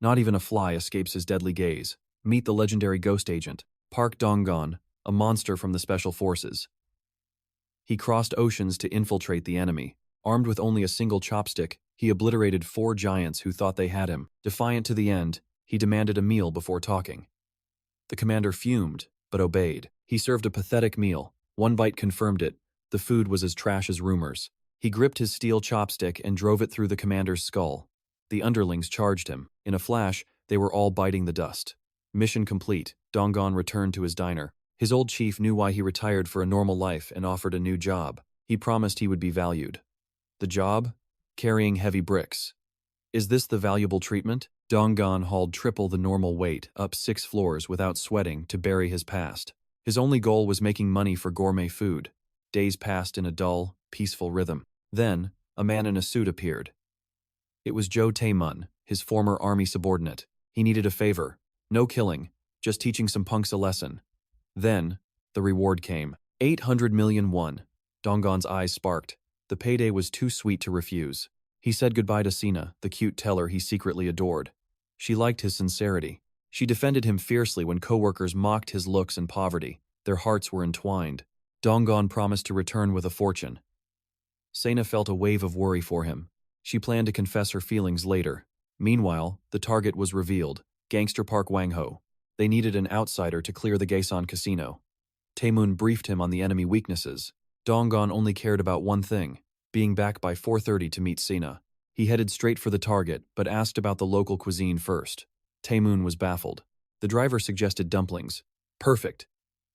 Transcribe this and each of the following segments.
Not even a fly escapes his deadly gaze. Meet the legendary ghost agent, Park Dong-gon, a monster from the Special Forces. He crossed oceans to infiltrate the enemy. Armed with only a single chopstick, he obliterated 4 giants who thought they had him. Defiant to the end, he demanded a meal before talking. The commander fumed, but obeyed. He served a pathetic meal. 1 bite confirmed it. The food was as trash as rumors. He gripped his steel chopstick and drove it through the commander's skull. The underlings charged him. In a flash, they were all biting the dust. Mission complete. Dong-gon returned to his diner. His old chief knew why he retired for a normal life and offered a new job. He promised he would be valued. The job? Carrying heavy bricks. Is this the valuable treatment? Dong-gon hauled triple the normal weight up 6 floors without sweating to bury his past. His only goal was making money for gourmet food. Days passed in a dull, peaceful rhythm. Then, a man in a suit appeared. It was Joe Taemun, his former army subordinate. He needed a favor. No killing, just teaching some punks a lesson. Then, the reward came. 800 million won. Dong-gon's eyes sparked. The payday was too sweet to refuse. He said goodbye to Sina, the cute teller he secretly adored. She liked his sincerity. She defended him fiercely when coworkers mocked his looks and poverty. Their hearts were entwined. Dong-gon promised to return with a fortune. Sina felt a wave of worry for him. She planned to confess her feelings later. Meanwhile, the target was revealed. Gangster Park Wang-ho. They needed an outsider to clear the Dason casino. Taemun briefed him on the enemy weaknesses. Dong-gon only cared about one thing, being back by 4:30 to meet Sina. He headed straight for the target, but asked about the local cuisine first. Taemun was baffled. The driver suggested dumplings. Perfect.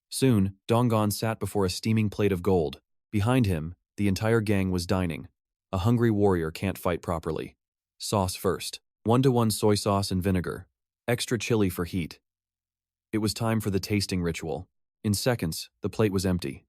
Soon, Dong-gon sat before a steaming plate of gold. Behind him, the entire gang was dining. A hungry warrior can't fight properly. Sauce first. 1-to-1 soy sauce and vinegar. Extra chili for heat. It was time for the tasting ritual. In seconds, the plate was empty.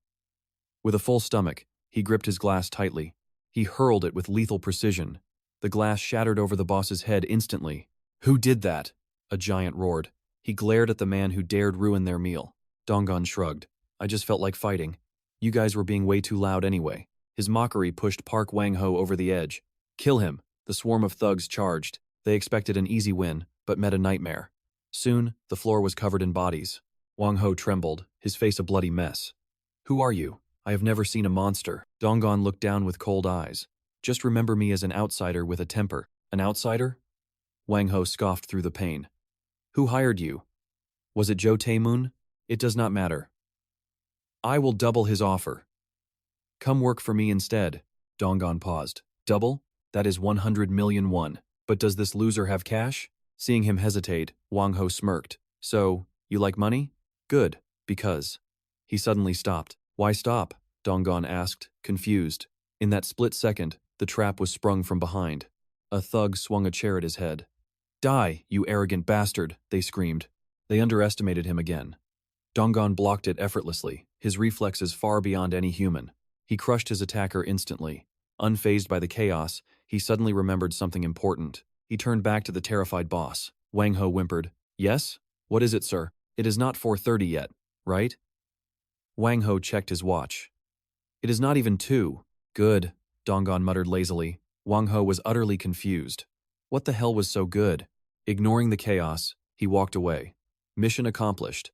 With a full stomach, he gripped his glass tightly. He hurled it with lethal precision. The glass shattered over the boss's head instantly. Who did that? A giant roared. He glared at the man who dared ruin their meal. Dong-gon shrugged. I just felt like fighting. You guys were being way too loud anyway. His mockery pushed Park Wang-ho over the edge. Kill him. The swarm of thugs charged. They expected an easy win, but met a nightmare. Soon, the floor was covered in bodies. Wang-ho trembled, his face a bloody mess. Who are you? I have never seen a monster. Dong-gon looked down with cold eyes. Just remember me as an outsider with a temper. An outsider? Wang-ho scoffed through the pain. Who hired you? Was it Joe Taemun? It does not matter. I will double his offer. Come work for me instead. Dong-gon paused. Double? That is 100 million won. But does this loser have cash? Seeing him hesitate, Wang-ho smirked. So, you like money? Good, because... He suddenly stopped. Why stop? Dong-gon asked, confused. In that split second, the trap was sprung from behind. A thug swung a chair at his head. Die, you arrogant bastard, they screamed. They underestimated him again. Dong-gon blocked it effortlessly, his reflexes far beyond any human. He crushed his attacker instantly. Unfazed by the chaos, he suddenly remembered something important. He turned back to the terrified boss. Wang-ho whimpered. Yes? What is it, sir? It is not 4:30 yet, right? Wang-ho checked his watch. It is not even 2. Good, Dong-gon muttered lazily. Wang-ho was utterly confused. What the hell was so good? Ignoring the chaos, he walked away. Mission accomplished.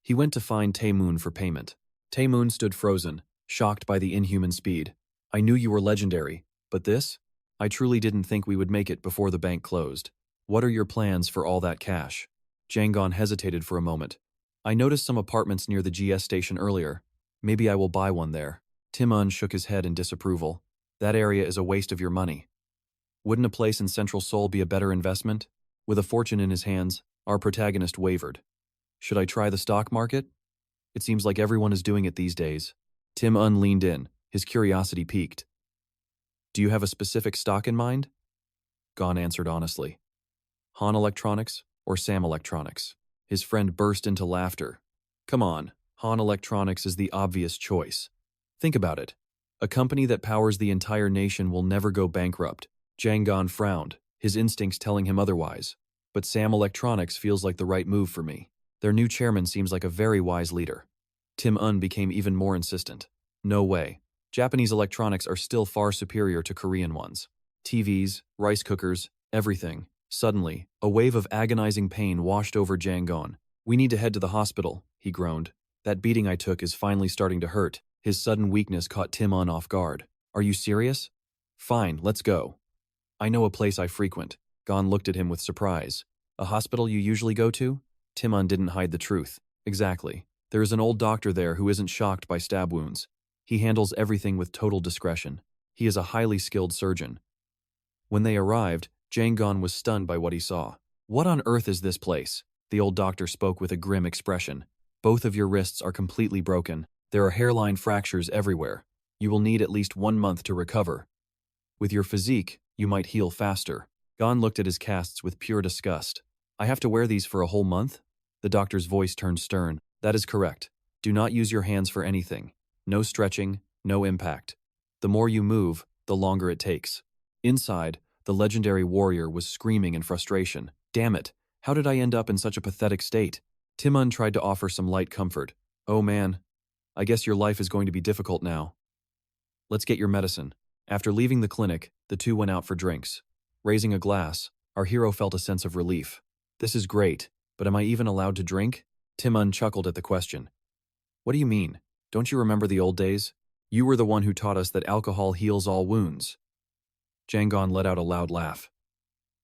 He went to find Taemun for payment. Taemun stood frozen, shocked by the inhuman speed. I knew you were legendary, but this? I truly didn't think we would make it before the bank closed. What are your plans for all that cash? Dong-gon hesitated for a moment. I noticed some apartments near the GS station earlier. Maybe I will buy one there. Taemun shook his head in disapproval. That area is a waste of your money. Wouldn't a place in Central Seoul be a better investment? With a fortune in his hands, our protagonist wavered. Should I try the stock market? It seems like everyone is doing it these days. Taemun leaned in, his curiosity piqued. Do you have a specific stock in mind? Gon answered honestly. Han Electronics or Sam Electronics? His friend burst into laughter. Come on, Han Electronics is the obvious choice. Think about it. A company that powers the entire nation will never go bankrupt. Dong-gon frowned, his instincts telling him otherwise. But Sam Electronics feels like the right move for me. Their new chairman seems like a very wise leader. Taemun became even more insistent. No way. Japanese electronics are still far superior to Korean ones. TVs, rice cookers, everything. Suddenly, a wave of agonizing pain washed over Jang-gon. "We need to head to the hospital," he groaned. "That beating I took is finally starting to hurt." His sudden weakness caught Timon off guard. "Are you serious?" "Fine, let's go. I know a place I frequent." Gon looked at him with surprise. "A hospital you usually go to?" Timon didn't hide the truth. "Exactly. There is an old doctor there who isn't shocked by stab wounds. He handles everything with total discretion. He is a highly skilled surgeon." When they arrived, Jang-gon was stunned by what he saw. "What on earth is this place?" The old doctor spoke with a grim expression. "Both of your wrists are completely broken. There are hairline fractures everywhere. You will need at least 1 month to recover. With your physique, you might heal faster." Gon looked at his casts with pure disgust. "I have to wear these for a whole month?" The doctor's voice turned stern. "That is correct. Do not use your hands for anything. No stretching, no impact. The more you move, the longer it takes." Inside, the legendary warrior was screaming in frustration. "Damn it, how did I end up in such a pathetic state?" Timon tried to offer some light comfort. "Oh man, I guess your life is going to be difficult now. Let's get your medicine." After leaving the clinic, the two went out for drinks. Raising a glass, our hero felt a sense of relief. "This is great, but am I even allowed to drink?" Timon chuckled at the question. "What do you mean? Don't you remember the old days? You were the one who taught us that alcohol heals all wounds." Jang-gon let out a loud laugh.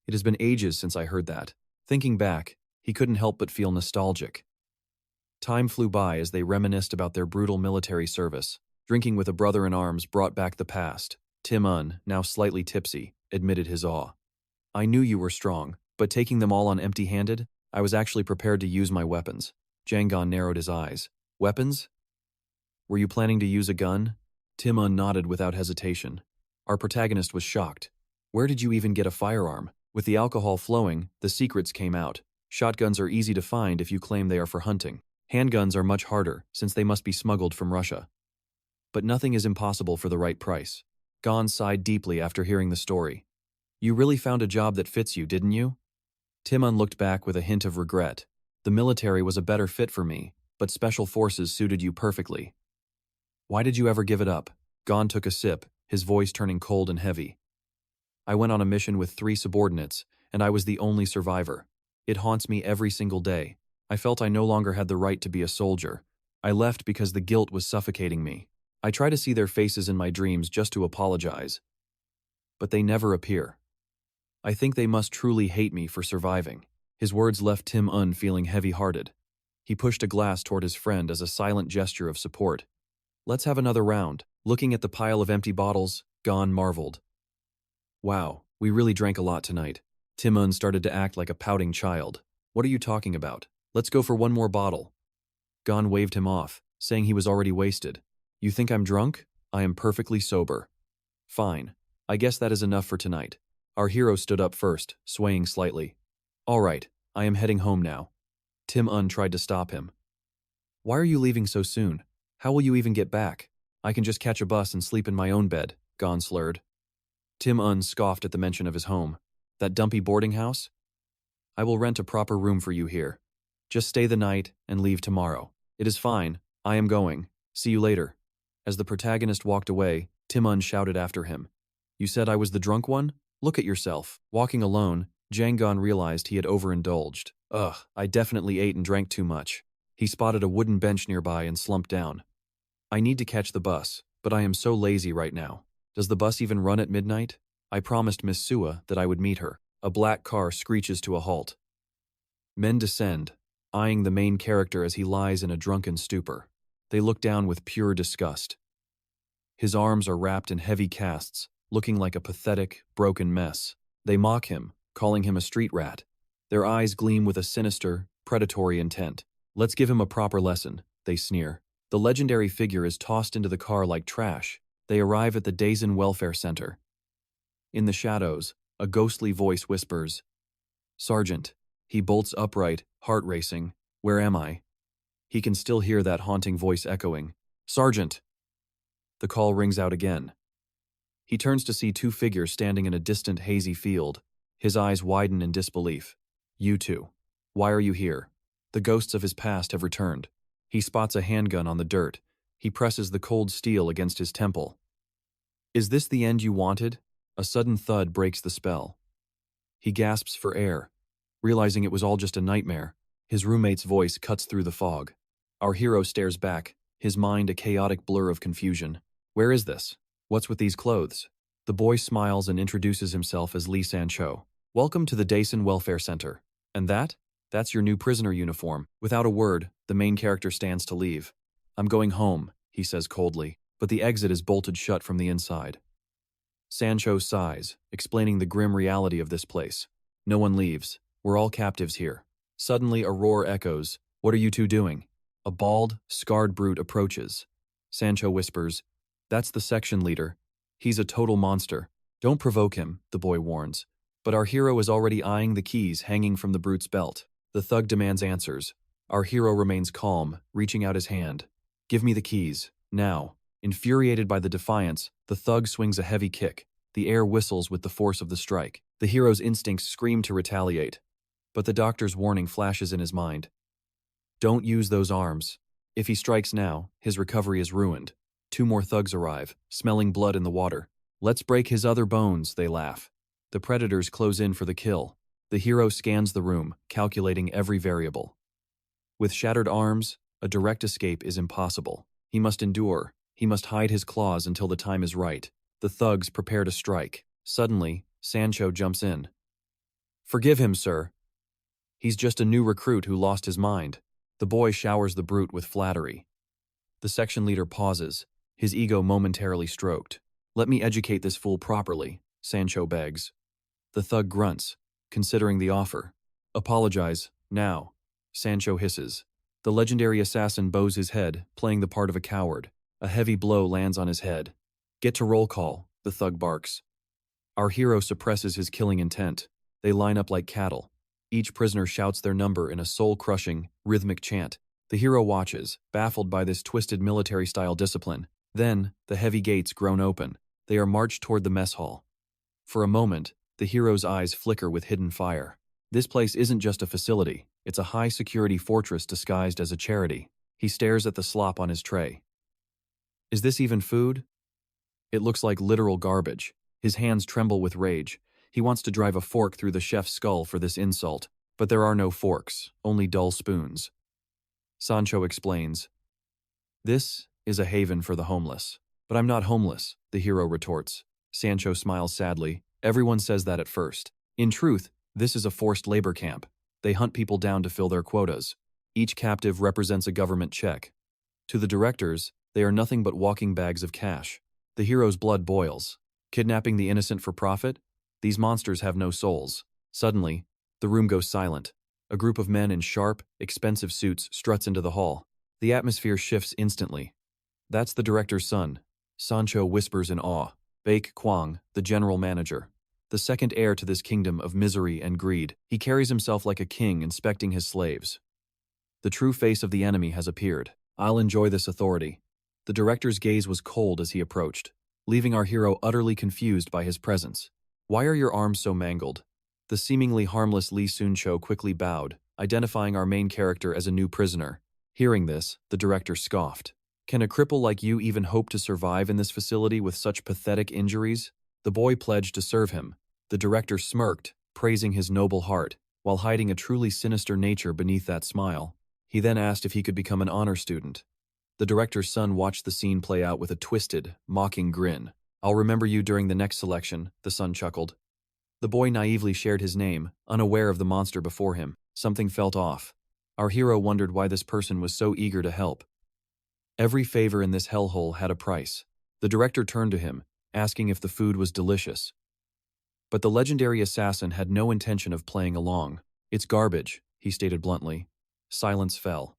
It has been ages since I heard that. Thinking back, he couldn't help but feel nostalgic. Time flew by as they reminisced about their brutal military service. Drinking with a brother-in-arms brought back the past. Timon, now slightly tipsy, admitted his awe. "I knew you were strong, but taking them all on empty-handed, I was actually prepared to use my weapons." Jang-gon narrowed his eyes. "Weapons? Were you planning to use a gun?" Timon nodded without hesitation. Our protagonist was shocked. "Where did you even get a firearm?" With the alcohol flowing, the secrets came out. Shotguns are easy to find if you claim they are for hunting. Handguns are much harder, since they must be smuggled from Russia. But nothing is impossible for the right price. Gon sighed deeply after hearing the story. "You really found a job that fits you, didn't you?" Timon looked back with a hint of regret. "The military was a better fit for me, but special forces suited you perfectly." "Why did you ever give it up?" Gon took a sip, his voice turning cold and heavy. "I went on a mission with 3 subordinates, and I was the only survivor. It haunts me every single day. I felt I no longer had the right to be a soldier. I left because the guilt was suffocating me. I try to see their faces in my dreams just to apologize. But they never appear. I think they must truly hate me for surviving." His words left Tim-un feeling heavy-hearted. He pushed a glass toward his friend as a silent gesture of support. "Let's have another round." Looking at the pile of empty bottles, Gon marveled. "Wow, we really drank a lot tonight." Tim-un started to act like a pouting child. "What are you talking about? Let's go for one more bottle." Gon waved him off, saying he was already wasted. "You think I'm drunk? I am perfectly sober." "Fine. I guess that is enough for tonight." Our hero stood up first, swaying slightly. "All right, I am heading home now." Tim-un tried to stop him. "Why are you leaving so soon? How will you even get back?" "I can just catch a bus and sleep in my own bed," Gon slurred. Tim-un scoffed at the mention of his home. "That dumpy boarding house? I will rent a proper room for you here. Just stay the night and leave tomorrow." "It is fine. I am going. See you later." As the protagonist walked away, Tim-un shouted after him. "You said I was the drunk one? Look at yourself." Walking alone, Jang-gon realized he had overindulged. "Ugh, I definitely ate and drank too much." He spotted a wooden bench nearby and slumped down. "I need to catch the bus, but I am so lazy right now. Does the bus even run at midnight? I promised Miss Sua that I would meet her." A black car screeches to a halt. Men descend, eyeing the main character as he lies in a drunken stupor. They look down with pure disgust. His arms are wrapped in heavy casts, looking like a pathetic, broken mess. They mock him, calling him a street rat. Their eyes gleam with a sinister, predatory intent. "Let's give him a proper lesson," they sneer. The legendary figure is tossed into the car like trash. They arrive at the Dason Welfare Center. In the shadows, a ghostly voice whispers, "Sergeant." He bolts upright, heart racing. "Where am I?" He can still hear that haunting voice echoing. "Sergeant!" The call rings out again. He turns to see 2 figures standing in a distant, hazy field. His eyes widen in disbelief. "You two. Why are you here?" The ghosts of his past have returned. He spots a handgun on the dirt. He presses the cold steel against his temple. "Is this the end you wanted?" A sudden thud breaks the spell. He gasps for air. Realizing it was all just a nightmare, his roommate's voice cuts through the fog. Our hero stares back, his mind a chaotic blur of confusion. Where is this? What's with these clothes? The boy smiles and introduces himself as Lee Sancho. Welcome to the Dason Welfare Center. And that's your new prisoner uniform. Without a word, the main character stands to leave. I'm going home, he says coldly, but the exit is bolted shut from the inside. Sancho sighs, explaining the grim reality of this place. No one leaves. We're all captives here. Suddenly a roar echoes. What are you two doing? A bald, scarred brute approaches. Sancho whispers, That's the section leader. He's a total monster. Don't provoke him, the boy warns. But our hero is already eyeing the keys hanging from the brute's belt. The thug demands answers. Our hero remains calm, reaching out his hand. Give me the keys, now. Infuriated by the defiance, the thug swings a heavy kick. The air whistles with the force of the strike. The hero's instincts scream to retaliate. But the doctor's warning flashes in his mind. Don't use those arms. If he strikes now, his recovery is ruined. 2 more thugs arrive, smelling blood in the water. Let's break his other bones, they laugh. The predators close in for the kill. The hero scans the room, calculating every variable. With shattered arms, a direct escape is impossible. He must endure. He must hide his claws until the time is right. The thugs prepare to strike. Suddenly, Sancho jumps in. Forgive him, sir. He's just a new recruit who lost his mind. The boy showers the brute with flattery. The section leader pauses, his ego momentarily stroked. Let me educate this fool properly, Sancho begs. The thug grunts, considering the offer. Apologize, now, Sancho hisses. The legendary assassin bows his head, playing the part of a coward. A heavy blow lands on his head. Get to roll call, the thug barks. Our hero suppresses his killing intent. They line up like cattle. Each prisoner shouts their number in a soul-crushing, rhythmic chant. The hero watches, baffled by this twisted military-style discipline. Then, the heavy gates groan open. They are marched toward the mess hall. For a moment, the hero's eyes flicker with hidden fire. This place isn't just a facility. It's a high-security fortress disguised as a charity. He stares at the slop on his tray. Is this even food? It looks like literal garbage. His hands tremble with rage. He wants to drive a fork through the chef's skull for this insult, but there are no forks, only dull spoons. Sancho explains. This is a haven for the homeless. But I'm not homeless, the hero retorts. Sancho smiles sadly. Everyone says that at first. In truth, this is a forced labor camp. They hunt people down to fill their quotas. Each captive represents a government check. To the directors, they are nothing but walking bags of cash. The hero's blood boils. Kidnapping the innocent for profit? These monsters have no souls. Suddenly, the room goes silent. A group of men in sharp, expensive suits struts into the hall. The atmosphere shifts instantly. That's the director's son. Sancho whispers in awe. 𝒔𝒔𝒂𝒔𝒔𝒊𝒏, the general manager. The second heir to this kingdom of misery and greed. He carries himself like a king inspecting his slaves. The true face of the enemy has appeared. I'll enjoy this authority. The director's gaze was cold as he approached, leaving our hero utterly confused by his presence. Why are your arms so mangled? The seemingly harmless Lee Sancho quickly bowed, identifying our main character as a new prisoner. Hearing this, the director scoffed. Can a cripple like you even hope to survive in this facility with such pathetic injuries? The boy pledged to serve him. The director smirked, praising his noble heart, while hiding a truly sinister nature beneath that smile. He then asked if he could become an honor student. The director's son watched the scene play out with a twisted, mocking grin. I'll remember you during the next selection, the son chuckled. The boy naively shared his name, unaware of the monster before him. Something felt off. Our hero wondered why this person was so eager to help. Every favor in this hellhole had a price. The director turned to him, asking if the food was delicious. But the legendary assassin had no intention of playing along. It's garbage, he stated bluntly. Silence fell.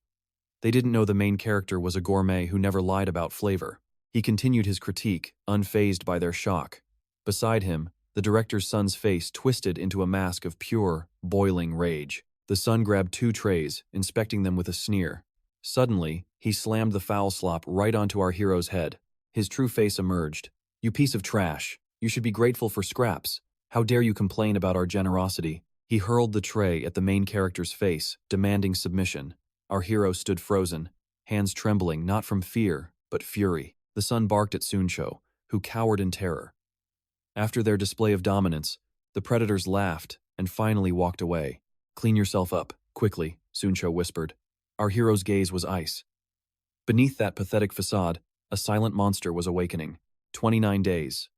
They didn't know the main character was a gourmet who never lied about flavor. He continued his critique, unfazed by their shock. Beside him, the director's son's face twisted into a mask of pure, boiling rage. The son grabbed 2 trays, inspecting them with a sneer. Suddenly, he slammed the foul slop right onto our hero's head. His true face emerged. You piece of trash. You should be grateful for scraps. How dare you complain about our generosity? He hurled the tray at the main character's face, demanding submission. Our hero stood frozen, hands trembling not from fear, but fury. The son barked at Sancho, who cowered in terror. After their display of dominance, the predators laughed, and finally walked away. "Clean yourself up, quickly," Suncho whispered. Our hero's gaze was ice. Beneath that pathetic facade, a silent monster was awakening. 29 days.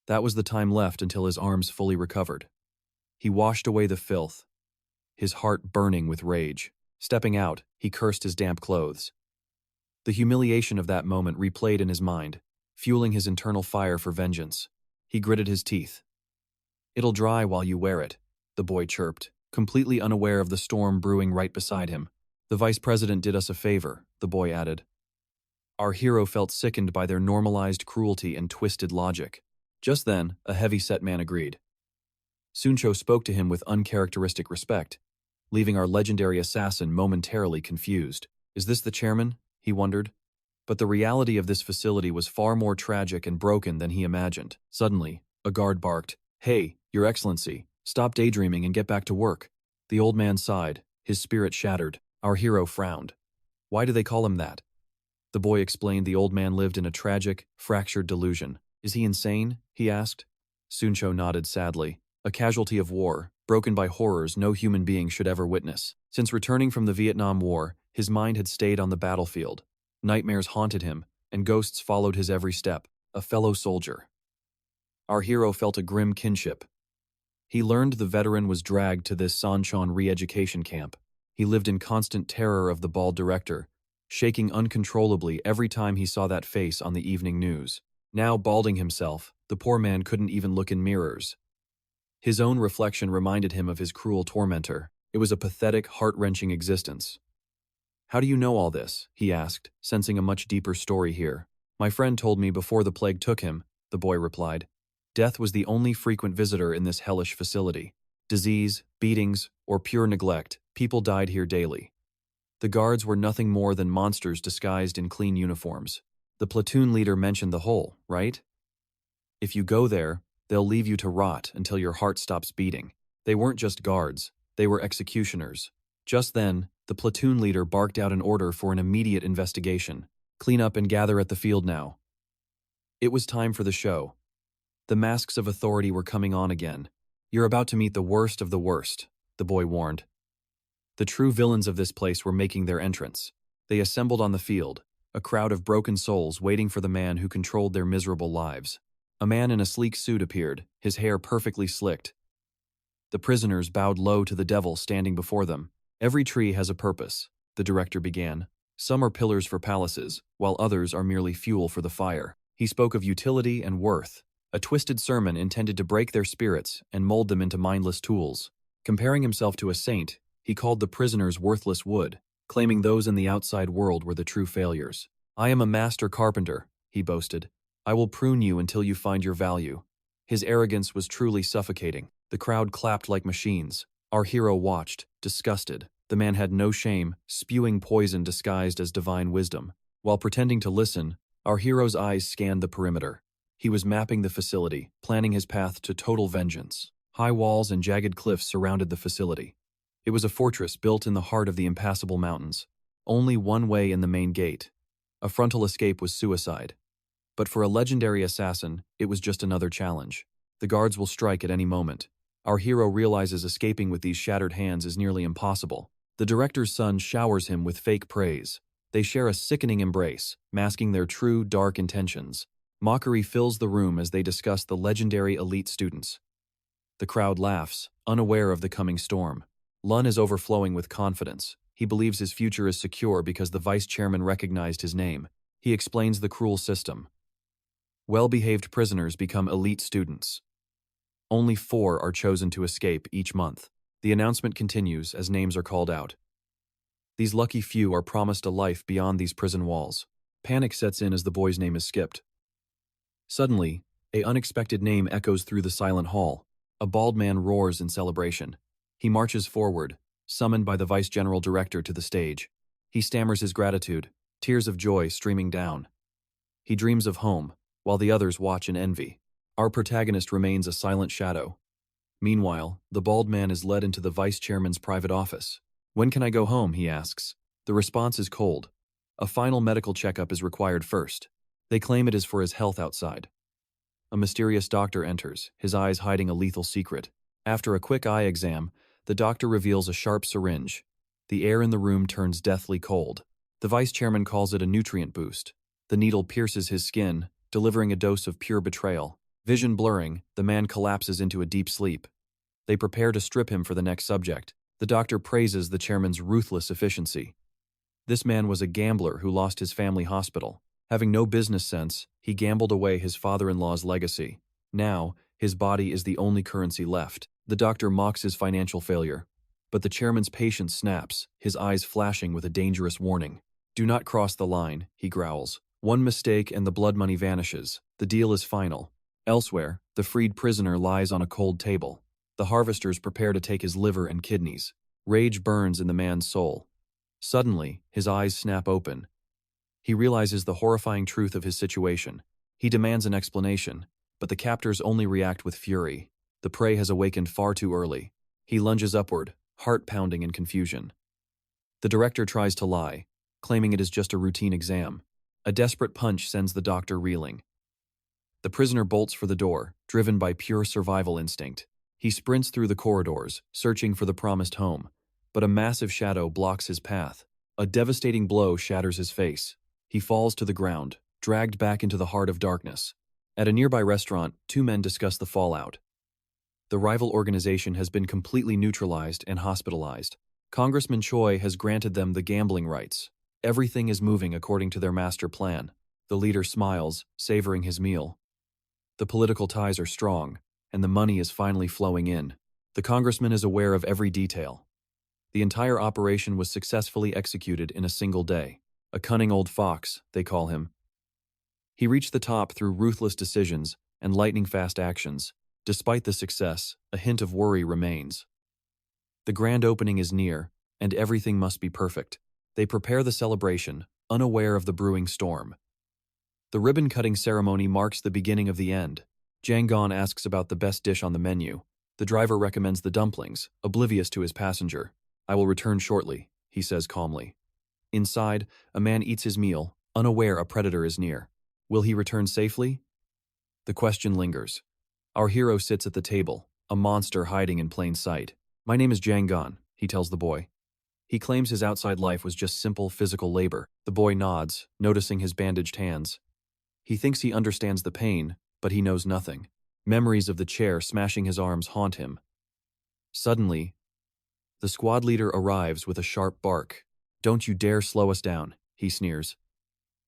That was the time left until his arms fully recovered. He washed away the filth, his heart burning with rage. Stepping out, he cursed his damp clothes. The humiliation of that moment replayed in his mind, fueling his internal fire for vengeance. He gritted his teeth. "It'll dry while you wear it," the boy chirped, completely unaware of the storm brewing right beside him. "The vice president did us a favor," the boy added. Our hero felt sickened by their normalized cruelty and twisted logic. Just then, a heavy-set man agreed. Suncho spoke to him with uncharacteristic respect, leaving our legendary assassin momentarily confused. "Is this the chairman?" he wondered. But the reality of this facility was far more tragic and broken than he imagined. Suddenly, a guard barked, "Hey, Your Excellency, stop daydreaming and get back to work." The old man sighed, his spirit shattered. Our hero frowned. "Why do they call him that?" The boy explained the old man lived in a tragic, fractured delusion. "Is he insane?" he asked. Suncho nodded sadly. "A casualty of war, broken by horrors no human being should ever witness." Since returning from the Vietnam War, his mind had stayed on the battlefield. Nightmares haunted him, and ghosts followed his every step. A fellow soldier. Our hero felt a grim kinship. He learned the veteran was dragged to this Sanchon re-education camp. He lived in constant terror of the bald director, shaking uncontrollably every time he saw that face on the evening news. Now balding himself, the poor man couldn't even look in mirrors. His own reflection reminded him of his cruel tormentor. It was a pathetic, heart-wrenching existence. "How do you know all this?" he asked, sensing a much deeper story here. "My friend told me before the plague took him," the boy replied. Death was the only frequent visitor in this hellish facility. Disease, beatings, or pure neglect, people died here daily. The guards were nothing more than monsters disguised in clean uniforms. The platoon leader mentioned the hole, right? If you go there, they'll leave you to rot until your heart stops beating. They weren't just guards, they were executioners. Just then, the platoon leader barked out an order for an immediate investigation. "Clean up and gather at the field now." It was time for the show. The masks of authority were coming on again. "You're about to meet the worst of the worst," the boy warned. The true villains of this place were making their entrance. They assembled on the field, a crowd of broken souls waiting for the man who controlled their miserable lives. A man in a sleek suit appeared, his hair perfectly slicked. The prisoners bowed low to the devil standing before them. "Every tree has a purpose," the director began. "Some are pillars for palaces, while others are merely fuel for the fire." He spoke of utility and worth, a twisted sermon intended to break their spirits and mold them into mindless tools. Comparing himself to a saint, he called the prisoners worthless wood, claiming those in the outside world were the true failures. "I am a master carpenter," he boasted. "I will prune you until you find your value." His arrogance was truly suffocating. The crowd clapped like machines. Our hero watched, disgusted. The man had no shame, spewing poison disguised as divine wisdom. While pretending to listen, our hero's eyes scanned the perimeter. He was mapping the facility, planning his path to total vengeance. High walls and jagged cliffs surrounded the facility. It was a fortress built in the heart of the impassable mountains. Only one way in the main gate. A frontal escape was suicide. But for a legendary assassin, it was just another challenge. The guards will strike at any moment. Our hero realizes escaping with these shattered hands is nearly impossible. The director's son showers him with fake praise. They share a sickening embrace, masking their true, dark intentions. Mockery fills the room as they discuss the legendary elite students. The crowd laughs, unaware of the coming storm. Lun is overflowing with confidence. He believes his future is secure because the vice chairman recognized his name. He explains the cruel system. Well-behaved prisoners become elite students. Only 4 are chosen to escape each month. The announcement continues as names are called out. These lucky few are promised a life beyond these prison walls. Panic sets in as the boy's name is skipped. Suddenly, an unexpected name echoes through the silent hall. A bald man roars in celebration. He marches forward, summoned by the vice general director to the stage. He stammers his gratitude, tears of joy streaming down. He dreams of home, while the others watch in envy. Our protagonist remains a silent shadow. Meanwhile, the bald man is led into the vice chairman's private office. "When can I go home?" he asks. The response is cold. A final medical checkup is required first. They claim it is for his health outside. A mysterious doctor enters, his eyes hiding a lethal secret. After a quick eye exam, the doctor reveals a sharp syringe. The air in the room turns deathly cold. The vice chairman calls it a nutrient boost. The needle pierces his skin, delivering a dose of pure betrayal. Vision blurring, the man collapses into a deep sleep. They prepare to strip him for the next subject. The doctor praises the chairman's ruthless efficiency. This man was a gambler who lost his family hospital. Having no business sense, he gambled away his father-in-law's legacy. Now, his body is the only currency left. The doctor mocks his financial failure. But the chairman's patience snaps, his eyes flashing with a dangerous warning. "Do not cross the line," he growls. "One mistake and the blood money vanishes. The deal is final." Elsewhere, the freed prisoner lies on a cold table. The harvesters prepare to take his liver and kidneys. Rage burns in the man's soul. Suddenly, his eyes snap open. He realizes the horrifying truth of his situation. He demands an explanation, but the captors only react with fury. The prey has awakened far too early. He lunges upward, heart pounding in confusion. The director tries to lie, claiming it is just a routine exam. A desperate punch sends the doctor reeling. The prisoner bolts for the door, driven by pure survival instinct. He sprints through the corridors, searching for the promised home, but a massive shadow blocks his path. A devastating blow shatters his face. He falls to the ground, dragged back into the heart of darkness. At a nearby restaurant, two men discuss the fallout. The rival organization has been completely neutralized and hospitalized. Congressman Choi has granted them the gambling rights. Everything is moving according to their master plan. The leader smiles, savoring his meal. The political ties are strong, and the money is finally flowing in. The congressman is aware of every detail. The entire operation was successfully executed in a single day. A cunning old fox, they call him. He reached the top through ruthless decisions and lightning-fast actions. Despite the success, a hint of worry remains. The grand opening is near, and everything must be perfect. They prepare the celebration, unaware of the brewing storm. The ribbon-cutting ceremony marks the beginning of the end. Jang Gon asks about the best dish on the menu. The driver recommends the dumplings, oblivious to his passenger. "I will return shortly," he says calmly. Inside, a man eats his meal, unaware a predator is near. Will he return safely? The question lingers. Our hero sits at the table, a monster hiding in plain sight. "My name is Jang Gon," he tells the boy. He claims his outside life was just simple physical labor. The boy nods, noticing his bandaged hands. He thinks he understands the pain, but he knows nothing. Memories of the chair smashing his arms haunt him. Suddenly, the squad leader arrives with a sharp bark. "Don't you dare slow us down," he sneers.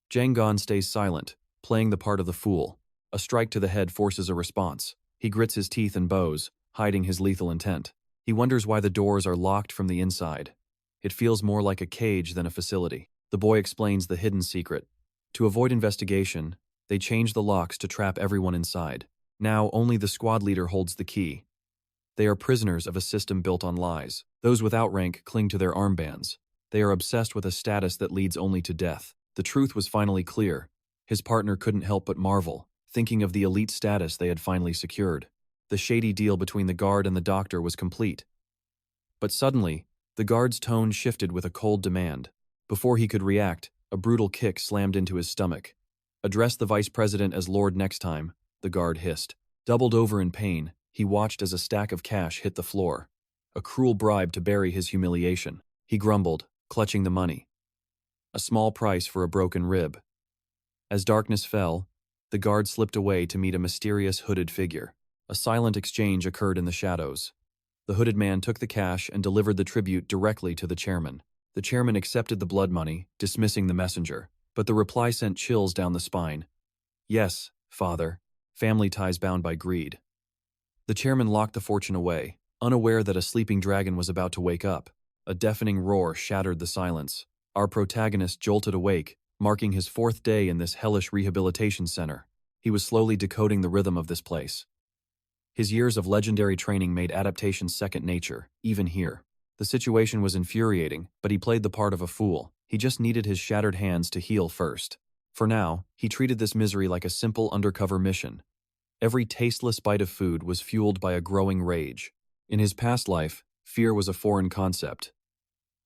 Jang Gon stays silent, playing the part of the fool. A strike to the head forces a response. He grits his teeth and bows, hiding his lethal intent. He wonders why the doors are locked from the inside. It feels more like a cage than a facility. The boy explains the hidden secret. To avoid investigation, they change the locks to trap everyone inside. Now only the squad leader holds the key. They are prisoners of a system built on lies. Those without rank cling to their armbands. They are obsessed with a status that leads only to death. The truth was finally clear. His partner couldn't help but marvel, thinking of the elite status they had finally secured. The shady deal between the guard and the doctor was complete. But suddenly, the guard's tone shifted with a cold demand. Before he could react, a brutal kick slammed into his stomach. "Address the vice president as Lord next time," the guard hissed. Doubled over in pain, he watched as a stack of cash hit the floor. A cruel bribe to bury his humiliation. He grumbled, clutching the money. A small price for a broken rib. As darkness fell, the guard slipped away to meet a mysterious hooded figure. A silent exchange occurred in the shadows. The hooded man took the cash and delivered the tribute directly to the chairman. The chairman accepted the blood money, dismissing the messenger, but the reply sent chills down the spine. "Yes, father. Family ties bound by greed." The chairman locked the fortune away, unaware that a sleeping dragon was about to wake up. A deafening roar shattered the silence. Our protagonist jolted awake, marking his 4th day in this hellish rehabilitation center. He was slowly decoding the rhythm of this place. His years of legendary training made adaptation second nature, even here. The situation was infuriating, but he played the part of a fool. He just needed his shattered hands to heal first. For now, he treated this misery like a simple undercover mission. Every tasteless bite of food was fueled by a growing rage. In his past life, fear was a foreign concept.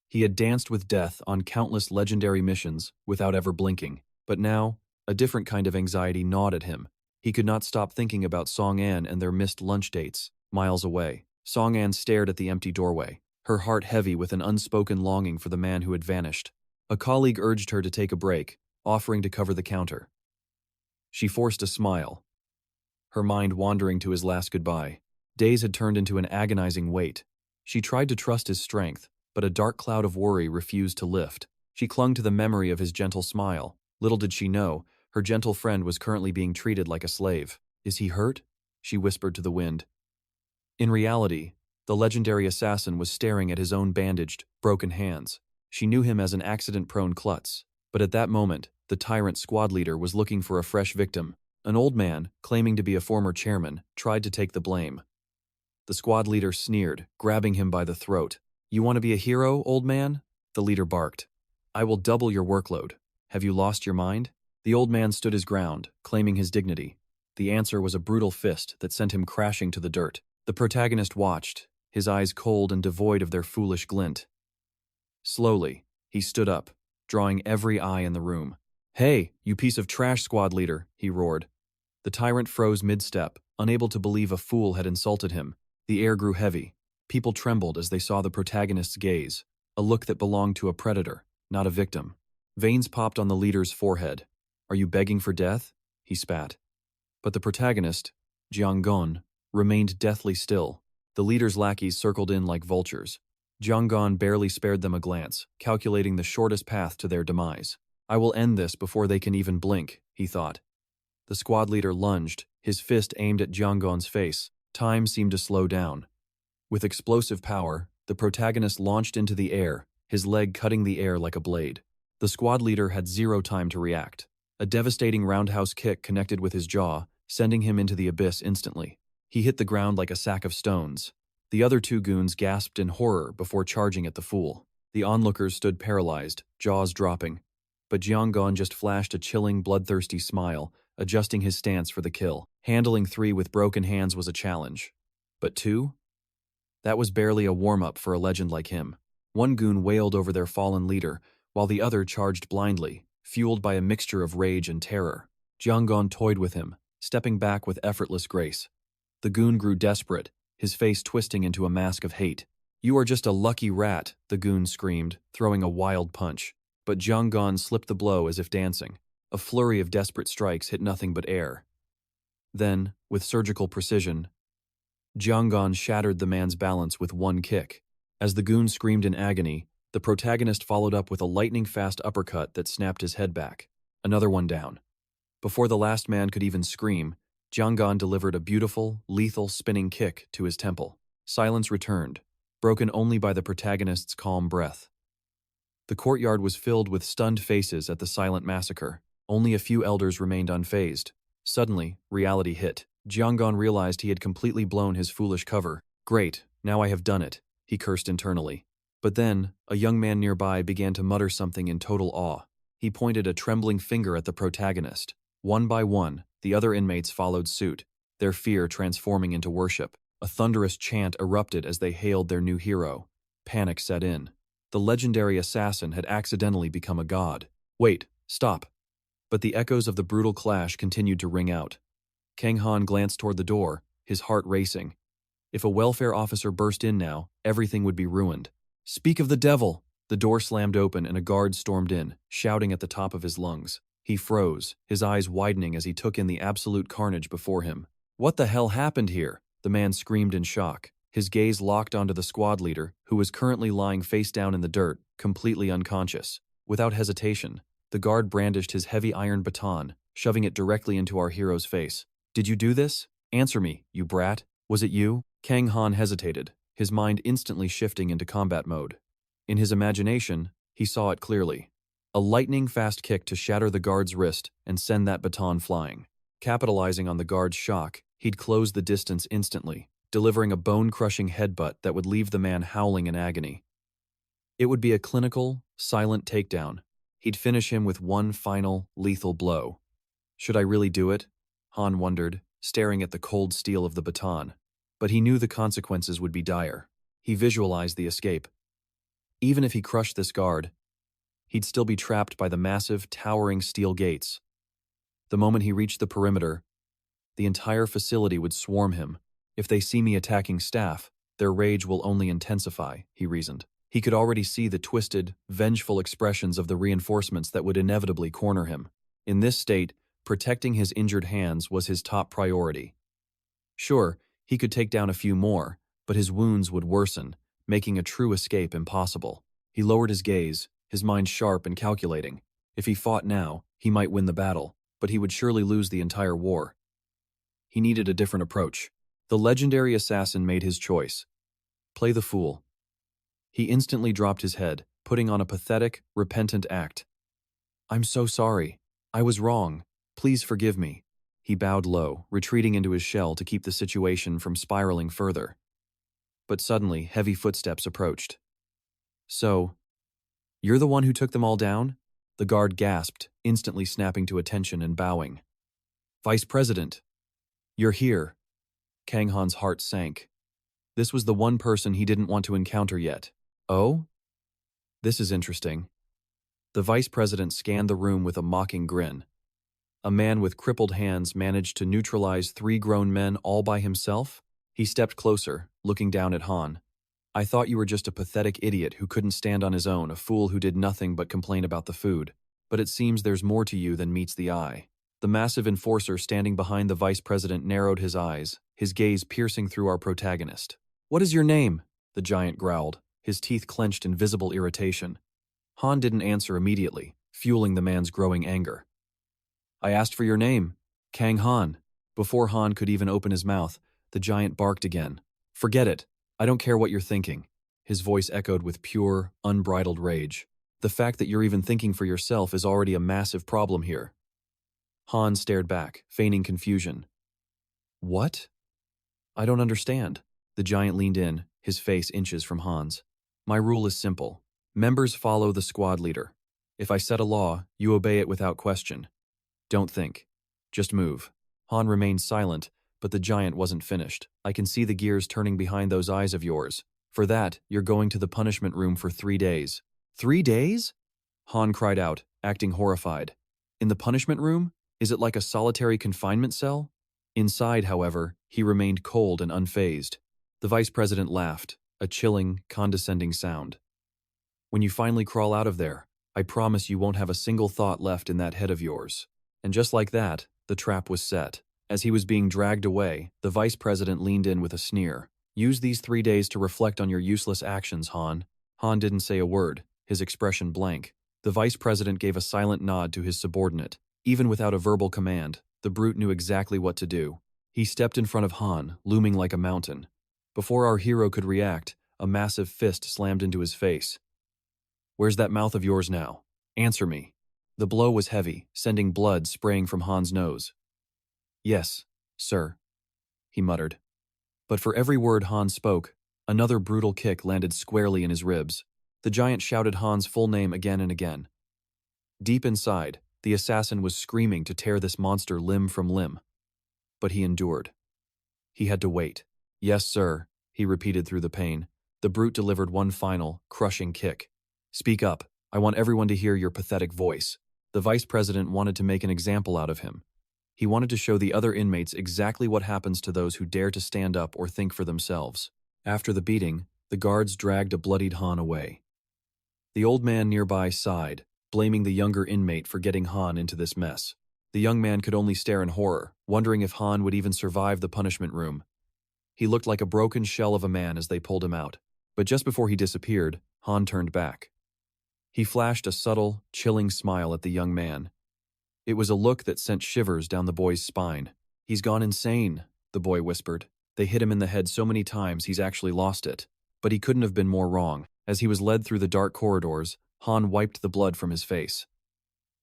He had danced with death on countless legendary missions without ever blinking. But now, a different kind of anxiety gnawed at him. He could not stop thinking about Song An and their missed lunch dates, miles away. Song-an stared at the empty doorway, her heart heavy with an unspoken longing for the man who had vanished. A colleague urged her to take a break, offering to cover the counter. She forced a smile, her mind wandering to his last goodbye. Days had turned into an agonizing weight. She tried to trust his strength, but a dark cloud of worry refused to lift. She clung to the memory of his gentle smile. Little did she know, her gentle friend was currently being treated like a slave. "Is he hurt?" she whispered to the wind. In reality, the legendary assassin was staring at his own bandaged, broken hands. She knew him as an accident-prone klutz, but at that moment, the tyrant squad leader was looking for a fresh victim. An old man, claiming to be a former chairman, tried to take the blame. The squad leader sneered, grabbing him by the throat. "You want to be a hero, old man?" The leader barked. "I will double your workload. Have you lost your mind?" The old man stood his ground, claiming his dignity. The answer was a brutal fist that sent him crashing to the dirt. The protagonist watched, his eyes cold and devoid of their foolish glint. Slowly, he stood up, drawing every eye in the room. "Hey, you piece of trash, squad leader," he roared. The tyrant froze mid-step, unable to believe a fool had insulted him. The air grew heavy. People trembled as they saw the protagonist's gaze, a look that belonged to a predator, not a victim. Veins popped on the leader's forehead. "Are you begging for death?" he spat. But the protagonist, Jiang-gon, remained deathly still. The leader's lackeys circled in like vultures. Jiang-gon barely spared them a glance, calculating the shortest path to their demise. "I will end this before they can even blink," he thought. The squad leader lunged, his fist aimed at Jiang-gon's face. Time seemed to slow down. With explosive power, the protagonist launched into the air, his leg cutting the air like a blade. The squad leader had zero time to react. A devastating roundhouse kick connected with his jaw, sending him into the abyss instantly. He hit the ground like a sack of stones. The other two goons gasped in horror before charging at the fool. The onlookers stood paralyzed, jaws dropping. But Jiang-gon just flashed a chilling, bloodthirsty smile, adjusting his stance for the kill. Handling 3 with broken hands was a challenge. But 2? That was barely a warm-up for a legend like him. One goon wailed over their fallen leader, while the other charged blindly, fueled by a mixture of rage and terror. Jiang-gon toyed with him, stepping back with effortless grace. The goon grew desperate, his face twisting into a mask of hate. "You are just a lucky rat," the goon screamed, throwing a wild punch. But Jiang-gon slipped the blow as if dancing. A flurry of desperate strikes hit nothing but air. Then, with surgical precision, Jiang-gon shattered the man's balance with one kick. As the goon screamed in agony, the protagonist followed up with a lightning-fast uppercut that snapped his head back. Another one down. Before the last man could even scream, Jiang-gon delivered a beautiful, lethal spinning kick to his temple. Silence returned, broken only by the protagonist's calm breath. The courtyard was filled with stunned faces at the silent massacre. Only a few elders remained unfazed. Suddenly, reality hit. Jiang-gon realized he had completely blown his foolish cover. "Great, now I have done it," he cursed internally. But then, a young man nearby began to mutter something in total awe. He pointed a trembling finger at the protagonist. One by one, the other inmates followed suit, their fear transforming into worship. A thunderous chant erupted as they hailed their new hero. Panic set in. The legendary assassin had accidentally become a god. "Wait, stop." But the echoes of the brutal clash continued to ring out. Kang Han glanced toward the door, his heart racing. If a welfare officer burst in now, everything would be ruined. "Speak of the devil!" The door slammed open and a guard stormed in, shouting at the top of his lungs. He froze, his eyes widening as he took in the absolute carnage before him. "What the hell happened here?" the man screamed in shock. His gaze locked onto the squad leader, who was currently lying face down in the dirt, completely unconscious. Without hesitation, the guard brandished his heavy iron baton, shoving it directly into our hero's face. "Did you do this? Answer me, you brat. Was it you?" Kang Han hesitated, his mind instantly shifting into combat mode. In his imagination, he saw it clearly. A lightning-fast kick to shatter the guard's wrist and send that baton flying. Capitalizing on the guard's shock, he'd close the distance instantly, delivering a bone-crushing headbutt that would leave the man howling in agony. It would be a clinical, silent takedown. He'd finish him with one final, lethal blow. Should I really do it? Han wondered, staring at the cold steel of the baton. But he knew the consequences would be dire. He visualized the escape. Even if he crushed this guard, he'd still be trapped by the massive, towering steel gates. The moment he reached the perimeter, the entire facility would swarm him. "If they see me attacking staff, Their rage will only intensify, he reasoned. He could already see the twisted, vengeful expressions of the reinforcements that would inevitably corner him. In this state, protecting his injured hands was his top priority. Sure, he could take down a few more, but his wounds would worsen, making a true escape impossible. He lowered his gaze, his mind sharp and calculating. If he fought now, he might win the battle, but he would surely lose the entire war. He needed a different approach. The legendary assassin made his choice. Play the fool. He instantly dropped his head, putting on a pathetic, repentant act. "I'm so sorry. I was wrong. Please forgive me." He bowed low, retreating into his shell to keep the situation from spiraling further. But suddenly, heavy footsteps approached. "So, you're the one who took them all down?" The guard gasped, instantly snapping to attention and bowing. "Vice President, you're here." Kang Han's heart sank. This was the one person he didn't want to encounter yet. "Oh? This is interesting." The vice president scanned the room with a mocking grin. A man with crippled hands managed to neutralize 3 grown men all by himself? He stepped closer, looking down at Han. "I thought you were just a pathetic idiot who couldn't stand on his own, a fool who did nothing but complain about the food. But it seems there's more to you than meets the eye." The massive enforcer standing behind the vice president narrowed his eyes, his gaze piercing through our protagonist. "What is your name?" the giant growled, his teeth clenched in visible irritation. Han didn't answer immediately, fueling the man's growing anger. "I asked for your name, Kang Han." Before Han could even open his mouth, the giant barked again. "Forget it. I don't care what you're thinking." His voice echoed with pure, unbridled rage. "The fact that you're even thinking for yourself is already a massive problem here." Han stared back, feigning confusion. "What? I don't understand." The giant leaned in, his face inches from Han's. "My rule is simple. Members follow the squad leader. If I set a law, you obey it without question. Don't think. Just move." Han remained silent, but the giant wasn't finished. "I can see the gears turning behind those eyes of yours. For that, you're going to the punishment room for 3 days. 3 days? Han cried out, acting horrified. "In the punishment room? Is it like a solitary confinement cell?" Inside, however, he remained cold and unfazed. The vice president laughed, a chilling, condescending sound. "When you finally crawl out of there, I promise you won't have a single thought left in that head of yours." And just like that, the trap was set. As he was being dragged away, the vice president leaned in with a sneer. "Use these 3 days to reflect on your useless actions, Han." Han didn't say a word, his expression blank. The vice president gave a silent nod to his subordinate. Even without a verbal command, the brute knew exactly what to do. He stepped in front of Han, looming like a mountain. Before our hero could react, a massive fist slammed into his face. "Where's that mouth of yours now? Answer me." The blow was heavy, sending blood spraying from Han's nose. "Yes, sir," he muttered. But for every word Han spoke, another brutal kick landed squarely in his ribs. The giant shouted Han's full name again and again. Deep inside, the assassin was screaming to tear this monster limb from limb. But he endured. He had to wait. "Yes, sir," he repeated through the pain. The brute delivered one final, crushing kick. "Speak up. I want everyone to hear your pathetic voice." The vice president wanted to make an example out of him. He wanted to show the other inmates exactly what happens to those who dare to stand up or think for themselves. After the beating, the guards dragged a bloodied Han away. The old man nearby sighed, blaming the younger inmate for getting Han into this mess. The young man could only stare in horror, wondering if Han would even survive the punishment room. He looked like a broken shell of a man as they pulled him out. But just before he disappeared, Han turned back. He flashed a subtle, chilling smile at the young man. It was a look that sent shivers down the boy's spine. "He's gone insane," the boy whispered. "They hit him in the head so many times he's actually lost it." But he couldn't have been more wrong. As he was led through the dark corridors, Han wiped the blood from his face.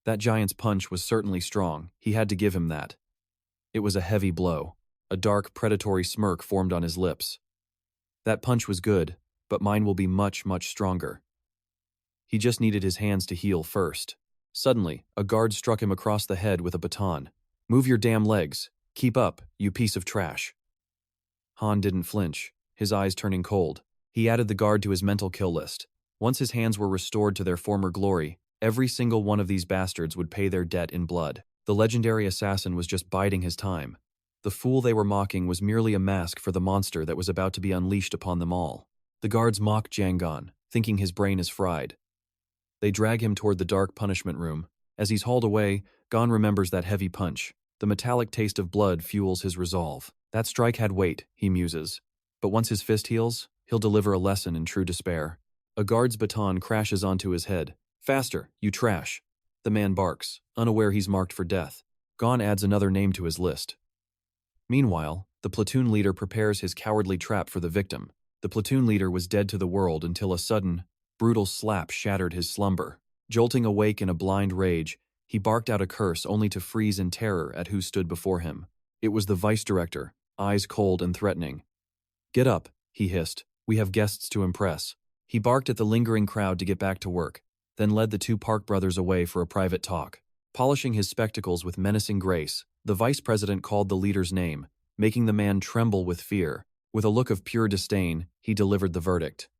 That giant's punch was certainly strong, he had to give him that. It was a heavy blow. A dark, predatory smirk formed on his lips. "That punch was good, but mine will be much, much stronger." He just needed his hands to heal first. Suddenly, a guard struck him across the head with a baton. "Move your damn legs. Keep up, you piece of trash." Han didn't flinch, his eyes turning cold. He added the guard to his mental kill list. Once his hands were restored to their former glory, every single one of these bastards would pay their debt in blood. The legendary assassin was just biding his time. The fool they were mocking was merely a mask for the monster that was about to be unleashed upon them all. The guards mock 𝒔𝒔𝒂𝒔𝒔𝒊𝒏, thinking his brain is fried. They drag him toward the dark punishment room. As he's hauled away, 𝒔𝒂𝒂𝒔𝒊𝒏 remembers that heavy punch. The metallic taste of blood fuels his resolve. That strike had weight, he muses. But once his fist heals, he'll deliver a lesson in true despair. A guard's baton crashes onto his head. Faster, you trash. The man barks, unaware he's marked for death. 𝒔𝒂𝒂𝒔𝒊𝒏 adds another name to his list. Meanwhile, the platoon leader prepares his cowardly trap for the victim. The platoon leader was dead to the world until a sudden, brutal slap shattered his slumber. Jolting awake in a blind rage, he barked out a curse only to freeze in terror at who stood before him. It was the vice director, eyes cold and threatening. "Get up," he hissed. "We have guests to impress." He barked at the lingering crowd to get back to work, then led the two Park brothers away for a private talk. Polishing his spectacles with menacing grace, the vice president called the leader's name, making the man tremble with fear. With a look of pure disdain, he delivered the verdict.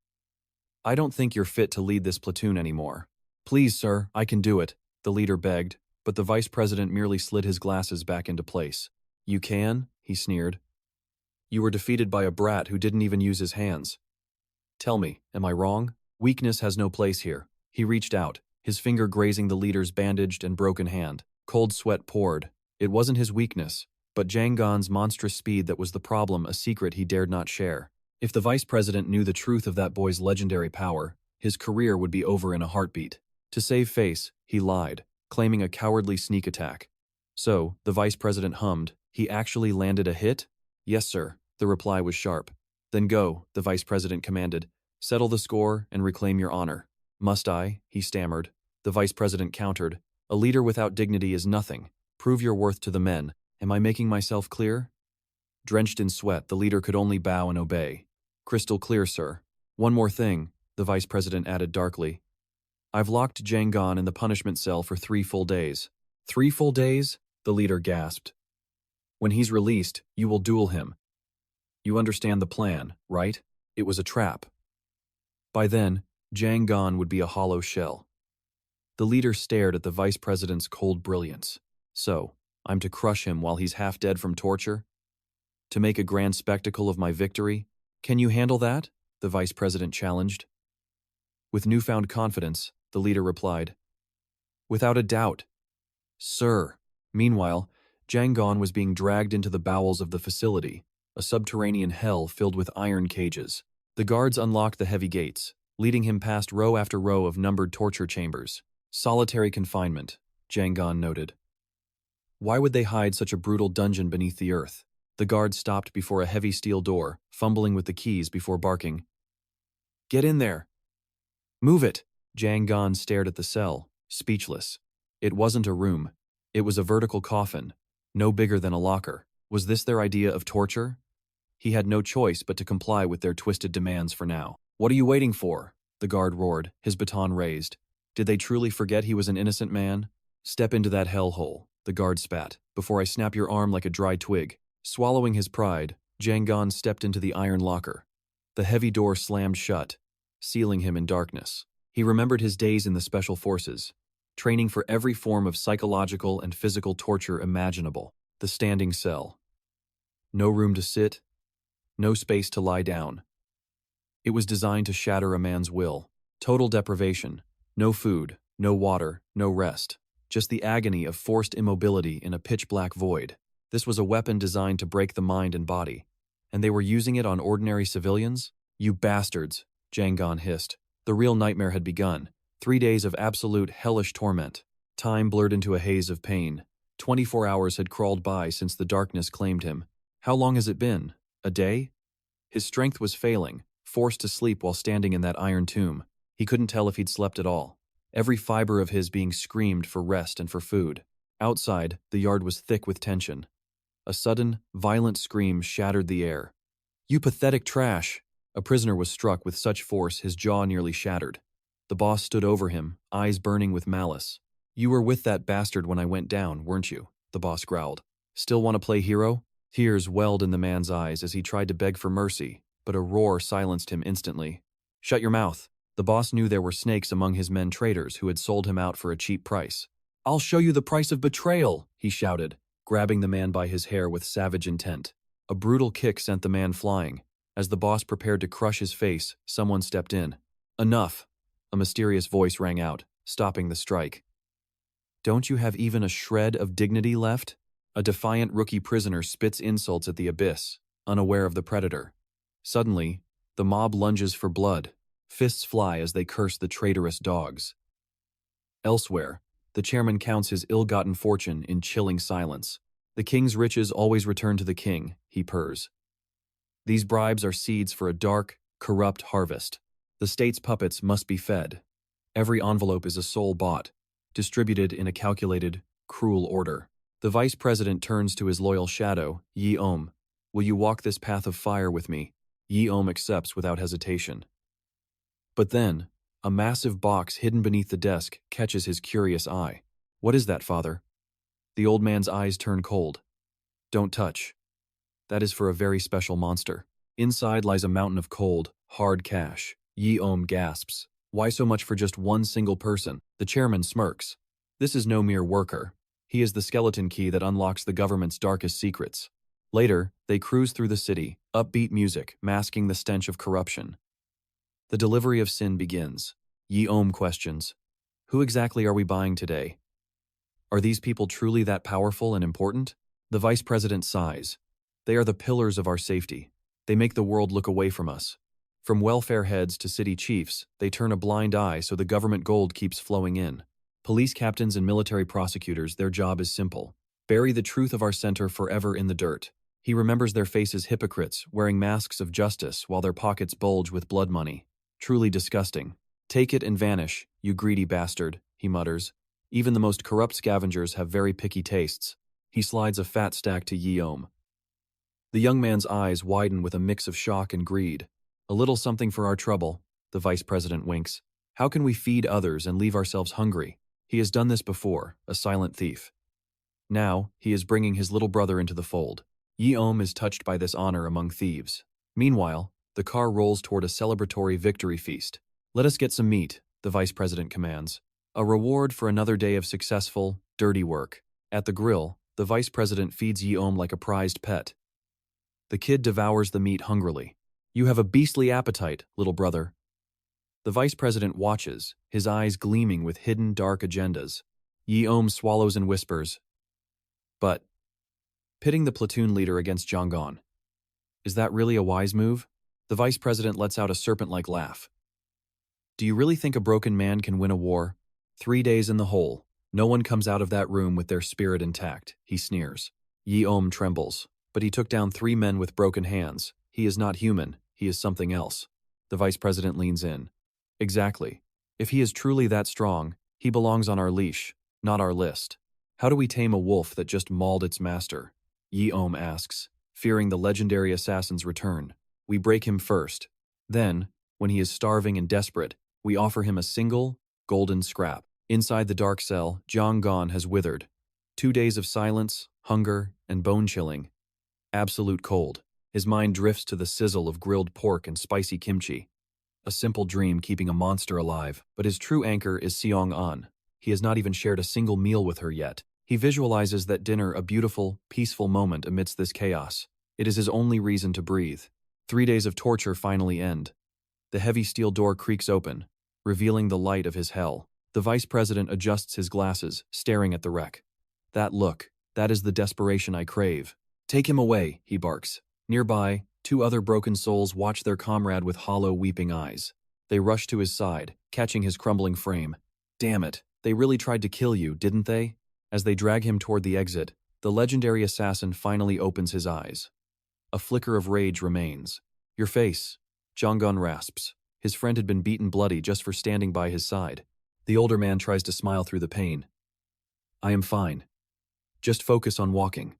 "I don't think you're fit to lead this platoon anymore." "Please, sir, I can do it," the leader begged, but the vice president merely slid his glasses back into place. "You can?" he sneered. "You were defeated by a brat who didn't even use his hands. Tell me, am I wrong? Weakness has no place here." He reached out, his finger grazing the leader's bandaged and broken hand. Cold sweat poured. It wasn't his weakness, but 𝒔𝒂𝒂𝒔𝒊𝒏's monstrous speed that was the problem, a secret he dared not share. If the vice president knew the truth of that boy's legendary power, his career would be over in a heartbeat. To save face, he lied, claiming a cowardly sneak attack. So, the vice president hummed, "He actually landed a hit?" "Yes, sir," the reply was sharp. "Then go," the vice president commanded. "Settle the score and reclaim your honor." "Must I?" he stammered. The vice president countered, "A leader without dignity is nothing. Prove your worth to the men. Am I making myself clear?" Drenched in sweat, the leader could only bow and obey. "Crystal clear, sir." "One more thing," the vice president added darkly. "I've locked 𝒔𝒂𝒂𝒔𝒊𝒏 in the punishment cell for 3 full days. 3 full days? The leader gasped. "When he's released, you will duel him. You understand the plan, right? It was a trap." By then, 𝒔𝒂𝒂𝒔𝒊𝒏 would be a hollow shell. The leader stared at the vice president's cold brilliance. "So, I'm to crush him while he's half dead from torture? To make a grand spectacle of my victory? Can you handle that?" the vice president challenged. With newfound confidence, the leader replied, "Without a doubt, sir." Meanwhile, 𝒔𝒂𝒂𝒔𝒊𝒏 was being dragged into the bowels of the facility, a subterranean hell filled with iron cages. The guards unlocked the heavy gates, leading him past row after row of numbered torture chambers. "Solitary confinement," 𝒔𝒂𝒂𝒔𝒊𝒏 noted. "Why would they hide such a brutal dungeon beneath the earth?" The guard stopped before a heavy steel door, fumbling with the keys before barking, "Get in there! Move it!" 𝒔𝒂𝒂𝒔𝒊𝒏 stared at the cell, speechless. It wasn't a room. It was a vertical coffin, no bigger than a locker. Was this their idea of torture? He had no choice but to comply with their twisted demands for now. "What are you waiting for?" the guard roared, his baton raised. Did they truly forget he was an innocent man? "Step into that hellhole," the guard spat, "before I snap your arm like a dry twig." Swallowing his pride, 𝒔𝒂𝒂𝒔𝒊𝒏 stepped into the iron locker. The heavy door slammed shut, sealing him in darkness. He remembered his days in the special forces, training for every form of psychological and physical torture imaginable. The standing cell. No room to sit, no space to lie down. It was designed to shatter a man's will. Total deprivation, no food, no water, no rest. Just the agony of forced immobility in a pitch-black void. This was a weapon designed to break the mind and body. And they were using it on ordinary civilians? "You bastards," 𝒔𝒂𝒂𝒔𝒊𝒏 hissed. The real nightmare had begun. 3 days of absolute hellish torment. Time blurred into a haze of pain. 24 hours had crawled by since the darkness claimed him. How long has it been? A day? His strength was failing, forced to sleep while standing in that iron tomb. He couldn't tell if he'd slept at all. Every fiber of his being screamed for rest and for food. Outside, the yard was thick with tension. A sudden, violent scream shattered the air. "You pathetic trash!" A prisoner was struck with such force his jaw nearly shattered. The boss stood over him, eyes burning with malice. "You were with that bastard when I went down, weren't you?" the boss growled. "Still want to play hero?" Tears welled in the man's eyes as he tried to beg for mercy, but a roar silenced him instantly. "Shut your mouth." The boss knew there were snakes among his men traitors who had sold him out for a cheap price. "I'll show you the price of betrayal," he shouted. grabbing the man by his hair with savage intent. A brutal kick sent the man flying. As the boss prepared to crush his face, someone stepped in. "Enough!" A mysterious voice rang out, stopping the strike. "Don't you have even a shred of dignity left?" A defiant rookie prisoner spits insults at the abyss, unaware of the predator. Suddenly, the mob lunges for blood. Fists fly as they curse the traitorous dogs. Elsewhere, the chairman counts his ill-gotten fortune in chilling silence. "The king's riches always return to the king," he purrs. "These bribes are seeds for a dark, corrupt harvest. The state's puppets must be fed. Every envelope is a soul bought, distributed in a calculated, cruel order." The vice president turns to his loyal shadow, 𝒔𝒔𝒂𝒔𝒔𝒊𝒏. "Will you walk this path of fire with me?" 𝒔𝒔𝒂𝒔𝒊𝒏 accepts without hesitation. But then, a massive box hidden beneath the desk catches his curious eye. "What is that, father?" The old man's eyes turn cold. "Don't touch. That is for a very special monster." Inside lies a mountain of cold, hard cash. 𝒔𝒔𝒂𝒔𝒊𝒏 gasps. "Why so much for just one single person?" The chairman smirks. "This is no mere worker. He is the skeleton key that unlocks the government's darkest secrets." Later, they cruise through the city, upbeat music masking the stench of corruption. The delivery of sin begins. 𝒔𝒔𝒂𝒔𝒊𝒏 questions, "Who exactly are we buying today? Are these people truly that powerful and important?" The vice president sighs. "They are the pillars of our safety. They make the world look away from us. From welfare heads to city chiefs, they turn a blind eye so the government gold keeps flowing in. Police captains and military prosecutors, their job is simple. Bury the truth of our center forever in the dirt." He remembers their faces, hypocrites, wearing masks of justice while their pockets bulge with blood money. Truly disgusting. "Take it and vanish, you greedy bastard," he mutters. "Even the most corrupt scavengers have very picky tastes." He slides a fat stack to 𝒔𝒔𝒂𝒔𝒊𝒏. The young man's eyes widen with a mix of shock and greed. "A little something for our trouble," the vice president winks. "How can we feed others and leave ourselves hungry?" He has done this before, a silent thief. Now, he is bringing his little brother into the fold. 𝒔𝒔𝒂𝒔𝒊𝒏 is touched by this honor among thieves. Meanwhile, the car rolls toward a celebratory victory feast. "Let us get some meat," the vice president commands. A reward for another day of successful, dirty work. At the grill, the vice president feeds 𝒔𝒔𝒂𝒔𝒊𝒏 like a prized pet. The kid devours the meat hungrily. "You have a beastly appetite, little brother." The vice president watches, his eyes gleaming with hidden dark agendas. 𝒔𝒔𝒂𝒔𝒊𝒏 swallows and whispers, "But, pitting the platoon leader against Jong-gon, is that really a wise move?" The vice president lets out a serpent-like laugh. "Do you really think a broken man can win a war? 3 days in the hole. No one comes out of that room with their spirit intact," he sneers. 𝒔𝒔𝒂𝒔𝒊𝒏 trembles. "But he took down 3 men with broken hands. He is not human, he is something else." The vice president leans in. "Exactly. If he is truly that strong, he belongs on our leash, not our list. How do we tame a wolf that just mauled its master?" 𝒔𝒔𝒂𝒔𝒊𝒏 asks, fearing the legendary assassin's return. "We break him first. Then, when he is starving and desperate, we offer him a single, golden scrap." Inside the dark cell, Jong-gon has withered. 2 days of silence, hunger, and bone-chilling. Absolute cold. His mind drifts to the sizzle of grilled pork and spicy kimchi. A simple dream keeping a monster alive, but his true anchor is Seong-an. He has not even shared a single meal with her yet. He visualizes that dinner a beautiful, peaceful moment amidst this chaos. It is his only reason to breathe. 3 days of torture finally end. The heavy steel door creaks open, revealing the light of his hell. The vice president adjusts his glasses, staring at the wreck. That look, that is the desperation I crave. "Take him away," he barks. Nearby, 2 other broken souls watch their comrade with hollow, weeping eyes. They rush to his side, catching his crumbling frame. "Damn it, they really tried to kill you, didn't they?" As they drag him toward the exit, the legendary assassin finally opens his eyes. A flicker of rage remains. "Your face," Jong-gon rasps. His friend had been beaten bloody just for standing by his side. The older man tries to smile through the pain. "I am fine. Just focus on walking."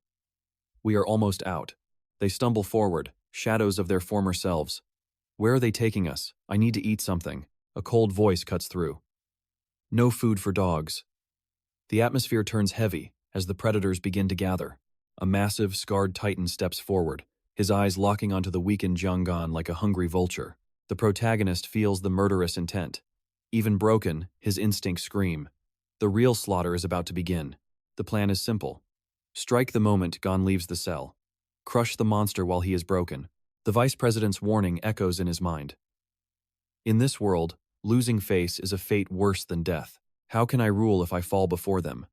"We are almost out." They stumble forward, shadows of their former selves. "Where are they taking us? I need to eat something." A cold voice cuts through. "No food for dogs." The atmosphere turns heavy as the predators begin to gather. A massive, scarred titan steps forward, his eyes locking onto the weakened Jong-gon like a hungry vulture. The protagonist feels the murderous intent. Even broken, his instincts scream. The real slaughter is about to begin. The plan is simple. Strike the moment Gon leaves the cell. Crush the monster while he is broken. The vice president's warning echoes in his mind. In this world, losing face is a fate worse than death. How can I rule if I fall before them?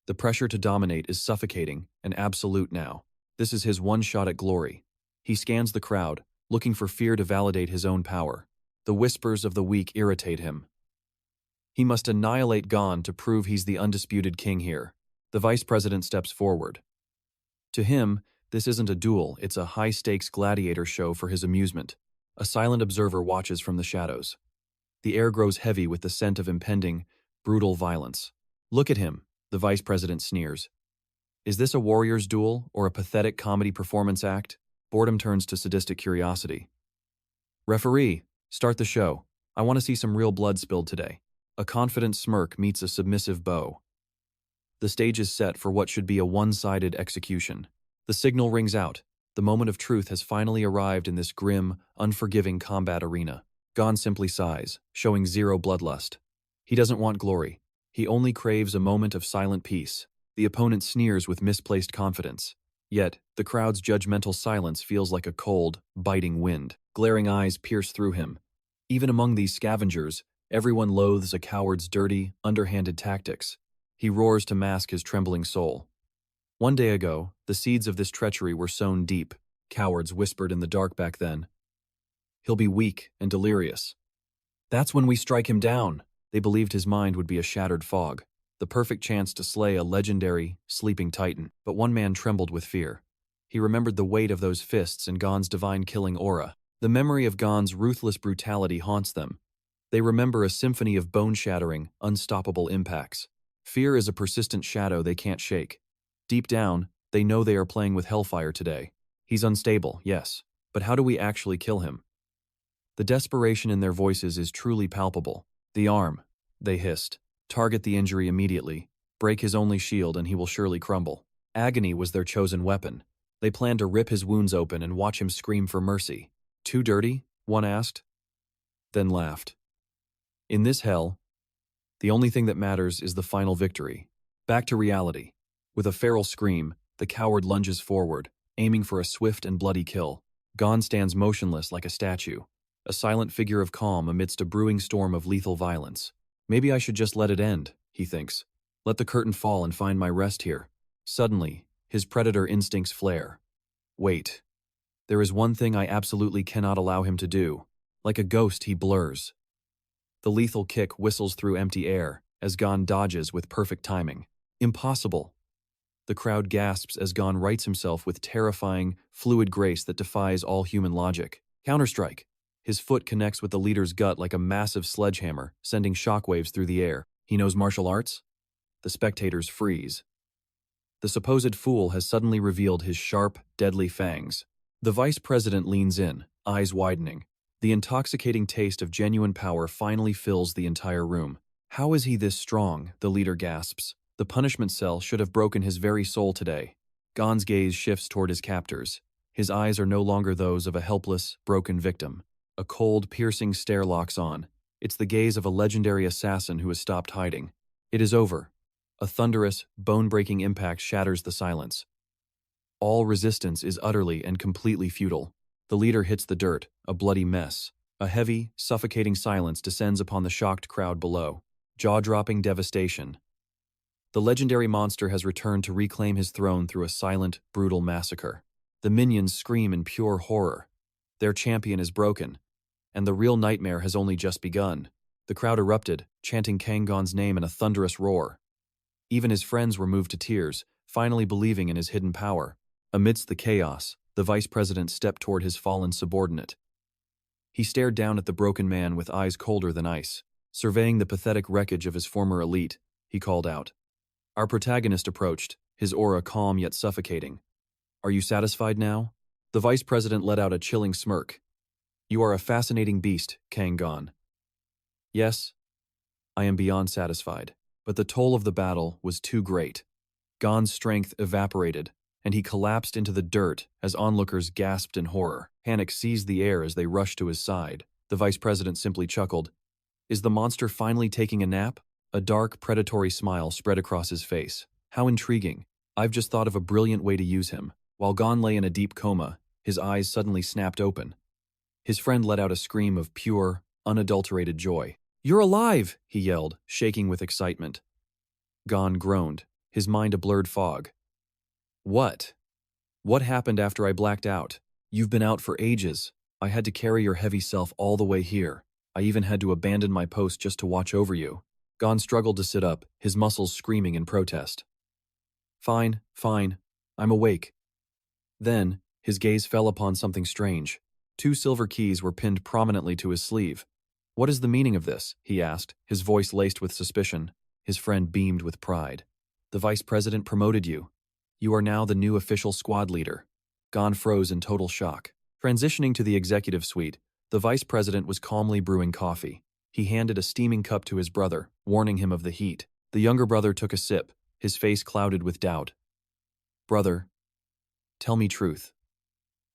The pressure to dominate is suffocating and absolute now. This is his one shot at glory. He scans the crowd, looking for fear to validate his own power. The whispers of the weak irritate him. He must annihilate Gon to prove he's the undisputed king here. The vice president steps forward. To him, this isn't a duel, it's a high-stakes gladiator show for his amusement. A silent observer watches from the shadows. The air grows heavy with the scent of impending, brutal violence. Look at him, the vice president sneers. Is this a warrior's duel or a pathetic comedy performance act? Boredom turns to sadistic curiosity. Referee, start the show. I want to see some real blood spilled today. A confident smirk meets a submissive bow. The stage is set for what should be a one-sided execution. The signal rings out. The moment of truth has finally arrived in this grim, unforgiving combat arena. Gon simply sighs, showing zero bloodlust. He doesn't want glory. He only craves a moment of silent peace. The opponent sneers with misplaced confidence. Yet, the crowd's judgmental silence feels like a cold, biting wind. Glaring eyes pierce through him. Even among these scavengers, everyone loathes a coward's dirty, underhanded tactics. He roars to mask his trembling soul. One day ago, the seeds of this treachery were sown deep. Cowards whispered in the dark back then. He'll be weak and delirious. That's when we strike him down. They believed his mind would be a shattered fog, the perfect chance to slay a legendary, sleeping titan. But one man trembled with fear. He remembered the weight of those fists and Gon's divine killing aura. The memory of Gon's ruthless brutality haunts them. They remember a symphony of bone-shattering, unstoppable impacts. Fear is a persistent shadow they can't shake. Deep down, they know they are playing with hellfire today. He's unstable, yes, but how do we actually kill him? The desperation in their voices is truly palpable. The arm, they hissed. Target the injury immediately. Break his only shield and he will surely crumble. Agony was their chosen weapon. They planned to rip his wounds open and watch him scream for mercy. Too dirty? One asked. Then laughed. In this hell, the only thing that matters is the final victory. Back to reality. With a feral scream, the coward lunges forward, aiming for a swift and bloody kill. Gon stands motionless like a statue, a silent figure of calm amidst a brewing storm of lethal violence. Maybe I should just let it end, he thinks. Let the curtain fall and find my rest here. Suddenly, his predator instincts flare. Wait. There is one thing I absolutely cannot allow him to do. Like a ghost, he blurs. The lethal kick whistles through empty air as Gon dodges with perfect timing. Impossible. The crowd gasps as Gon rights himself with terrifying, fluid grace that defies all human logic. Counterstrike. His foot connects with the leader's gut like a massive sledgehammer, sending shockwaves through the air. He knows martial arts? The spectators freeze. The supposed fool has suddenly revealed his sharp, deadly fangs. The vice president leans in, eyes widening. The intoxicating taste of genuine power finally fills the entire room. How is he this strong? The leader gasps. The punishment cell should have broken his very soul today. Gon's gaze shifts toward his captors. His eyes are no longer those of a helpless, broken victim. A cold, piercing stare locks on. It's the gaze of a legendary assassin who has stopped hiding. It is over. A thunderous, bone-breaking impact shatters the silence. All resistance is utterly and completely futile. The leader hits the dirt, a bloody mess. A heavy, suffocating silence descends upon the shocked crowd below. Jaw-dropping devastation. The legendary monster has returned to reclaim his throne through a silent, brutal massacre. The minions scream in pure horror. Their champion is broken, and the real nightmare has only just begun. The crowd erupted, chanting Kang Gon's name in a thunderous roar. Even his friends were moved to tears, finally believing in his hidden power. Amidst the chaos, the vice president stepped toward his fallen subordinate. He stared down at the broken man with eyes colder than ice. Surveying the pathetic wreckage of his former elite, he called out. Our protagonist approached, his aura calm yet suffocating. Are you satisfied now? The vice president let out a chilling smirk. You are a fascinating beast, Kang Gon. Yes, I am beyond satisfied, but the toll of the battle was too great. Gon's strength evaporated, and he collapsed into the dirt as onlookers gasped in horror. Panic seized the air as they rushed to his side. The vice president simply chuckled. Is the monster finally taking a nap? A dark, predatory smile spread across his face. How intriguing. I've just thought of a brilliant way to use him. While Gon lay in a deep coma, his eyes suddenly snapped open. His friend let out a scream of pure, unadulterated joy. "You're alive!" he yelled, shaking with excitement. Gon groaned, his mind a blurred fog. "What? What happened after I blacked out? You've been out for ages. I had to carry your heavy self all the way here. I even had to abandon my post just to watch over you." Gon struggled to sit up, his muscles screaming in protest. Fine. I'm awake." Then, his gaze fell upon something strange. 2 silver keys were pinned prominently to his sleeve. "What is the meaning of this?" he asked, his voice laced with suspicion. His friend beamed with pride. "The vice president promoted you. You are now the new official squad leader." Gon froze in total shock. Transitioning to the executive suite, the vice president was calmly brewing coffee. He handed a steaming cup to his brother, warning him of the heat. The younger brother took a sip, his face clouded with doubt. "Brother, tell me truth.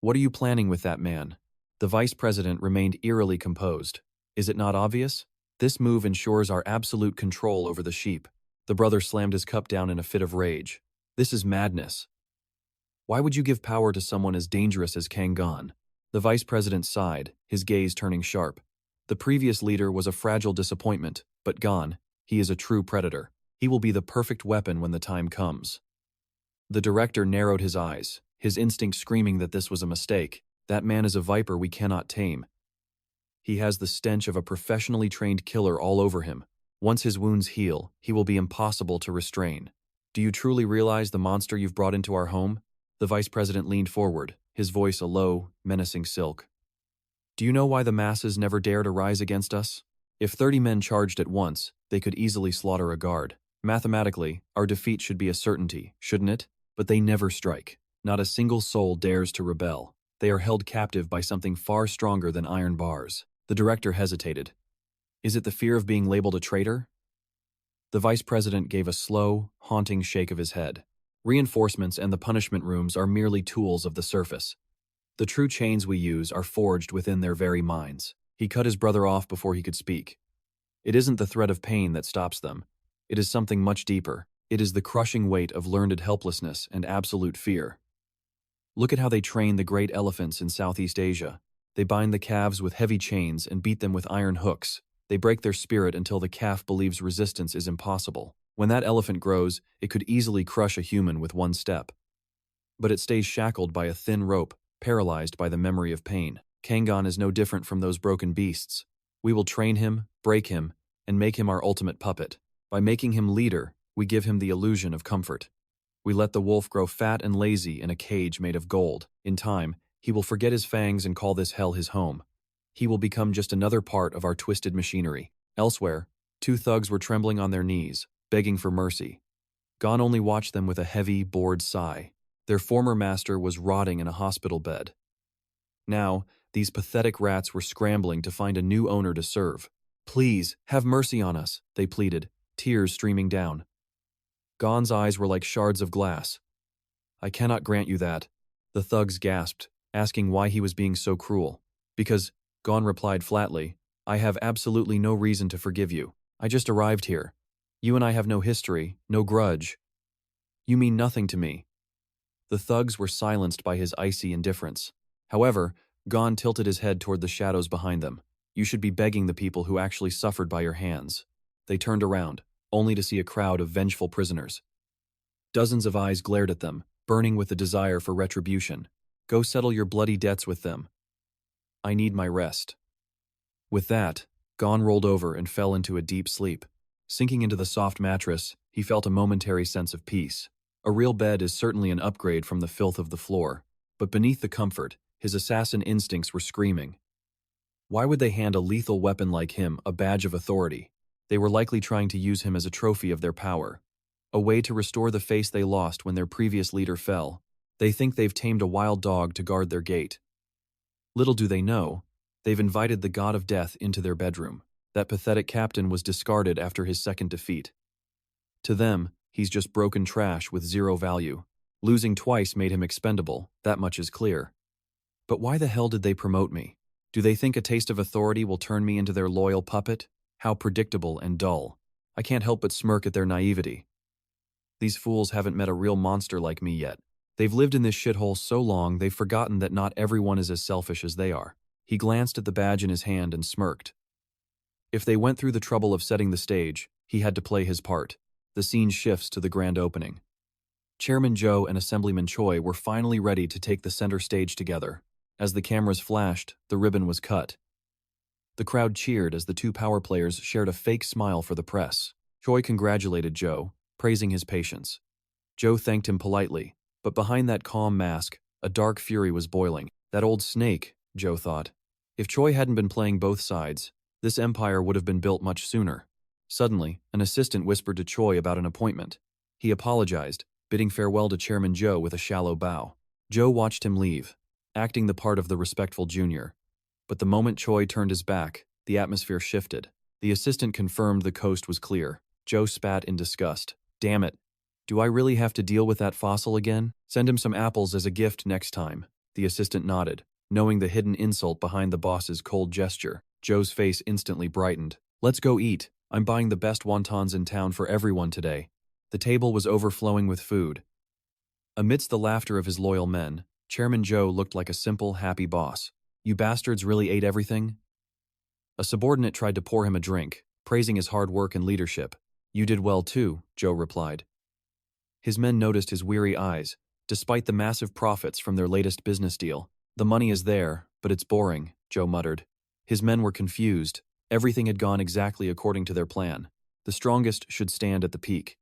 What are you planning with that man?" The vice president remained eerily composed. "Is it not obvious? This move ensures our absolute control over the sheep." The brother slammed his cup down in a fit of rage. "This is madness. Why would you give power to someone as dangerous as Kang Gon?" The vice president sighed, his gaze turning sharp. The previous leader was a fragile disappointment, but Gon, he is a true predator. He will be the perfect weapon when the time comes. The director narrowed his eyes, his instinct screaming that this was a mistake. That man is a viper we cannot tame. He has the stench of a professionally trained killer all over him. Once his wounds heal, he will be impossible to restrain. "Do you truly realize the monster you've brought into our home?" The vice president leaned forward, his voice a low, menacing silk. "Do you know why the masses never dare to rise against us? If 30 men charged at once, they could easily slaughter a guard. Mathematically, our defeat should be a certainty, shouldn't it? But they never strike. Not a single soul dares to rebel. They are held captive by something far stronger than iron bars." The director hesitated. "Is it the fear of being labeled a traitor?" The vice president gave a slow, haunting shake of his head. "Reinforcements and the punishment rooms are merely tools of the surface. The true chains we use are forged within their very minds." He cut his brother off before he could speak. "It isn't the threat of pain that stops them. It is something much deeper. It is the crushing weight of learned helplessness and absolute fear. Look at how they train the great elephants in Southeast Asia. They bind the calves with heavy chains and beat them with iron hooks. They break their spirit until the calf believes resistance is impossible. When that elephant grows, it could easily crush a human with one step. But it stays shackled by a thin rope, paralyzed by the memory of pain. Kang Gon is no different from those broken beasts. We will train him, break him, and make him our ultimate puppet. By making him leader, we give him the illusion of comfort. We let the wolf grow fat and lazy in a cage made of gold. In time, he will forget his fangs and call this hell his home. He will become just another part of our twisted machinery." Elsewhere, 2 thugs were trembling on their knees, begging for mercy. Gon only watched them with a heavy, bored sigh. Their former master was rotting in a hospital bed. Now, these pathetic rats were scrambling to find a new owner to serve. "Please, have mercy on us," they pleaded, tears streaming down. Gon's eyes were like shards of glass. "I cannot grant you that," the thugs gasped, asking why he was being so cruel. "Because," Gon replied flatly, "I have absolutely no reason to forgive you. I just arrived here. You and I have no history, no grudge. You mean nothing to me." The thugs were silenced by his icy indifference. However, Gon tilted his head toward the shadows behind them. "You should be begging the people who actually suffered by your hands." They turned around, only to see a crowd of vengeful prisoners. Dozens of eyes glared at them, burning with the desire for retribution. "Go settle your bloody debts with them. I need my rest." With that, Gon rolled over and fell into a deep sleep. Sinking into the soft mattress, he felt a momentary sense of peace. A real bed is certainly an upgrade from the filth of the floor, but beneath the comfort, his assassin instincts were screaming. Why would they hand a lethal weapon like him a badge of authority? They were likely trying to use him as a trophy of their power. A way to restore the face they lost when their previous leader fell. They think they've tamed a wild dog to guard their gate. Little do they know, they've invited the god of death into their bedroom. That pathetic captain was discarded after his second defeat. To them, he's just broken trash with zero value. Losing twice made him expendable, that much is clear. But why the hell did they promote me? Do they think a taste of authority will turn me into their loyal puppet? How predictable and dull. I can't help but smirk at their naivety. These fools haven't met a real monster like me yet. They've lived in this shithole so long they've forgotten that not everyone is as selfish as they are. He glanced at the badge in his hand and smirked. If they went through the trouble of setting the stage, he had to play his part. The scene shifts to the grand opening. Chairman Zhou and Assemblyman Choi were finally ready to take the center stage together. As the cameras flashed, the ribbon was cut. The crowd cheered as the two power players shared a fake smile for the press. Choi congratulated Zhou, praising his patience. Zhou thanked him politely, but behind that calm mask, a dark fury was boiling. That old snake, Zhou thought. If Choi hadn't been playing both sides, this empire would have been built much sooner. Suddenly, an assistant whispered to Choi about an appointment. He apologized, bidding farewell to Chairman Zhou with a shallow bow. Zhou watched him leave, acting the part of the respectful junior. But the moment Choi turned his back, the atmosphere shifted. The assistant confirmed the coast was clear. Zhou spat in disgust. Damn it. Do I really have to deal with that fossil again? Send him some apples as a gift next time. The assistant nodded, knowing the hidden insult behind the boss's cold gesture. Zhou's face instantly brightened. Let's go eat. I'm buying the best wontons in town for everyone today. The table was overflowing with food. Amidst the laughter of his loyal men, Chairman Zhou looked like a simple, happy boss. You bastards really ate everything? A subordinate tried to pour him a drink, praising his hard work and leadership. You did well too, Zhou replied. His men noticed his weary eyes, despite the massive profits from their latest business deal. The money is there, but it's boring, Zhou muttered. His men were confused. Everything had gone exactly according to their plan. The strongest should stand at the peak.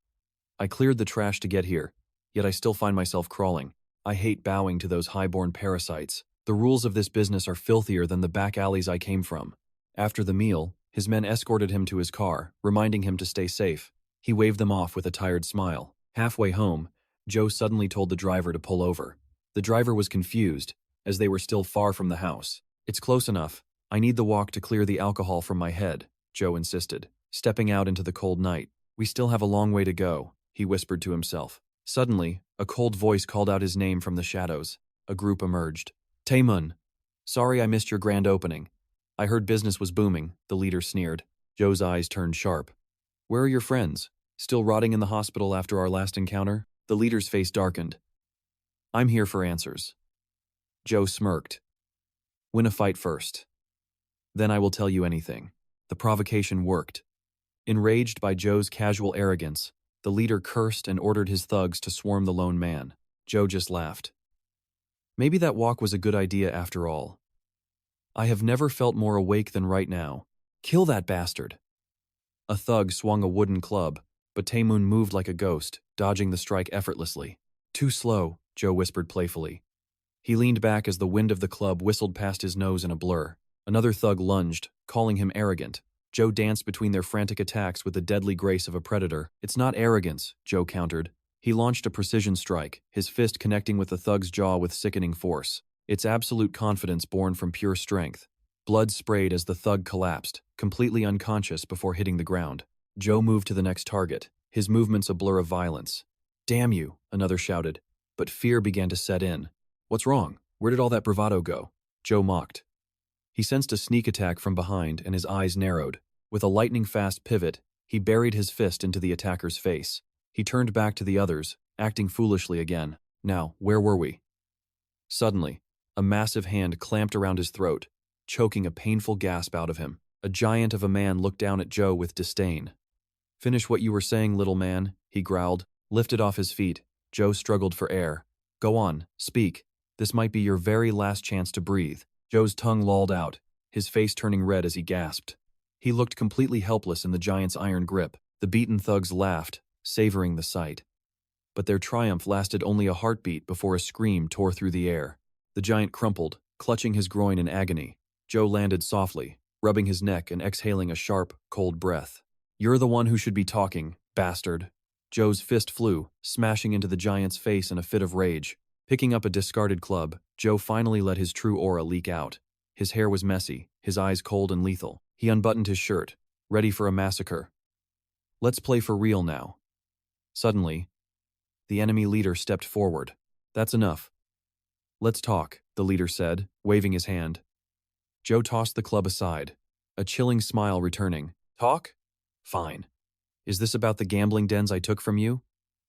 I cleared the trash to get here, yet I still find myself crawling. I hate bowing to those high-born parasites. The rules of this business are filthier than the back alleys I came from. After the meal, his men escorted him to his car, reminding him to stay safe. He waved them off with a tired smile. Halfway home, Zhou suddenly told the driver to pull over. The driver was confused, as they were still far from the house. It's close enough. I need the walk to clear the alcohol from my head, Zhou insisted, stepping out into the cold night. We still have a long way to go, he whispered to himself. Suddenly, a cold voice called out his name from the shadows. A group emerged. Taemun. Sorry I missed your grand opening. I heard business was booming, the leader sneered. Zhou's eyes turned sharp. Where are your friends? Still rotting in the hospital after our last encounter? The leader's face darkened. I'm here for answers. Zhou smirked. Win a fight first. Then I will tell you anything. The provocation worked. Enraged by Zhou's casual arrogance, the leader cursed and ordered his thugs to swarm the lone man. Zhou just laughed. Maybe that walk was a good idea after all. I have never felt more awake than right now. Kill that bastard. A thug swung a wooden club, but Taemun moved like a ghost, dodging the strike effortlessly. Too slow, Zhou whispered playfully. He leaned back as the wind of the club whistled past his nose in a blur. Another thug lunged, calling him arrogant. Zhou danced between their frantic attacks with the deadly grace of a predator. It's not arrogance, Zhou countered. He launched a precision strike, his fist connecting with the thug's jaw with sickening force. It's absolute confidence born from pure strength. Blood sprayed as the thug collapsed, completely unconscious before hitting the ground. Zhou moved to the next target, his movements a blur of violence. Damn you, another shouted. But fear began to set in. What's wrong? Where did all that bravado go? Zhou mocked. He sensed a sneak attack from behind and his eyes narrowed. With a lightning-fast pivot, he buried his fist into the attacker's face. He turned back to the others, acting foolishly again. Now, where were we? Suddenly, a massive hand clamped around his throat, choking a painful gasp out of him. A giant of a man looked down at Zhou with disdain. Finish what you were saying, little man, he growled. Lifted off his feet, Zhou struggled for air. Go on, speak. This might be your very last chance to breathe. Zhou's tongue lolled out, his face turning red as he gasped. He looked completely helpless in the giant's iron grip. The beaten thugs laughed, savoring the sight. But their triumph lasted only a heartbeat before a scream tore through the air. The giant crumpled, clutching his groin in agony. Zhou landed softly, rubbing his neck and exhaling a sharp, cold breath. You're the one who should be talking, bastard. Zhou's fist flew, smashing into the giant's face in a fit of rage. Picking up a discarded club, Zhou finally let his true aura leak out. His hair was messy, his eyes cold and lethal. He unbuttoned his shirt, ready for a massacre. Let's play for real now. Suddenly, the enemy leader stepped forward. That's enough. Let's talk, the leader said, waving his hand. Zhou tossed the club aside, a chilling smile returning. Talk? Fine. Is this about the gambling dens I took from you?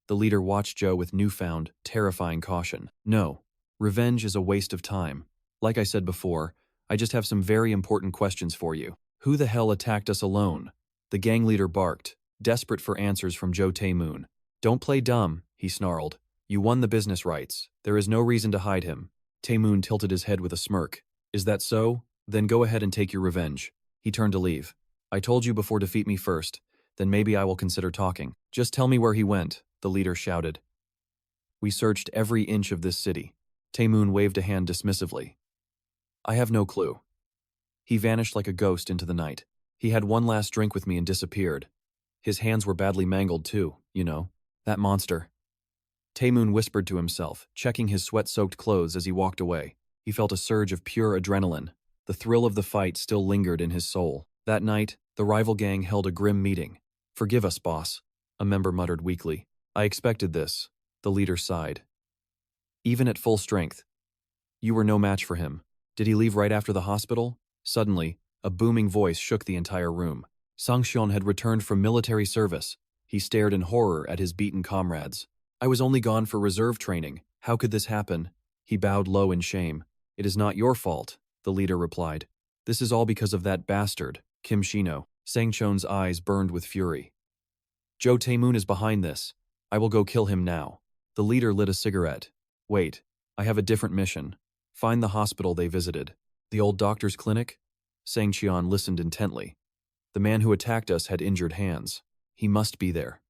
The leader watched Joe with newfound, terrifying caution. No. Revenge is a waste of time. Like I said before, I just have some very important questions for you. Who the hell attacked us alone? The gang leader barked, desperate for answers from Joe Tae-moon. Don't play dumb, he snarled. You won the business rights. There is no reason to hide him. Tae-moon tilted his head with a smirk. Is that so? Then go ahead and take your revenge. He turned to leave. I told you before, defeat me first. Then maybe I will consider talking. Just tell me where he went, the leader shouted. We searched every inch of this city. Tae-moon waved a hand dismissively. I have no clue. He vanished like a ghost into the night. He had one last drink with me and disappeared. His hands were badly mangled too, you know. That monster. Tae-moon whispered to himself, checking his sweat-soaked clothes as he walked away. He felt a surge of pure adrenaline. The thrill of the fight still lingered in his soul. That night, the rival gang held a grim meeting. Forgive us, boss, a member muttered weakly. I expected this, the leader sighed. Even at full strength. You were no match for him. Did he leave right after the hospital? Suddenly, a booming voice shook the entire room. Sang-hyun had returned from military service. He stared in horror at his beaten comrades. I was only gone for reserve training. How could this happen? He bowed low in shame. It is not your fault, the leader replied. This is all because of that bastard, Kim Shino. Sang-hyun's eyes burned with fury. Joe Tae-moon is behind this. I will go kill him now. The leader lit a cigarette. Wait, I have a different mission. Find the hospital they visited. The old doctor's clinic? Sang-hyun listened intently. The man who attacked us had injured hands. He must be there.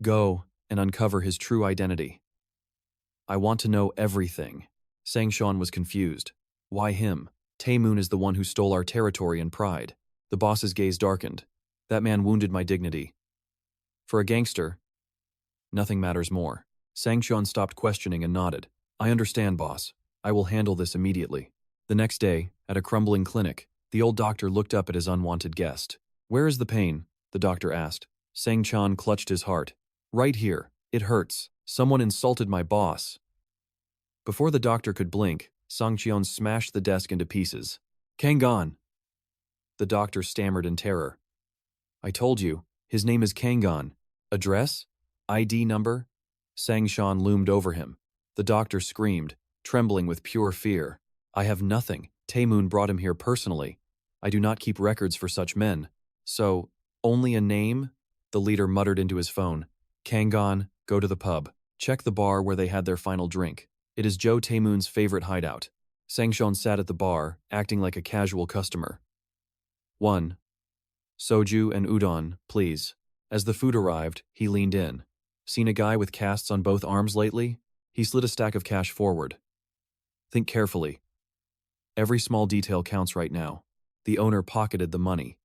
Go and uncover his true identity. I want to know everything. Sang-hyun was confused. Why him? Tae-moon is the one who stole our territory and pride. The boss's gaze darkened. That man wounded my dignity. For a gangster, nothing matters more. Sang-hyun stopped questioning and nodded. I understand, boss. I will handle this immediately. The next day, at a crumbling clinic, the old doctor looked up at his unwanted guest. Where is the pain? The doctor asked. Sang-hyun clutched his heart. Right here. It hurts. Someone insulted my boss. Before the doctor could blink, Sang-hyun smashed the desk into pieces. Kang-gon! The doctor stammered in terror. I told you, his name is Kang-gon. Address? ID number? Sang-hyun loomed over him. The doctor screamed, trembling with pure fear. I have nothing. Tae-moon brought him here personally. I do not keep records for such men. So, only a name? The leader muttered into his phone. Kang-gon, go to the pub. Check the bar where they had their final drink. It is Joe Tae-moon's favorite hideout. Sang-hyun sat at the bar, acting like a casual customer. 1. Soju and udon, please. As the food arrived, he leaned in. Seen a guy with casts on both arms lately? He slid a stack of cash forward. Think carefully. Every small detail counts right now. The owner pocketed the money.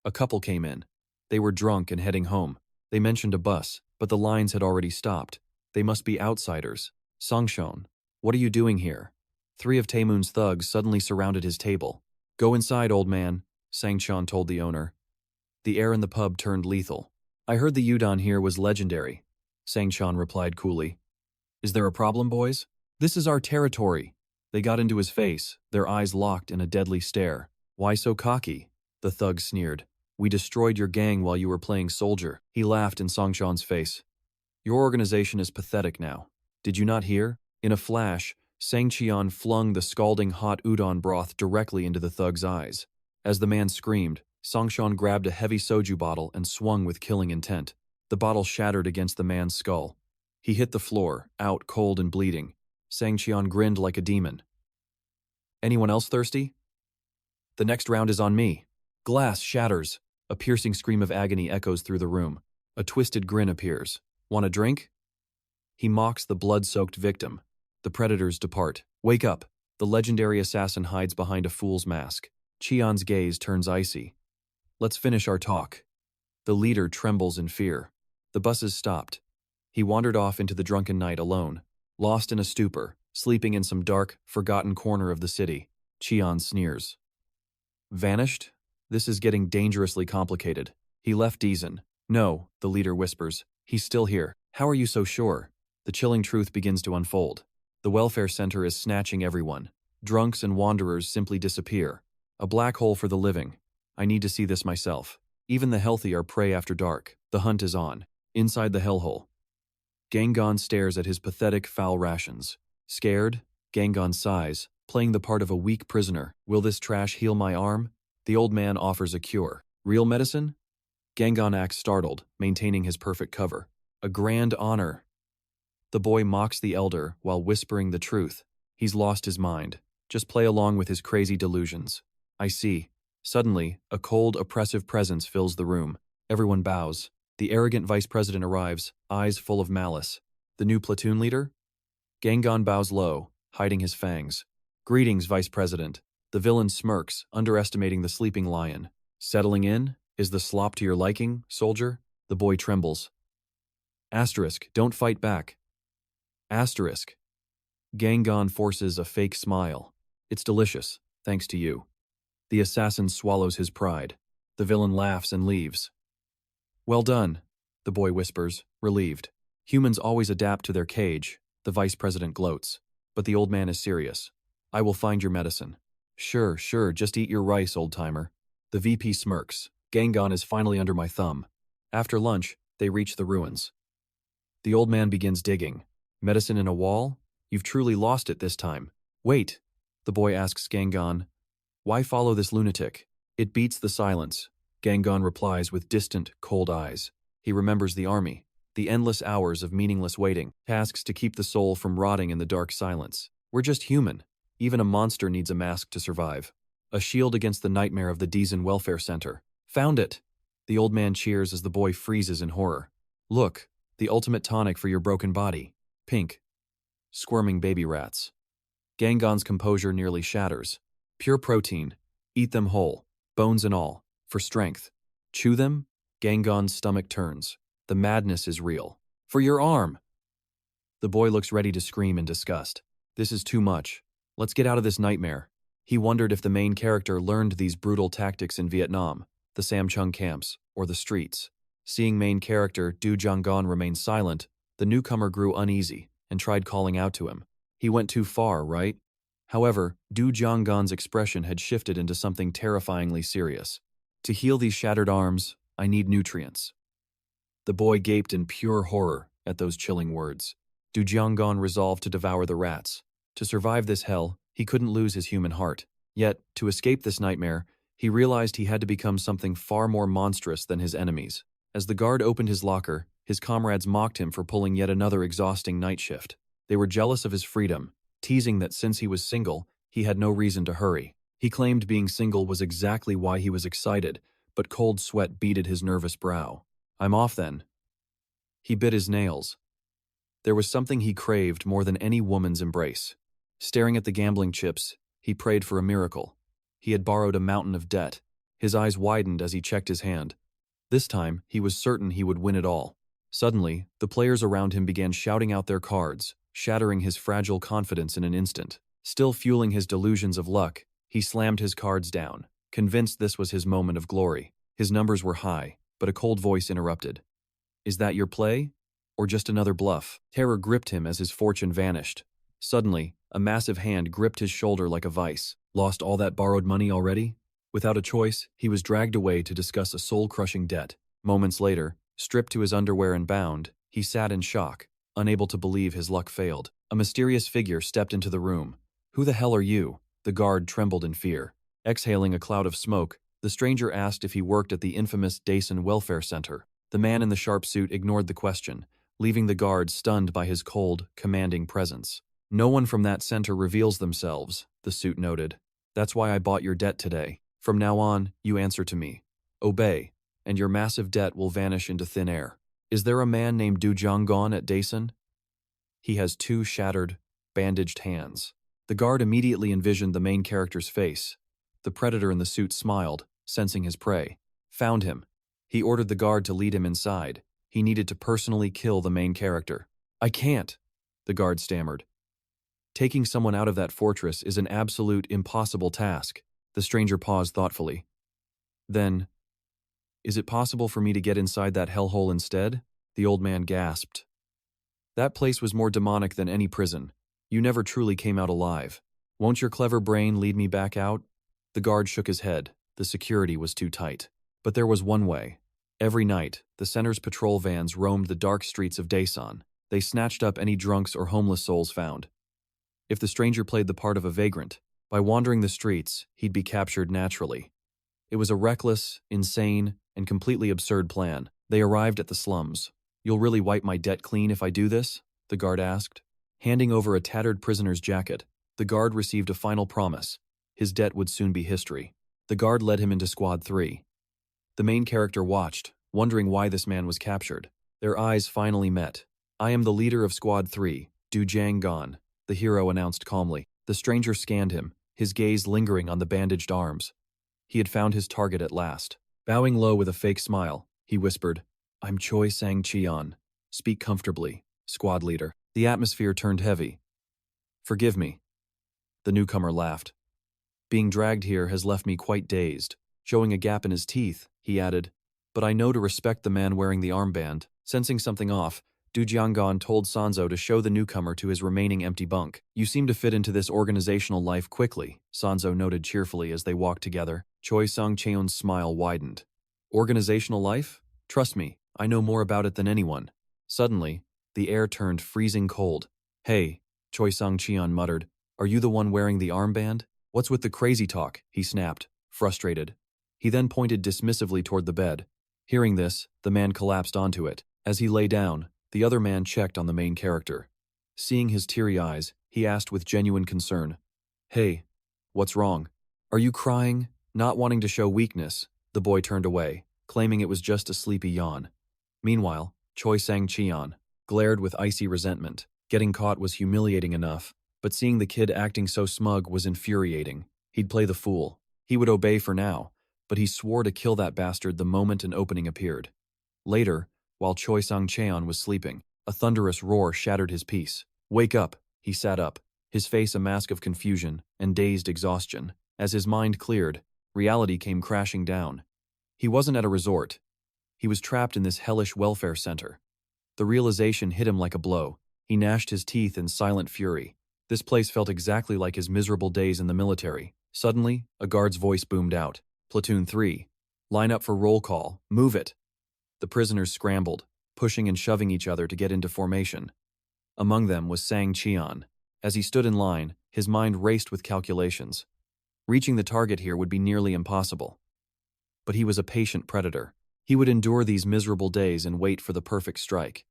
A couple came in. They were drunk and heading home. They mentioned a bus, but the lines had already stopped. They must be outsiders. Sang-hyun, what are you doing here? 3 of Tae-moon's thugs suddenly surrounded his table. Go inside, old man, Sang-hyun told the owner. The air in the pub turned lethal. I heard the udon here was legendary, Sang-hyun replied coolly. Is there a problem, boys? This is our territory. They got into his face, their eyes locked in a deadly stare. Why so cocky? The thugs sneered. We destroyed your gang while you were playing soldier. He laughed in Sang-hyun's face. Your organization is pathetic now. Did you not hear? In a flash, Sang-hyun flung the scalding hot udon broth directly into the thug's eyes. As the man screamed, Sang-hyun grabbed a heavy soju bottle and swung with killing intent. The bottle shattered against the man's skull. He hit the floor, out cold and bleeding. Sang-hyun grinned like a demon. Anyone else thirsty? The next round is on me. Glass shatters. A piercing scream of agony echoes through the room. A twisted grin appears. Want a drink? He mocks the blood-soaked victim. The predators depart. Wake up. The legendary assassin hides behind a fool's mask. Cheon's gaze turns icy. Let's finish our talk. The leader trembles in fear. The buses stopped. He wandered off into the drunken night alone, lost in a stupor, sleeping in some dark, forgotten corner of the city. Cheon sneers. Vanished? This is getting dangerously complicated. He left Dason. No, the leader whispers. He's still here. How are you so sure? The chilling truth begins to unfold. The welfare center is snatching everyone. Drunks and wanderers simply disappear. A black hole for the living. I need to see this myself. Even the healthy are prey after dark. The hunt is on. Inside the hellhole, Gangon stares at his pathetic foul rations. Scared, Gangon sighs, playing the part of a weak prisoner. Will this trash heal my arm? The old man offers a cure. Real medicine? Gangon acts startled, maintaining his perfect cover. A grand honor. The boy mocks the elder while whispering the truth. He's lost his mind. Just play along with his crazy delusions. I see. Suddenly, a cold, oppressive presence fills the room. Everyone bows. The arrogant vice president arrives, eyes full of malice. The new platoon leader? Gangon bows low, hiding his fangs. Greetings, vice president. The villain smirks, underestimating the sleeping lion. Settling in? Is the slop to your liking, soldier? The boy trembles. Asterisk, don't fight back. Asterisk. Gangon forces a fake smile. It's delicious, thanks to you. The assassin swallows his pride. The villain laughs and leaves. Well done, the boy whispers, relieved. Humans always adapt to their cage, the vice president gloats. But the old man is serious. I will find your medicine. Sure, just eat your rice, old-timer. The VP smirks. Gangon is finally under my thumb. After lunch, they reach the ruins. The old man begins digging. Medicine in a wall? You've truly lost it this time. Wait, the boy asks Gangon. Why follow this lunatic? It beats the silence. Gangon replies with distant, cold eyes. He remembers the army, the endless hours of meaningless waiting, tasks to keep the soul from rotting in the dark silence. We're just human. Even a monster needs a mask to survive. A shield against the nightmare of the Dason Welfare Center. Found it! The old man cheers as the boy freezes in horror. Look, the ultimate tonic for your broken body. Pink. Squirming baby rats. Gangon's composure nearly shatters. Pure protein. Eat them whole, bones and all, for strength. Chew them? Gangon's stomach turns. The madness is real. For your arm! The boy looks ready to scream in disgust. This is too much. Let's get out of this nightmare. He wondered if the main character learned these brutal tactics in Vietnam, the Samchung camps, or the streets. Seeing main character 𝑨𝒔𝒔𝒂𝒔𝒔𝒊𝒏 remain silent, the newcomer grew uneasy and tried calling out to him. He went too far, right? However, 𝑨𝒔𝒔𝒂𝒔𝒔𝒊𝒏's expression had shifted into something terrifyingly serious. To heal these shattered arms, I need nutrients. The boy gaped in pure horror at those chilling words. 𝑨𝒔𝒔𝒂𝒔𝒊𝒏 resolved to devour the rats. To survive this hell, he couldn't lose his human heart. Yet, to escape this nightmare, he realized he had to become something far more monstrous than his enemies. As the guard opened his locker, his comrades mocked him for pulling yet another exhausting night shift. They were jealous of his freedom, teasing that since he was single, he had no reason to hurry. He claimed being single was exactly why he was excited, but cold sweat beaded his nervous brow. I'm off then. He bit his nails. There was something he craved more than any woman's embrace. Staring at the gambling chips, he prayed for a miracle. He had borrowed a mountain of debt. His eyes widened as he checked his hand. This time, he was certain he would win it all. Suddenly, the players around him began shouting out their cards, shattering his fragile confidence in an instant. Still fueling his delusions of luck, he slammed his cards down, convinced this was his moment of glory. His numbers were high, but a cold voice interrupted. Is that your play? Or just another bluff? Terror gripped him as his fortune vanished. Suddenly, a massive hand gripped his shoulder like a vice. Lost all that borrowed money already? Without a choice, he was dragged away to discuss a soul-crushing debt. Moments later, stripped to his underwear and bound, he sat in shock, unable to believe his luck failed. A mysterious figure stepped into the room. Who the hell are you? The guard trembled in fear. Exhaling a cloud of smoke, the stranger asked if he worked at the infamous Dason Welfare Center. The man in the sharp suit ignored the question, leaving the guard stunned by his cold, commanding presence. No one from that center reveals themselves, the suit noted. That's why I bought your debt today. From now on, you answer to me. Obey, and your massive debt will vanish into thin air. Is there a man named 𝑨𝒔𝒔𝒂𝒔𝒔𝒊𝒏 at Dason? He has two shattered, bandaged hands. The guard immediately envisioned the main character's face. The predator in the suit smiled, sensing his prey. Found him. He ordered the guard to lead him inside. He needed to personally kill the main character. I can't, the guard stammered. Taking someone out of that fortress is an absolute impossible task. The stranger paused thoughtfully. Then, is it possible for me to get inside that hellhole instead? The old man gasped. That place was more demonic than any prison. You never truly came out alive. Won't your clever brain lead me back out? The guard shook his head. The security was too tight. But there was one way. Every night, the center's patrol vans roamed the dark streets of Dason. They snatched up any drunks or homeless souls found. If the stranger played the part of a vagrant, by wandering the streets, he'd be captured naturally. It was a reckless, insane, and completely absurd plan. They arrived at the slums. "You'll really wipe my debt clean if I do this?" the guard asked. Handing over a tattered prisoner's jacket, the guard received a final promise. His debt would soon be history. The guard led him into Squad 3. The main character watched, wondering why this man was captured. Their eyes finally met. "I am the leader of Squad 3, 𝑨𝒔𝒔𝒂𝒔𝒔𝒊𝒏, the hero announced calmly. The stranger scanned him, his gaze lingering on the bandaged arms. He had found his target at last. Bowing low with a fake smile, he whispered, "I'm Choi Sang-cheon. Speak comfortably, squad leader." The atmosphere turned heavy. "Forgive me." The newcomer laughed. "Being dragged here has left me quite dazed." Showing a gap in his teeth, he added, "But I know to respect the man wearing the armband." Sensing something off, 𝑨𝒔𝒔𝒂𝒔𝒊𝒏 told Sanzo to show the newcomer to his remaining empty bunk. "You seem to fit into this organizational life quickly," Sanzo noted cheerfully as they walked together. Choi Sang-cheon's smile widened. "Organizational life? Trust me, I know more about it than anyone." Suddenly, the air turned freezing cold. "Hey," Choi Sang-cheon muttered, "are you the one wearing the armband?" "What's with the crazy talk?" he snapped, frustrated. He then pointed dismissively toward the bed. Hearing this, the man collapsed onto it. As he lay down, the other man checked on the main character. Seeing his teary eyes, he asked with genuine concern, "Hey, what's wrong? Are you crying?" Not wanting to show weakness, the boy turned away, claiming it was just a sleepy yawn. Meanwhile, Choi Sang-cheon glared with icy resentment. Getting caught was humiliating enough, but seeing the kid acting so smug was infuriating. He'd play the fool. He would obey for now, but he swore to kill that bastard the moment an opening appeared. Later, while Choi Sang-cheon was sleeping, a thunderous roar shattered his peace. "Wake up!" He sat up, his face a mask of confusion and dazed exhaustion. As his mind cleared, reality came crashing down. He wasn't at a resort. He was trapped in this hellish welfare center. The realization hit him like a blow. He gnashed his teeth in silent fury. This place felt exactly like his miserable days in the military. Suddenly, a guard's voice boomed out. "Platoon 3. Line up for roll call. Move it." The prisoners scrambled, pushing and shoving each other to get into formation. Among them was Sang-cheon. As he stood in line, his mind raced with calculations. Reaching the target here would be nearly impossible. But he was a patient predator. He would endure these miserable days and wait for the perfect strike.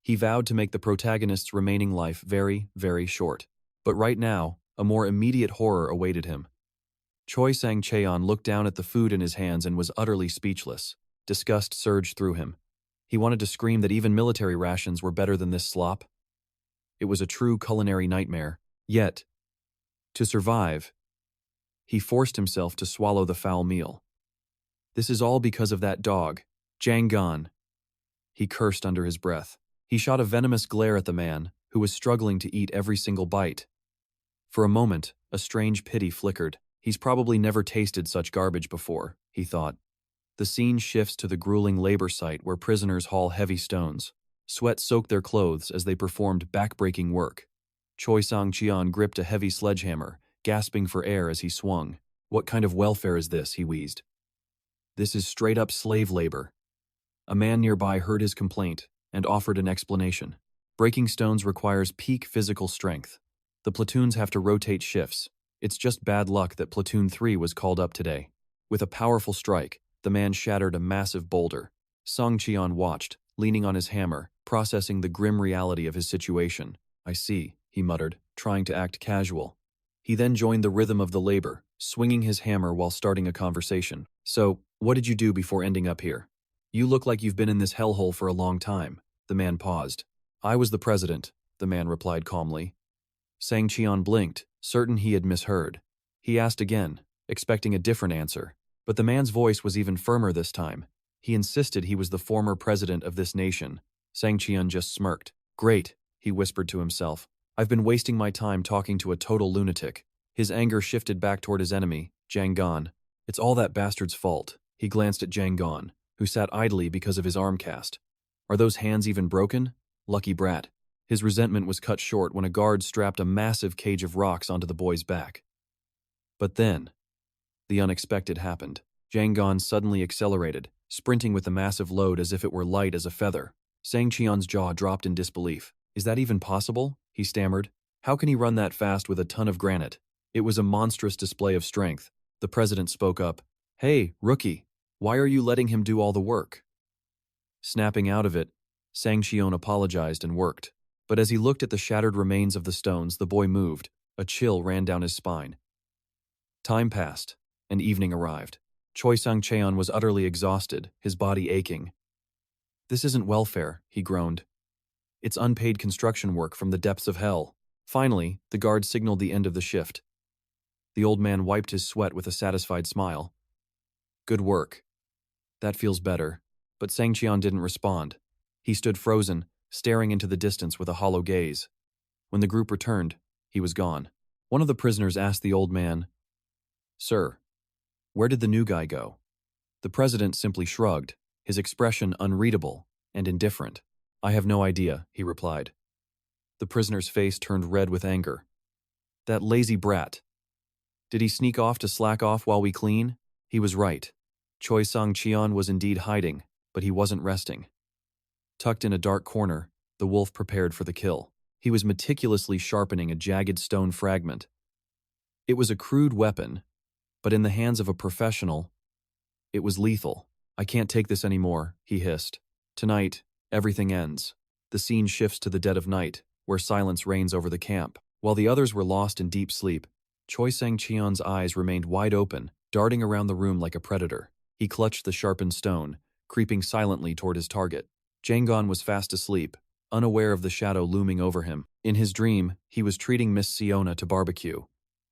He vowed to make the protagonist's remaining life very, very short. But right now, a more immediate horror awaited him. Choi Sang-cheon looked down at the food in his hands and was utterly speechless. Disgust surged through him. He wanted to scream that even military rations were better than this slop. It was a true culinary nightmare. Yet, to survive, he forced himself to swallow the foul meal. "This is all because of that dog, 𝒔𝒔𝒂𝒔𝒊𝒏." He cursed under his breath. He shot a venomous glare at the man, who was struggling to eat every single bite. For a moment, a strange pity flickered. He's probably never tasted such garbage before, he thought. The scene shifts to the grueling labor site where prisoners haul heavy stones. Sweat soaked their clothes as they performed back-breaking work. Choi Sang-cheon gripped a heavy sledgehammer, gasping for air as he swung. "What kind of welfare is this?" he wheezed. "This is straight-up slave labor." A man nearby heard his complaint and offered an explanation. "Breaking stones requires peak physical strength. The platoons have to rotate shifts. It's just bad luck that Platoon 3 was called up today." With a powerful strike, the man shattered a massive boulder. Sang-cheon watched, leaning on his hammer, processing the grim reality of his situation. "I see," he muttered, trying to act casual. He then joined the rhythm of the labor, swinging his hammer while starting a conversation. "So, what did you do before ending up here? You look like you've been in this hellhole for a long time." The man paused. "I was the president," the man replied calmly. Sang-cheon blinked, certain he had misheard. He asked again, expecting a different answer, but the man's voice was even firmer this time. He insisted he was the former president of this nation. Sang-cheon just smirked. "Great," he whispered to himself. "I've been wasting my time talking to a total lunatic." His anger shifted back toward his enemy, 𝒔𝒔𝒂𝒔𝒊𝒏. "It's all that bastard's fault." He glanced at 𝒔𝒔𝒂𝒔𝒊𝒏, who sat idly because of his arm cast. "Are those hands even broken? Lucky brat." His resentment was cut short when a guard strapped a massive cage of rocks onto the boy's back. But then, the unexpected happened. 𝒔𝒔𝒂𝒔𝒊𝒏 suddenly accelerated, sprinting with the massive load as if it were light as a feather. Sang-cheon's jaw dropped in disbelief. Is that even possible? He stammered. How can he run that fast with a ton of granite? It was a monstrous display of strength. The president spoke up. Hey, rookie, why are you letting him do all the work? Snapping out of it, Sang-cheon apologized and worked. But as he looked at the shattered remains of the stones, the boy moved. A chill ran down his spine. Time passed, and evening arrived. Choi Sang-cheon was utterly exhausted, his body aching. This isn't welfare, he groaned. It's unpaid construction work from the depths of hell. Finally, the guard signaled the end of the shift. The old man wiped his sweat with a satisfied smile. Good work. That feels better. But Sang-cheon didn't respond. He stood frozen, staring into the distance with a hollow gaze. When the group returned, he was gone. One of the prisoners asked the old man, Sir, where did the new guy go? The president simply shrugged, his expression unreadable and indifferent. I have no idea, he replied. The prisoner's face turned red with anger. That lazy brat. Did he sneak off to slack off while we clean? He was right. Choi Sang-cheon was indeed hiding, but he wasn't resting. Tucked in a dark corner, the wolf prepared for the kill. He was meticulously sharpening a jagged stone fragment. It was a crude weapon, but in the hands of a professional, it was lethal. I can't take this anymore, he hissed. Tonight, everything ends. The scene shifts to the dead of night, where silence reigns over the camp. While the others were lost in deep sleep, Choi Sang-cheon's eyes remained wide open, darting around the room like a predator. He clutched the sharpened stone, creeping silently toward his target. Jangon was fast asleep, unaware of the shadow looming over him. In his dream, he was treating Miss Siona to barbecue.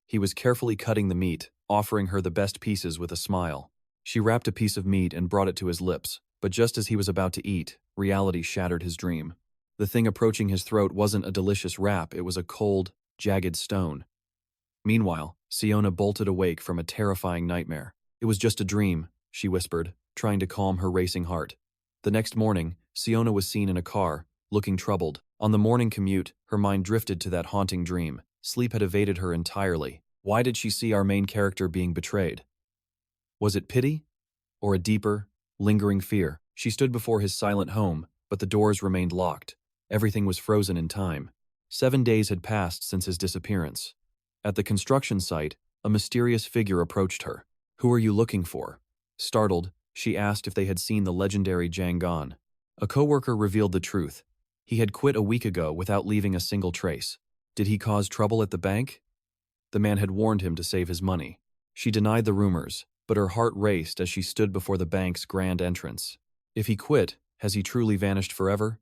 He was carefully cutting the meat, offering her the best pieces with a smile. She wrapped a piece of meat and brought it to his lips, but just as he was about to eat, reality shattered his dream. The thing approaching his throat wasn't a delicious wrap, it was a cold, jagged stone. Meanwhile, Siona bolted awake from a terrifying nightmare. It was just a dream, she whispered, trying to calm her racing heart. The next morning, Siona was seen in a car, looking troubled. On the morning commute, her mind drifted to that haunting dream. Sleep had evaded her entirely. Why did she see our main character being betrayed? Was it pity? Or a deeper, lingering fear? She stood before his silent home, but the doors remained locked. Everything was frozen in time. 7 days had passed since his disappearance. At the construction site, a mysterious figure approached her. Who are you looking for? Startled, she asked if they had seen the legendary Jangon. A coworker revealed the truth. He had quit a week ago without leaving a single trace. Did he cause trouble at the bank? The man had warned him to save his money. She denied the rumors, but her heart raced as she stood before the bank's grand entrance. If he quit, has he truly vanished forever?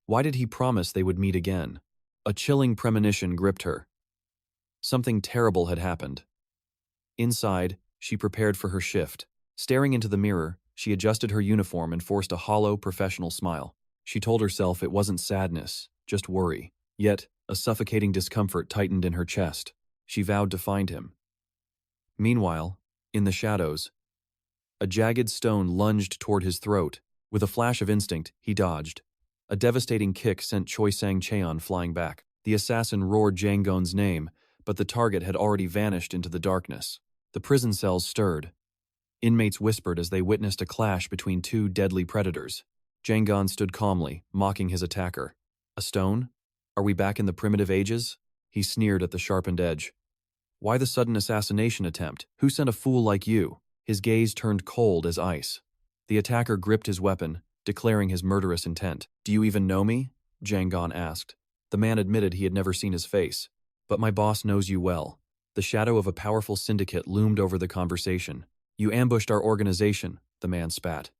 Why did he promise they would meet again? A chilling premonition gripped her. Something terrible had happened. Inside, she prepared for her shift. Staring into the mirror, she adjusted her uniform and forced a hollow, professional smile. She told herself it wasn't sadness, just worry. Yet, a suffocating discomfort tightened in her chest. She vowed to find him. Meanwhile, in the shadows, a jagged stone lunged toward his throat. With a flash of instinct, he dodged. A devastating kick sent Choi Sang-cheon flying back. The assassin roared Jangon's name, but the target had already vanished into the darkness. The prison cells stirred. Inmates whispered as they witnessed a clash between two deadly predators. Jangon stood calmly, mocking his attacker. A stone? Are we back in the primitive ages? He sneered at the sharpened edge. Why the sudden assassination attempt? Who sent a fool like you? His gaze turned cold as ice. The attacker gripped his weapon, declaring his murderous intent. Do you even know me? Jangon asked. The man admitted he had never seen his face. But my boss knows you well. The shadow of a powerful syndicate loomed over the conversation. You ambushed our organization, the man spat.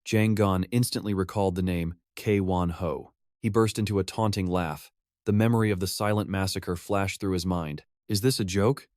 Jangon instantly recalled the name K-Won-ho. He burst into a taunting laugh. The memory of the silent massacre flashed through his mind. Is this a joke?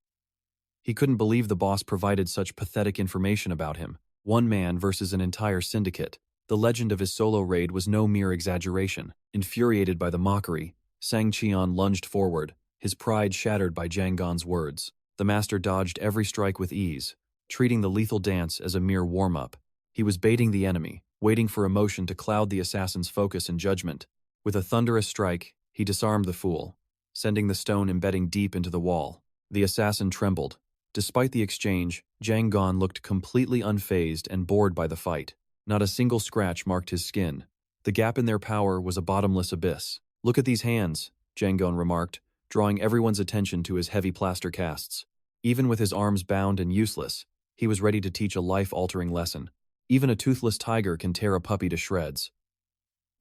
He couldn't believe the boss provided such pathetic information about him. One man versus an entire syndicate. The legend of his solo raid was no mere exaggeration. Infuriated by the mockery, Sang-cheon lunged forward, his pride shattered by Jangon's words. The master dodged every strike with ease, treating the lethal dance as a mere warm-up. He was baiting the enemy, waiting for emotion to cloud the assassin's focus and judgment. With a thunderous strike, he disarmed the fool, sending the stone embedding deep into the wall. The assassin trembled. Despite the exchange, Jangon looked completely unfazed and bored by the fight. Not a single scratch marked his skin. The gap in their power was a bottomless abyss. "Look at these hands," Jangon remarked, drawing everyone's attention to his heavy plaster casts. Even with his arms bound and useless, he was ready to teach a life-altering lesson. Even a toothless tiger can tear a puppy to shreds.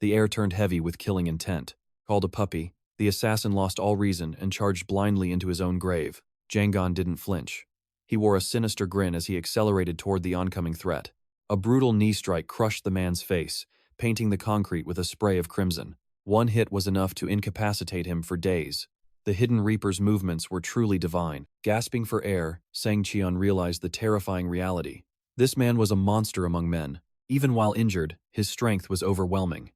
The air turned heavy with killing intent. Called a puppy, the assassin lost all reason and charged blindly into his own grave. Jangon didn't flinch. He wore a sinister grin as he accelerated toward the oncoming threat. A brutal knee strike crushed the man's face, painting the concrete with a spray of crimson. One hit was enough to incapacitate him for days. The Hidden Reaper's movements were truly divine. Gasping for air, 𝒔𝒔𝒂𝒔𝒔𝒊𝒏 realized the terrifying reality. This man was a monster among men. Even while injured, his strength was overwhelming.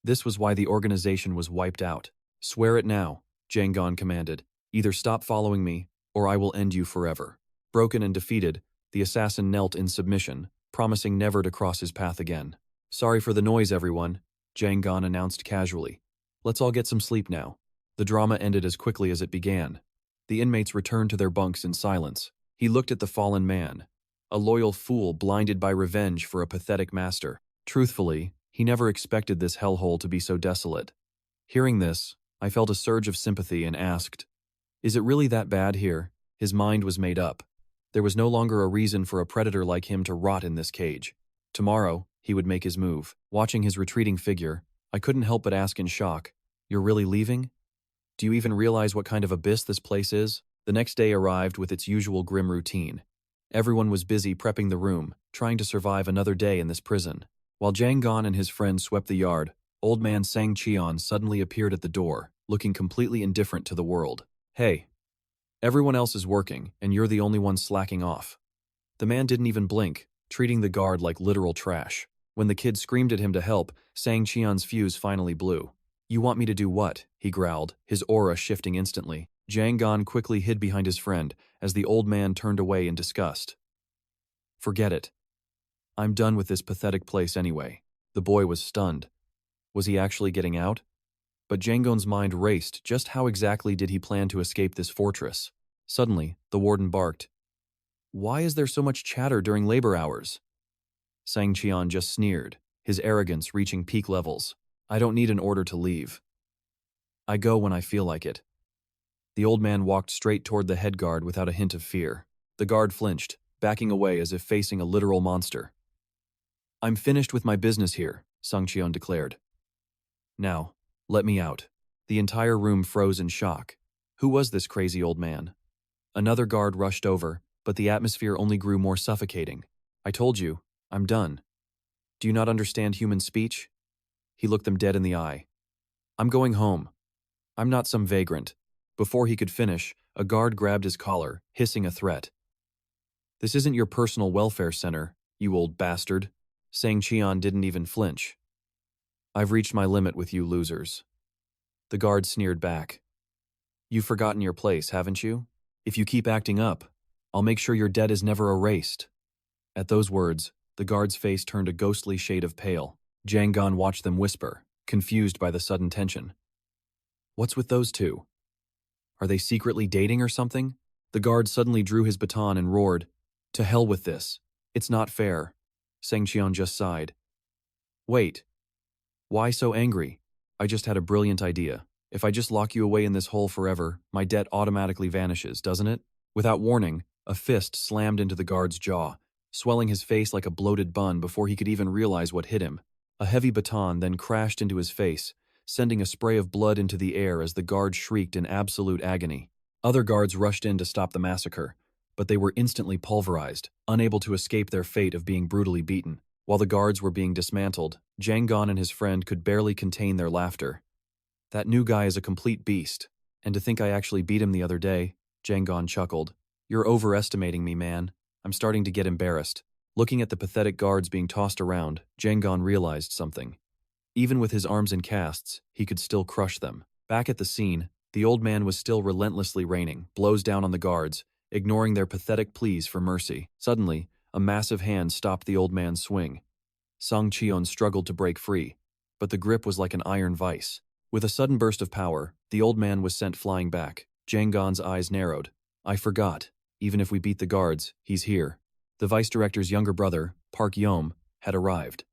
This was why the organization was wiped out. "Swear it now," Jangon commanded. "Either stop following me, or I will end you forever." Broken and defeated, the assassin knelt in submission, promising never to cross his path again. "Sorry for the noise, everyone," Jangon announced casually. "Let's all get some sleep now." The drama ended as quickly as it began. The inmates returned to their bunks in silence. He looked at the fallen man, a loyal fool blinded by revenge for a pathetic master. Truthfully, he never expected this hellhole to be so desolate. Hearing this, I felt a surge of sympathy and asked, "Is it really that bad here?" His mind was made up. There was no longer a reason for a predator like him to rot in this cage. Tomorrow, he would make his move. Watching his retreating figure, I couldn't help but ask in shock, "You're really leaving? Do you even realize what kind of abyss this place is?" The next day arrived with its usual grim routine. Everyone was busy prepping the room, trying to survive another day in this prison. While Jangon and his friends swept the yard, old man 𝒔𝒔𝒂𝒔𝒔𝒊𝒏 suddenly appeared at the door, looking completely indifferent to the world. "Hey, everyone else is working, and you're the only one slacking off." The man didn't even blink, treating the guard like literal trash. When the kid screamed at him to help, 𝒔𝒔𝒂𝒔𝒊𝒏's fuse finally blew. "You want me to do what?" he growled, his aura shifting instantly. Jangon quickly hid behind his friend as the old man turned away in disgust. "Forget it. I'm done with this pathetic place anyway." The boy was stunned. Was he actually getting out? But Jangon's mind raced. Just how exactly did he plan to escape this fortress? Suddenly, the warden barked. "Why is there so much chatter during labor hours?" 𝒔𝒔𝒂𝒔𝒊𝒏 just sneered, his arrogance reaching peak levels. "I don't need an order to leave. I go when I feel like it." The old man walked straight toward the head guard without a hint of fear. The guard flinched, backing away as if facing a literal monster. "I'm finished with my business here," 𝒔𝒔𝒂𝒔𝒊𝒏 declared. "Now, let me out." The entire room froze in shock. Who was this crazy old man? Another guard rushed over, but the atmosphere only grew more suffocating. "I told you, I'm done. Do you not understand human speech?" He looked them dead in the eye. "I'm going home. I'm not some vagrant." Before he could finish, a guard grabbed his collar, hissing a threat. "This isn't your personal welfare center, you old bastard." 𝒔𝒔𝒂𝒔𝒊𝒏 didn't even flinch. "I've reached my limit with you losers." The guard sneered back. "You've forgotten your place, haven't you? If you keep acting up, I'll make sure your debt is never erased." At those words, the guard's face turned a ghostly shade of pale. Jangon watched them whisper, confused by the sudden tension. "What's with those two? Are they secretly dating or something?" The guard suddenly drew his baton and roared, "To hell with this. It's not fair." 𝒔𝒔𝒂𝒔𝒊𝒏 just sighed. "Wait. Why so angry? I just had a brilliant idea. If I just lock you away in this hole forever, my debt automatically vanishes, doesn't it?" Without warning, a fist slammed into the guard's jaw, swelling his face like a bloated bun before he could even realize what hit him. A heavy baton then crashed into his face, sending a spray of blood into the air as the guard shrieked in absolute agony. Other guards rushed in to stop the massacre, but they were instantly pulverized, unable to escape their fate of being brutally beaten. While the guards were being dismantled, Jangon and his friend could barely contain their laughter. "That new guy is a complete beast, and to think I actually beat him the other day," Jangon chuckled. "You're overestimating me, man. I'm starting to get embarrassed." Looking at the pathetic guards being tossed around, Jangon realized something. Even with his arms in casts, he could still crush them. Back at the scene, the old man was still relentlessly raining blows down on the guards, ignoring their pathetic pleas for mercy. Suddenly, a massive hand stopped the old man's swing. 𝒔𝒔𝒂𝒔𝒊𝒏 struggled to break free, but the grip was like an iron vice. With a sudden burst of power, the old man was sent flying back. Jangon's eyes narrowed. "I forgot. Even if we beat the guards, he's here." The vice director's younger brother, Park Yom, had arrived.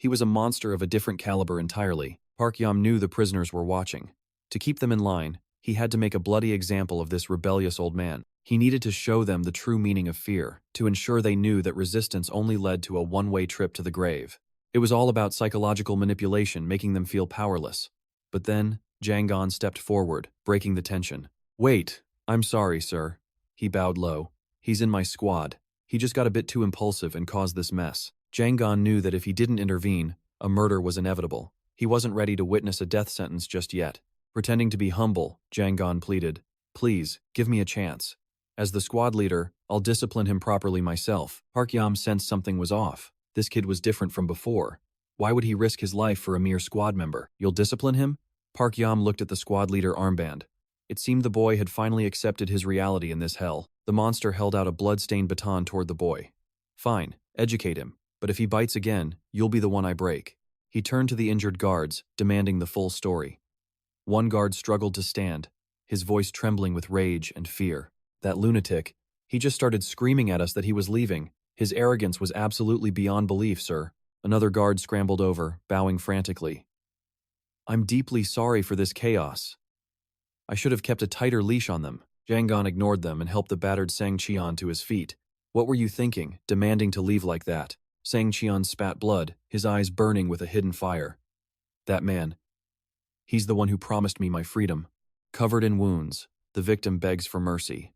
He was a monster of a different caliber entirely. Park Yam knew the prisoners were watching. To keep them in line, he had to make a bloody example of this rebellious old man. He needed to show them the true meaning of fear, to ensure they knew that resistance only led to a one-way trip to the grave. It was all about psychological manipulation, making them feel powerless. But then, Jangon stepped forward, breaking the tension. "Wait, I'm sorry, sir." He bowed low. "He's in my squad. He just got a bit too impulsive and caused this mess." Jangon knew that if he didn't intervene, a murder was inevitable. He wasn't ready to witness a death sentence just yet. Pretending to be humble, Jangon pleaded, "Please, give me a chance. As the squad leader, I'll discipline him properly myself." Park Yam sensed something was off. This kid was different from before. Why would he risk his life for a mere squad member? "You'll discipline him?" Park Yam looked at the squad leader armband. It seemed the boy had finally accepted his reality in this hell. The monster held out a blood-stained baton toward the boy. "Fine, educate him. But if he bites again, you'll be the one I break." He turned to the injured guards, demanding the full story. One guard struggled to stand, his voice trembling with rage and fear. "That lunatic, he just started screaming at us that he was leaving. His arrogance was absolutely beyond belief, sir." Another guard scrambled over, bowing frantically. "I'm deeply sorry for this chaos. I should have kept a tighter leash on them." Jangon ignored them and helped the battered Sang Qian to his feet. "What were you thinking, demanding to leave like that?" Sang Qian spat blood, his eyes burning with a hidden fire. "That man. He's the one who promised me my freedom." Covered in wounds, the victim begs for mercy.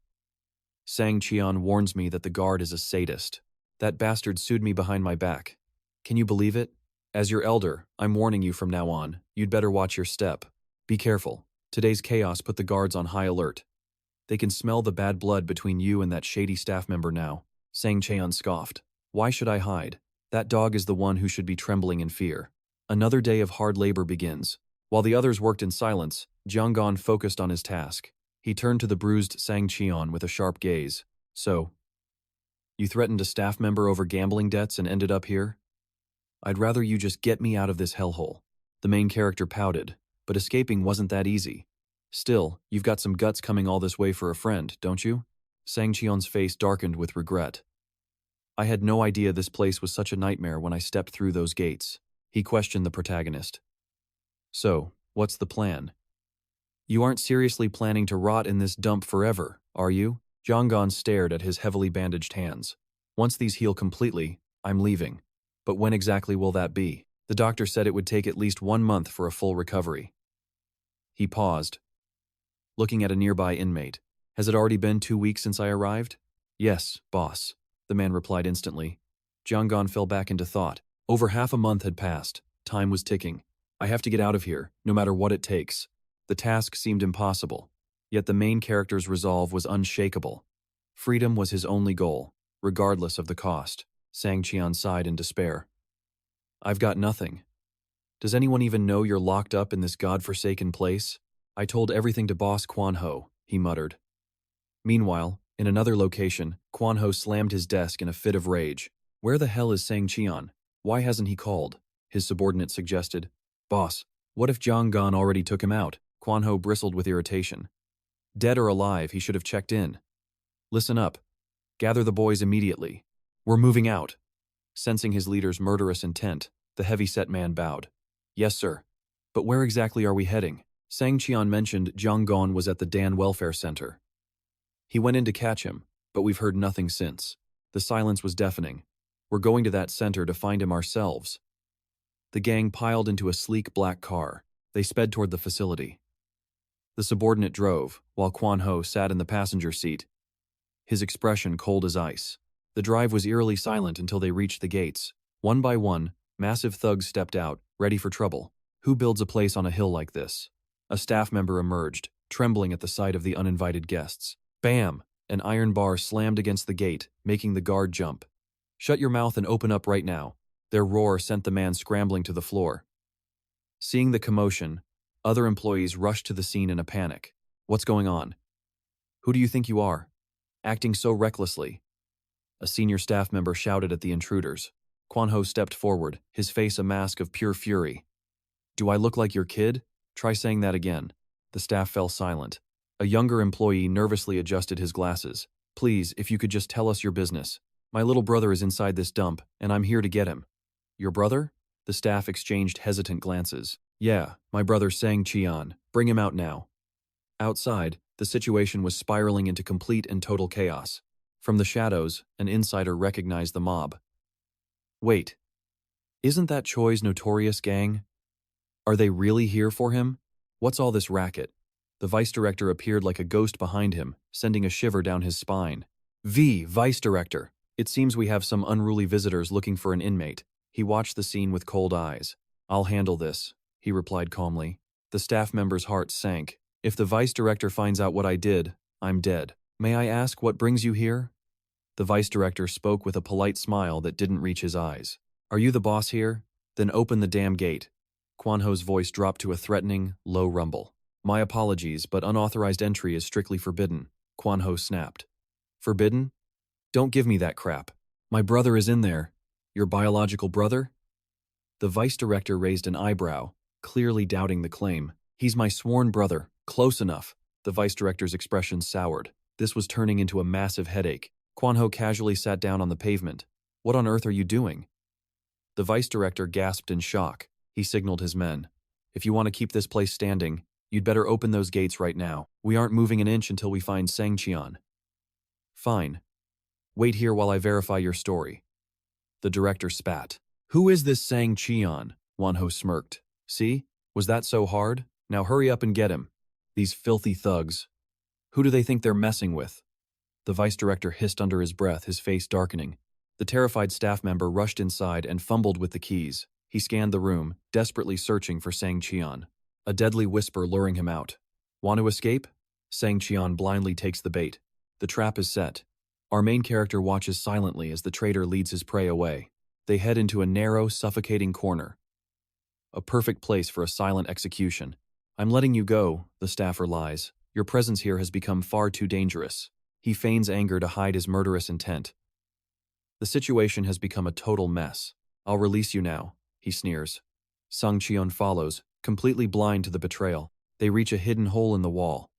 "Sang Qian warns me that the guard is a sadist. That bastard sued me behind my back. Can you believe it? As your elder, I'm warning you from now on. You'd better watch your step. Be careful. Today's chaos put the guards on high alert. They can smell the bad blood between you and that shady staff member now." Sang Qian scoffed. "Why should I hide? That dog is the one who should be trembling in fear." Another day of hard labor begins. While the others worked in silence, Jangon focused on his task. He turned to the bruised Sang Qian with a sharp gaze. "So, you threatened a staff member over gambling debts and ended up here? I'd rather you just get me out of this hellhole." The main character pouted, but escaping wasn't that easy. "Still, you've got some guts coming all this way for a friend, don't you?" Sang Qian's face darkened with regret. "I had no idea this place was such a nightmare when I stepped through those gates." He questioned the protagonist. "So, what's the plan? You aren't seriously planning to rot in this dump forever, are you?" Jangon stared at his heavily bandaged hands. "Once these heal completely, I'm leaving. But when exactly will that be? The doctor said it would take at least 1 month for a full recovery." He paused, looking at a nearby inmate. "Has it already been 2 weeks since I arrived?" "Yes, boss," the man replied instantly. Jangon fell back into thought. Over half a month had passed. Time was ticking. "I have to get out of here, no matter what it takes." The task seemed impossible, yet the main character's resolve was unshakable. Freedom was his only goal, regardless of the cost. Sang Qian sighed in despair. "I've got nothing. Does anyone even know you're locked up in this godforsaken place?" "I told everything to Boss Quan Ho," he muttered. Meanwhile, in another location, Quan Ho slammed his desk in a fit of rage. "Where the hell is Sang Qian? Why hasn't he called?" his subordinate suggested. "Boss, what if Jangon already took him out?" Quan Ho bristled with irritation. "Dead or alive, he should have checked in. Listen up. Gather the boys immediately. We're moving out." Sensing his leader's murderous intent, the heavy-set man bowed. "Yes, sir. But where exactly are we heading?" Sang Qian mentioned Jangon was at the Dan Welfare Center. "He went in to catch him, but we've heard nothing since." The silence was deafening. "We're going to that center to find him ourselves." The gang piled into a sleek black car. They sped toward the facility. The subordinate drove, while Quan Ho sat in the passenger seat, his expression cold as ice. The drive was eerily silent until they reached the gates. One by one, massive thugs stepped out, ready for trouble. Who builds a place on a hill like this? A staff member emerged, trembling at the sight of the uninvited guests. Bam! An iron bar slammed against the gate, making the guard jump. "Shut your mouth and open up right now." Their roar sent the man scrambling to the floor. Seeing the commotion, other employees rushed to the scene in a panic. "What's going on? Who do you think you are? Acting so recklessly?" A senior staff member shouted at the intruders. Quan Ho stepped forward, his face a mask of pure fury. "Do I look like your kid? Try saying that again." The staff fell silent. A younger employee nervously adjusted his glasses. "Please, if you could just tell us your business. My little brother is inside this dump, and I'm here to get him." "Your brother?" The staff exchanged hesitant glances. Yeah, my brother 𝒔𝒔𝒂𝒔𝒔𝒊𝒏. Bring him out now. Outside, the situation was spiraling into complete and total chaos. From the shadows, an insider recognized the mob. Wait, isn't that Choi's notorious gang? Are they really here for him? What's all this racket? The vice director appeared like a ghost behind him, sending a shiver down his spine. Vice director. It seems we have some unruly visitors looking for an inmate. He watched the scene with cold eyes. I'll handle this, he replied calmly. The staff member's heart sank. If the vice director finds out what I did, I'm dead. May I ask what brings you here? The vice director spoke with a polite smile that didn't reach his eyes. Are you the boss here? Then open the damn gate. Kwanho's voice dropped to a threatening, low rumble. My apologies, but unauthorized entry is strictly forbidden, Kwanho snapped. Forbidden? Don't give me that crap. My brother is in there. Your biological brother? The vice director raised an eyebrow, clearly doubting the claim. He's my sworn brother. Close enough. The vice director's expression soured. This was turning into a massive headache. Kwanho casually sat down on the pavement. What on earth are you doing? The vice director gasped in shock. He signaled his men. If you want to keep this place standing, you'd better open those gates right now. We aren't moving an inch until we find 𝒔𝒔𝒂𝒔𝒔𝒊𝒏. Fine. Wait here while I verify your story. The director spat. Who is this 𝒔𝒔𝒂𝒔𝒔𝒊𝒏? Kwanho smirked. See? Was that so hard? Now hurry up and get him. These filthy thugs. Who do they think they're messing with? The vice director hissed under his breath, his face darkening. The terrified staff member rushed inside and fumbled with the keys. He scanned the room, desperately searching for �𝒔𝒂𝒔𝒊𝒏, a deadly whisper luring him out. Want to escape? �𝒔𝒂𝒔𝒊𝒏 blindly takes the bait. The trap is set. Our main character watches silently as the traitor leads his prey away. They head into a narrow, suffocating corner. A perfect place for a silent execution. I'm letting you go, the staffer lies. Your presence here has become far too dangerous. He feigns anger to hide his murderous intent. The situation has become a total mess. I'll release you now, he sneers. �𝒂𝒂𝒔𝒊𝒏 follows, completely blind to the betrayal. They reach a hidden hole in the wall.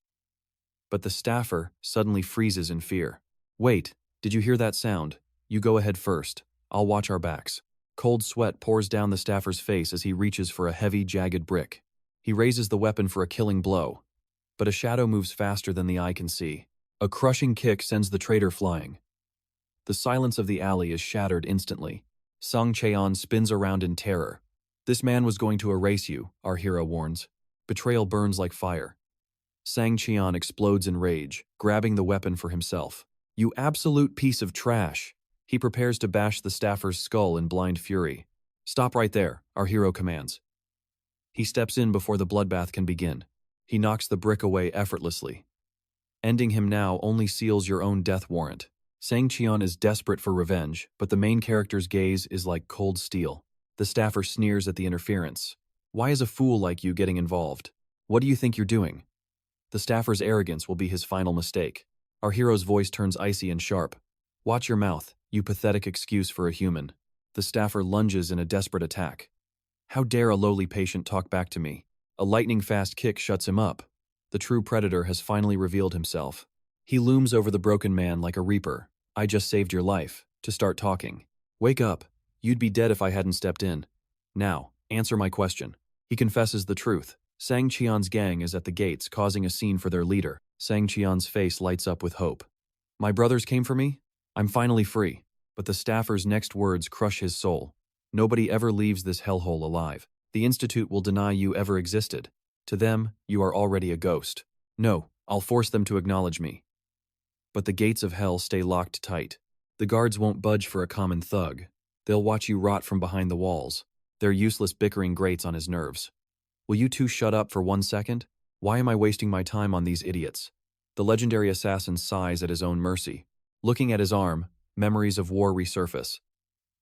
But the staffer suddenly freezes in fear. Wait, did you hear that sound? You go ahead first. I'll watch our backs. Cold sweat pours down the staffer's face as he reaches for a heavy, jagged brick. He raises the weapon for a killing blow. But a shadow moves faster than the eye can see. A crushing kick sends the traitor flying. The silence of the alley is shattered instantly. �𝒂𝒂𝒔𝒊𝒏 spins around in terror. This man was going to erase you, our hero warns. Betrayal burns like fire. �𝒂𝒂𝒔𝒊𝒏 explodes in rage, grabbing the weapon for himself. You absolute piece of trash! He prepares to bash the staffer's skull in blind fury. Stop right there, our hero commands. He steps in before the bloodbath can begin. He knocks the brick away effortlessly. Ending him now only seals your own death warrant. �𝒂𝒂𝒔𝒊𝒏 is desperate for revenge, but the main character's gaze is like cold steel. The staffer sneers at the interference. Why is a fool like you getting involved? What do you think you're doing? The staffer's arrogance will be his final mistake. Our hero's voice turns icy and sharp. Watch your mouth, you pathetic excuse for a human. The staffer lunges in a desperate attack. How dare a lowly patient talk back to me? A lightning-fast kick shuts him up. The true predator has finally revealed himself. He looms over the broken man like a reaper. I just saved your life, to start talking. Wake up. You'd be dead if I hadn't stepped in. Now, answer my question. He confesses the truth. �𝒂𝒂𝒔𝒊𝒏's gang is at the gates, causing a scene for their leader. �𝒂𝒂𝒔𝒊𝒏's face lights up with hope. My brothers came for me? I'm finally free. But the staffer's next words crush his soul. Nobody ever leaves this hellhole alive. The Institute will deny you ever existed. To them, you are already a ghost. No, I'll force them to acknowledge me. But the gates of hell stay locked tight. The guards won't budge for a common thug. They'll watch you rot from behind the walls. Their useless bickering grates on his nerves. Will you two shut up for 1 second? Why am I wasting my time on these idiots? The legendary assassin sighs at his own mercy. Looking at his arm, memories of war resurface.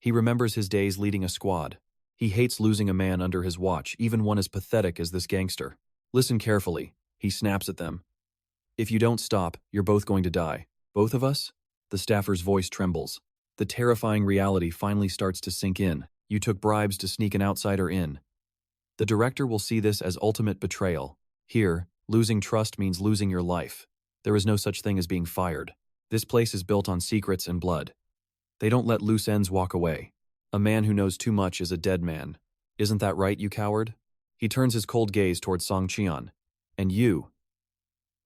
He remembers his days leading a squad. He hates losing a man under his watch, even one as pathetic as this gangster. Listen carefully, he snaps at them. If you don't stop, you're both going to die. Both of us? The staffer's voice trembles. The terrifying reality finally starts to sink in. You took bribes to sneak an outsider in. The director will see this as ultimate betrayal. Here, losing trust means losing your life. There is no such thing as being fired. This place is built on secrets and blood. They don't let loose ends walk away. A man who knows too much is a dead man. Isn't that right, you coward? He turns his cold gaze towards Song Qian. And you're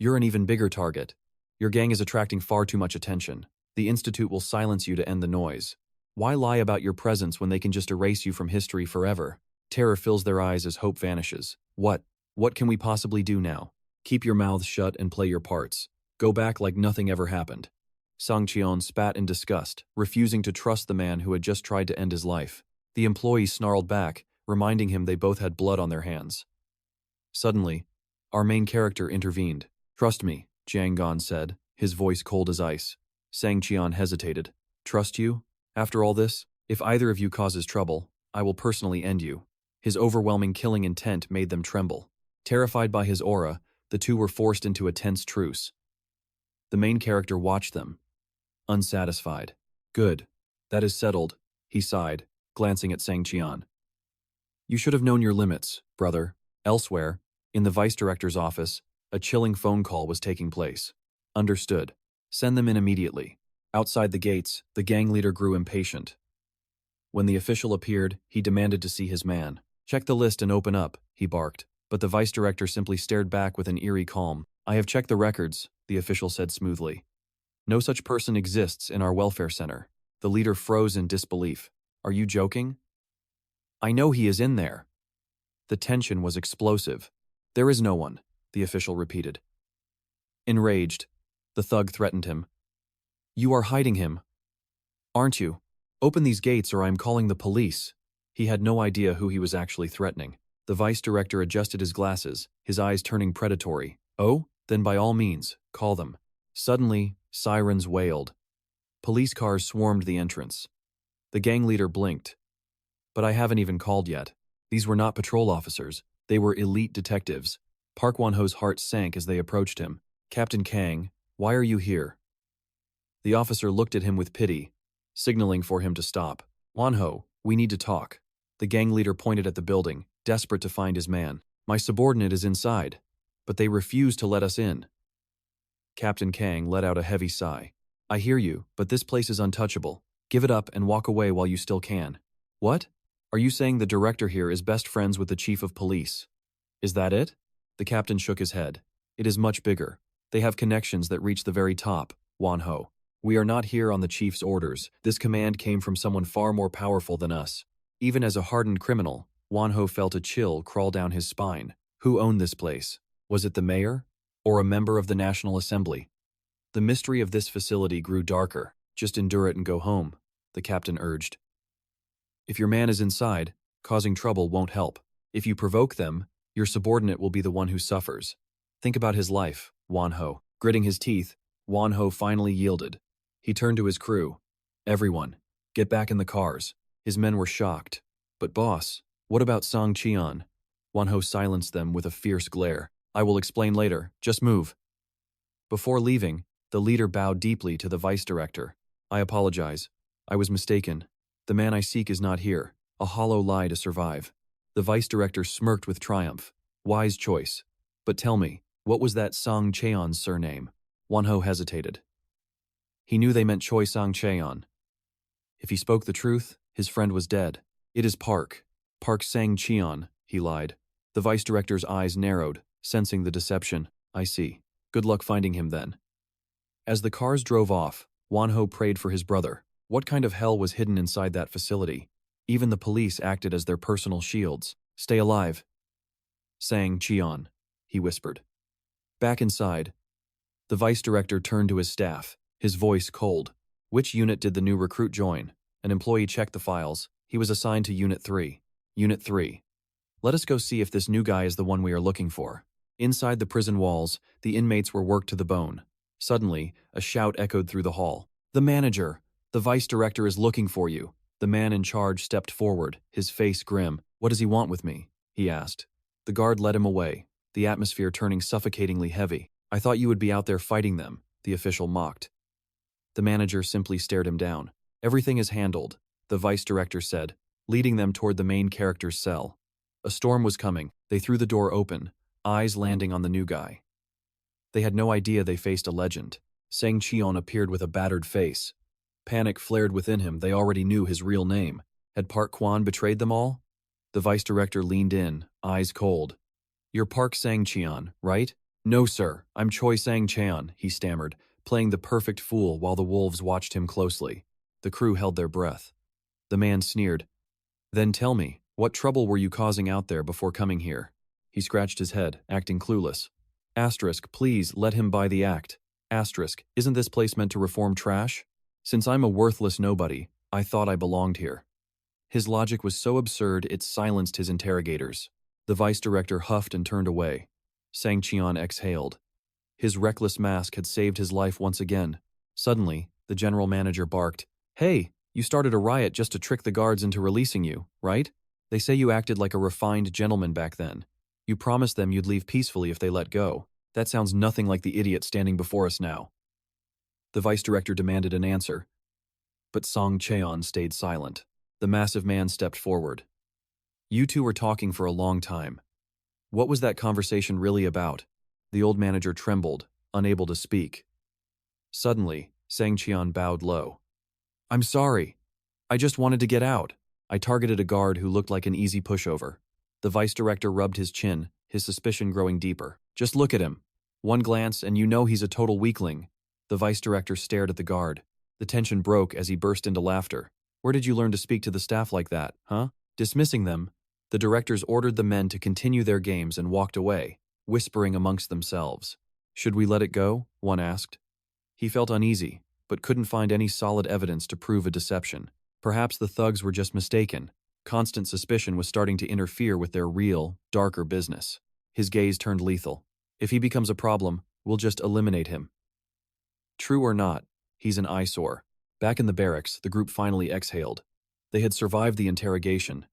an even bigger target. Your gang is attracting far too much attention. The Institute will silence you to end the noise. Why lie about your presence when they can just erase you from history forever? Terror fills their eyes as hope vanishes. What can we possibly do now? Keep your mouths shut and play your parts. Go back like nothing ever happened. Song Qian spat in disgust, refusing to trust the man who had just tried to end his life. The employee snarled back, reminding him they both had blood on their hands. Suddenly, our main character intervened. Trust me, Jiang Gan said, his voice cold as ice. Sang Qian hesitated. Trust you? After all this, if either of you causes trouble, I will personally end you. His overwhelming killing intent made them tremble. Terrified by his aura, the two were forced into a tense truce. The main character watched them, unsatisfied. Good. That is settled, he sighed, glancing at Sang Qian. You should have known your limits, brother. Elsewhere, in the vice director's office, a chilling phone call was taking place. Understood. Send them in immediately. Outside the gates, the gang leader grew impatient. When the official appeared, he demanded to see his man. Check the list and open up, he barked. But the vice director simply stared back with an eerie calm. I have checked the records, the official said smoothly. No such person exists in our welfare center. The leader froze in disbelief. Are you joking? I know he is in there. The tension was explosive. There is no one, the official repeated. Enraged, the thug threatened him. You are hiding him, aren't you? Open these gates or I am calling the police. He had no idea who he was actually threatening. The vice director adjusted his glasses, his eyes turning predatory. Oh, then by all means, call them. Suddenly, sirens wailed. Police cars swarmed the entrance. The gang leader blinked. But I haven't even called yet. These were not patrol officers. They were elite detectives. Park Won-ho's heart sank as they approached him. Captain Kang, why are you here? The officer looked at him with pity, signaling for him to stop. Won-ho, we need to talk. The gang leader pointed at the building, desperate to find his man. My subordinate is inside, but they refuse to let us in. Captain Kang let out a heavy sigh. I hear you, but this place is untouchable. Give it up and walk away while you still can. What? Are you saying the director here is best friends with the chief of police? Is that it? The captain shook his head. It is much bigger. They have connections that reach the very top, Won-ho. We are not here on the chief's orders. This command came from someone far more powerful than us. Even as a hardened criminal, Won-ho felt a chill crawl down his spine. Who owned this place? Was it the mayor? Or a member of the National Assembly? The mystery of this facility grew darker. Just endure it and go home, the captain urged. If your man is inside, causing trouble won't help. If you provoke them, your subordinate will be the one who suffers. Think about his life, Won-ho. Gritting his teeth, Won-ho finally yielded. He turned to his crew. Everyone, get back in the cars. His men were shocked. But boss, what about Song Qian? Won-ho silenced them with a fierce glare. I will explain later. Just move. Before leaving, the leader bowed deeply to the vice director. I apologize. I was mistaken. The man I seek is not here. A hollow lie to survive. The vice director smirked with triumph. Wise choice. But tell me, what was that Song Cheon's surname? Won-ho hesitated. He knew they meant Choi Song Cheon. If he spoke the truth, his friend was dead. It is Park Sang Cheon, he lied. The vice director's eyes narrowed, sensing the deception. I see. Good luck finding him then. As the cars drove off, Won-ho prayed for his brother. What kind of hell was hidden inside that facility? Even the police acted as their personal shields. Stay alive. Sang Cheon, he whispered. Back inside, the vice director turned to his staff, his voice cold. Which unit did the new recruit join? An employee checked the files. He was assigned to Unit 3. Unit 3. Let us go see if this new guy is the one we are looking for. Inside the prison walls, the inmates were worked to the bone. Suddenly, a shout echoed through the hall. The manager! The vice director is looking for you. The man in charge stepped forward, his face grim. What does he want with me? He asked. The guard led him away, the atmosphere turning suffocatingly heavy. I thought you would be out there fighting them, the official mocked. The manager simply stared him down. Everything is handled, the vice director said, leading them toward the main character's cell. A storm was coming. They threw the door open, eyes landing on the new guy. They had no idea they faced a legend. Sang Cheon appeared with a battered face. Panic flared within him. They already knew his real name. Had Park Kwan betrayed them all? The vice director leaned in, eyes cold. "You're Park Sang-cheon, right?" "No, sir, I'm Choi Sang-cheon," he stammered, playing the perfect fool while the wolves watched him closely. The crew held their breath. The man sneered. "Then tell me, what trouble were you causing out there before coming here?" He scratched his head, acting clueless. Asterisk, please let him buy the act. Asterisk, isn't this place meant to reform trash? Since I'm a worthless nobody, I thought I belonged here. His logic was so absurd it silenced his interrogators. The vice director huffed and turned away. Sang-cheon exhaled. His reckless mask had saved his life once again. Suddenly, the general manager barked, "Hey, you started a riot just to trick the guards into releasing you, right? They say you acted like a refined gentleman back then. You promised them you'd leave peacefully if they let go. That sounds nothing like the idiot standing before us now." The vice director demanded an answer, but Song Cheon stayed silent. The massive man stepped forward. "You two were talking for a long time. What was that conversation really about?" The old manager trembled, unable to speak. Suddenly, Sang-cheon bowed low. "I'm sorry. I just wanted to get out. I targeted a guard who looked like an easy pushover." The vice director rubbed his chin, his suspicion growing deeper. "Just look at him. One glance and you know he's a total weakling." The vice director stared at the guard. The tension broke as he burst into laughter. "Where did you learn to speak to the staff like that, huh?" Dismissing them, the directors ordered the men to continue their games and walked away, whispering amongst themselves. "Should we let it go?" one asked. He felt uneasy, but couldn't find any solid evidence to prove a deception. Perhaps the thugs were just mistaken. Constant suspicion was starting to interfere with their real, darker business. His gaze turned lethal. "If he becomes a problem, we'll just eliminate him." True or not, he's an eyesore. Back in the barracks, the group finally exhaled. They had survived the interrogation.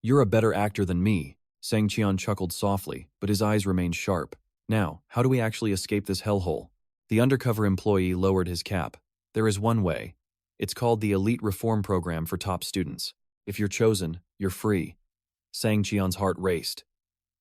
"You're a better actor than me," Sang-cheon chuckled softly, but his eyes remained sharp. "Now, how do we actually escape this hellhole?" The undercover employee lowered his cap. "There is one way. It's called the Elite Reform Program for top students. If you're chosen, you're free." Sang-cheon's heart raced.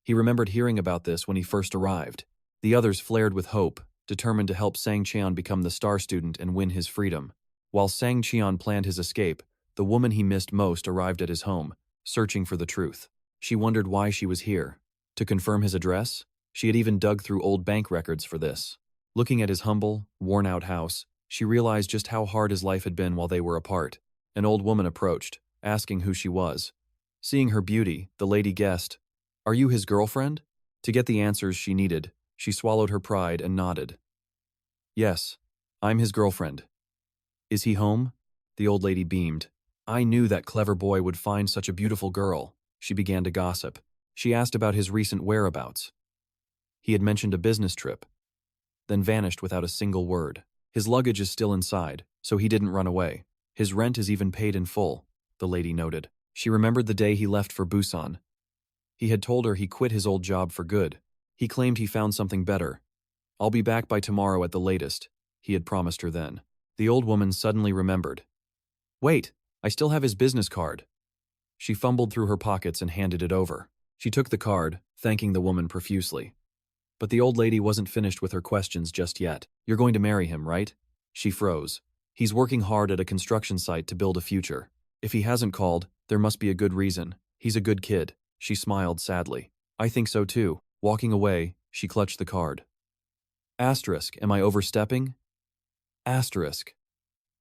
He remembered hearing about this when he first arrived. The others flared with hope, determined to help Sang-cheon become the star student and win his freedom. While Sang-cheon planned his escape, the woman he missed most arrived at his home, searching for the truth. She wondered why she was here. To confirm his address? She had even dug through old bank records for this. Looking at his humble, worn-out house, she realized just how hard his life had been while they were apart. An old woman approached, asking who she was. Seeing her beauty, the lady guessed, "Are you his girlfriend?" To get the answers she needed, she swallowed her pride and nodded. "Yes, I'm his girlfriend." "Is he home?" The old lady beamed. "I knew that clever boy would find such a beautiful girl." She began to gossip. She asked about his recent whereabouts. He had mentioned a business trip, then vanished without a single word. "His luggage is still inside, so he didn't run away. His rent is even paid in full," the lady noted. She remembered the day he left for Busan. He had told her he quit his old job for good. He claimed he found something better. "I'll be back by tomorrow at the latest," he had promised her then. The old woman suddenly remembered. "Wait, I still have his business card." She fumbled through her pockets and handed it over. She took the card, thanking the woman profusely. But the old lady wasn't finished with her questions just yet. "You're going to marry him, right?" She froze. "He's working hard at a construction site to build a future. If he hasn't called, there must be a good reason. He's a good kid." She smiled sadly. "I think so too." Walking away, she clutched the card. Asterisk, am I overstepping? Asterisk.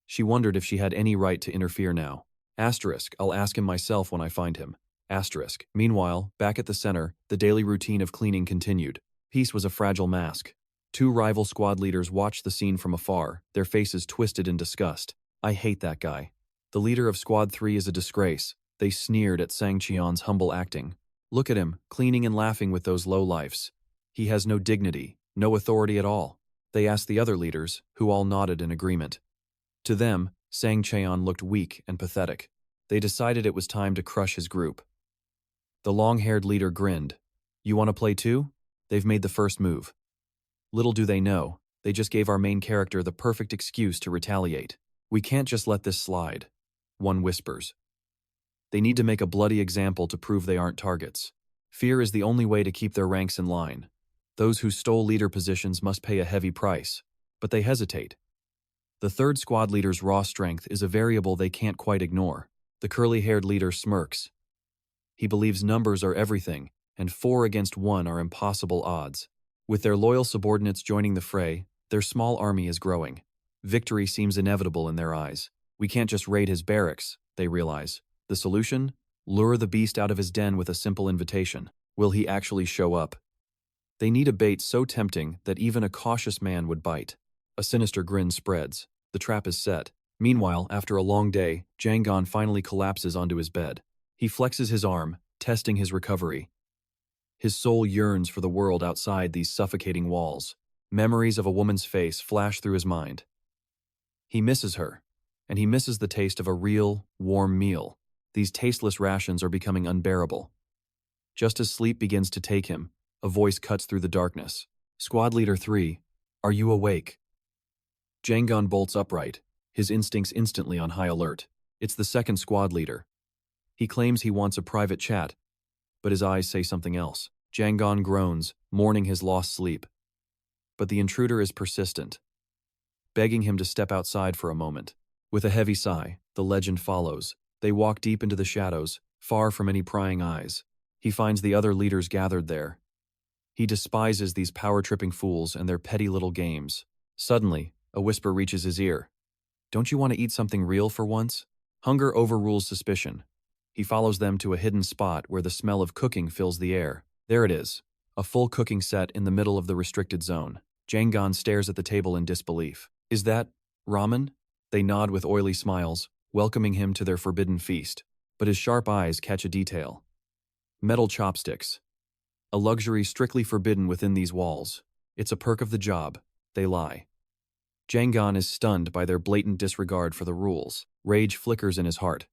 She wondered if she had any right to interfere now. Asterisk, I'll ask him myself when I find him. Asterisk. Meanwhile, back at the center, the daily routine of cleaning continued. Peace was a fragile mask. Two rival squad leaders watched the scene from afar, their faces twisted in disgust. "I hate that guy. The leader of Squad 3 is a disgrace." They sneered at Sang-cheon's humble acting. "Look at him, cleaning and laughing with those lowlifes. He has no dignity, no authority at all." They asked the other leaders, who all nodded in agreement. To them, Sang-cheon looked weak and pathetic. They decided it was time to crush his group. The long-haired leader grinned. "You want to play too? They've made the first move." Little do they know, they just gave our main character the perfect excuse to retaliate. "We can't just let this slide," one whispers. "They need to make a bloody example to prove they aren't targets. Fear is the only way to keep their ranks in line. Those who stole leader positions must pay a heavy price, but they hesitate." The third squad leader's raw strength is a variable they can't quite ignore. The curly-haired leader smirks. He believes numbers are everything, and 4 against 1 are impossible odds. With their loyal subordinates joining the fray, their small army is growing. Victory seems inevitable in their eyes. We can't just raid his barracks, they realize. The solution? Lure the beast out of his den with a simple invitation. Will he actually show up? They need a bait so tempting that even a cautious man would bite. A sinister grin spreads. The trap is set. Meanwhile, after a long day, Jangon finally collapses onto his bed. He flexes his arm, testing his recovery. His soul yearns for the world outside these suffocating walls. Memories of a woman's face flash through his mind. He misses her, and he misses the taste of a real, warm meal. These tasteless rations are becoming unbearable. Just as sleep begins to take him, a voice cuts through the darkness. Squad Leader 3, are you awake? Jangon bolts upright, his instincts instantly on high alert. It's the second squad leader. He claims he wants a private chat, but his eyes say something else. Jangon groans, mourning his lost sleep. But the intruder is persistent, begging him to step outside for a moment. With a heavy sigh, the legend follows. They walk deep into the shadows, far from any prying eyes. He finds the other leaders gathered there. He despises these power-tripping fools and their petty little games. Suddenly, a whisper reaches his ear. Don't you want to eat something real for once? Hunger overrules suspicion. He follows them to a hidden spot where the smell of cooking fills the air. There it is, a full cooking set in the middle of the restricted zone. Jangon stares at the table in disbelief. Is that ramen? They nod with oily smiles, welcoming him to their forbidden feast. But his sharp eyes catch a detail. Metal chopsticks. A luxury strictly forbidden within these walls. It's a perk of the job. They lie. Jangon is stunned by their blatant disregard for the rules. Rage flickers in his heart.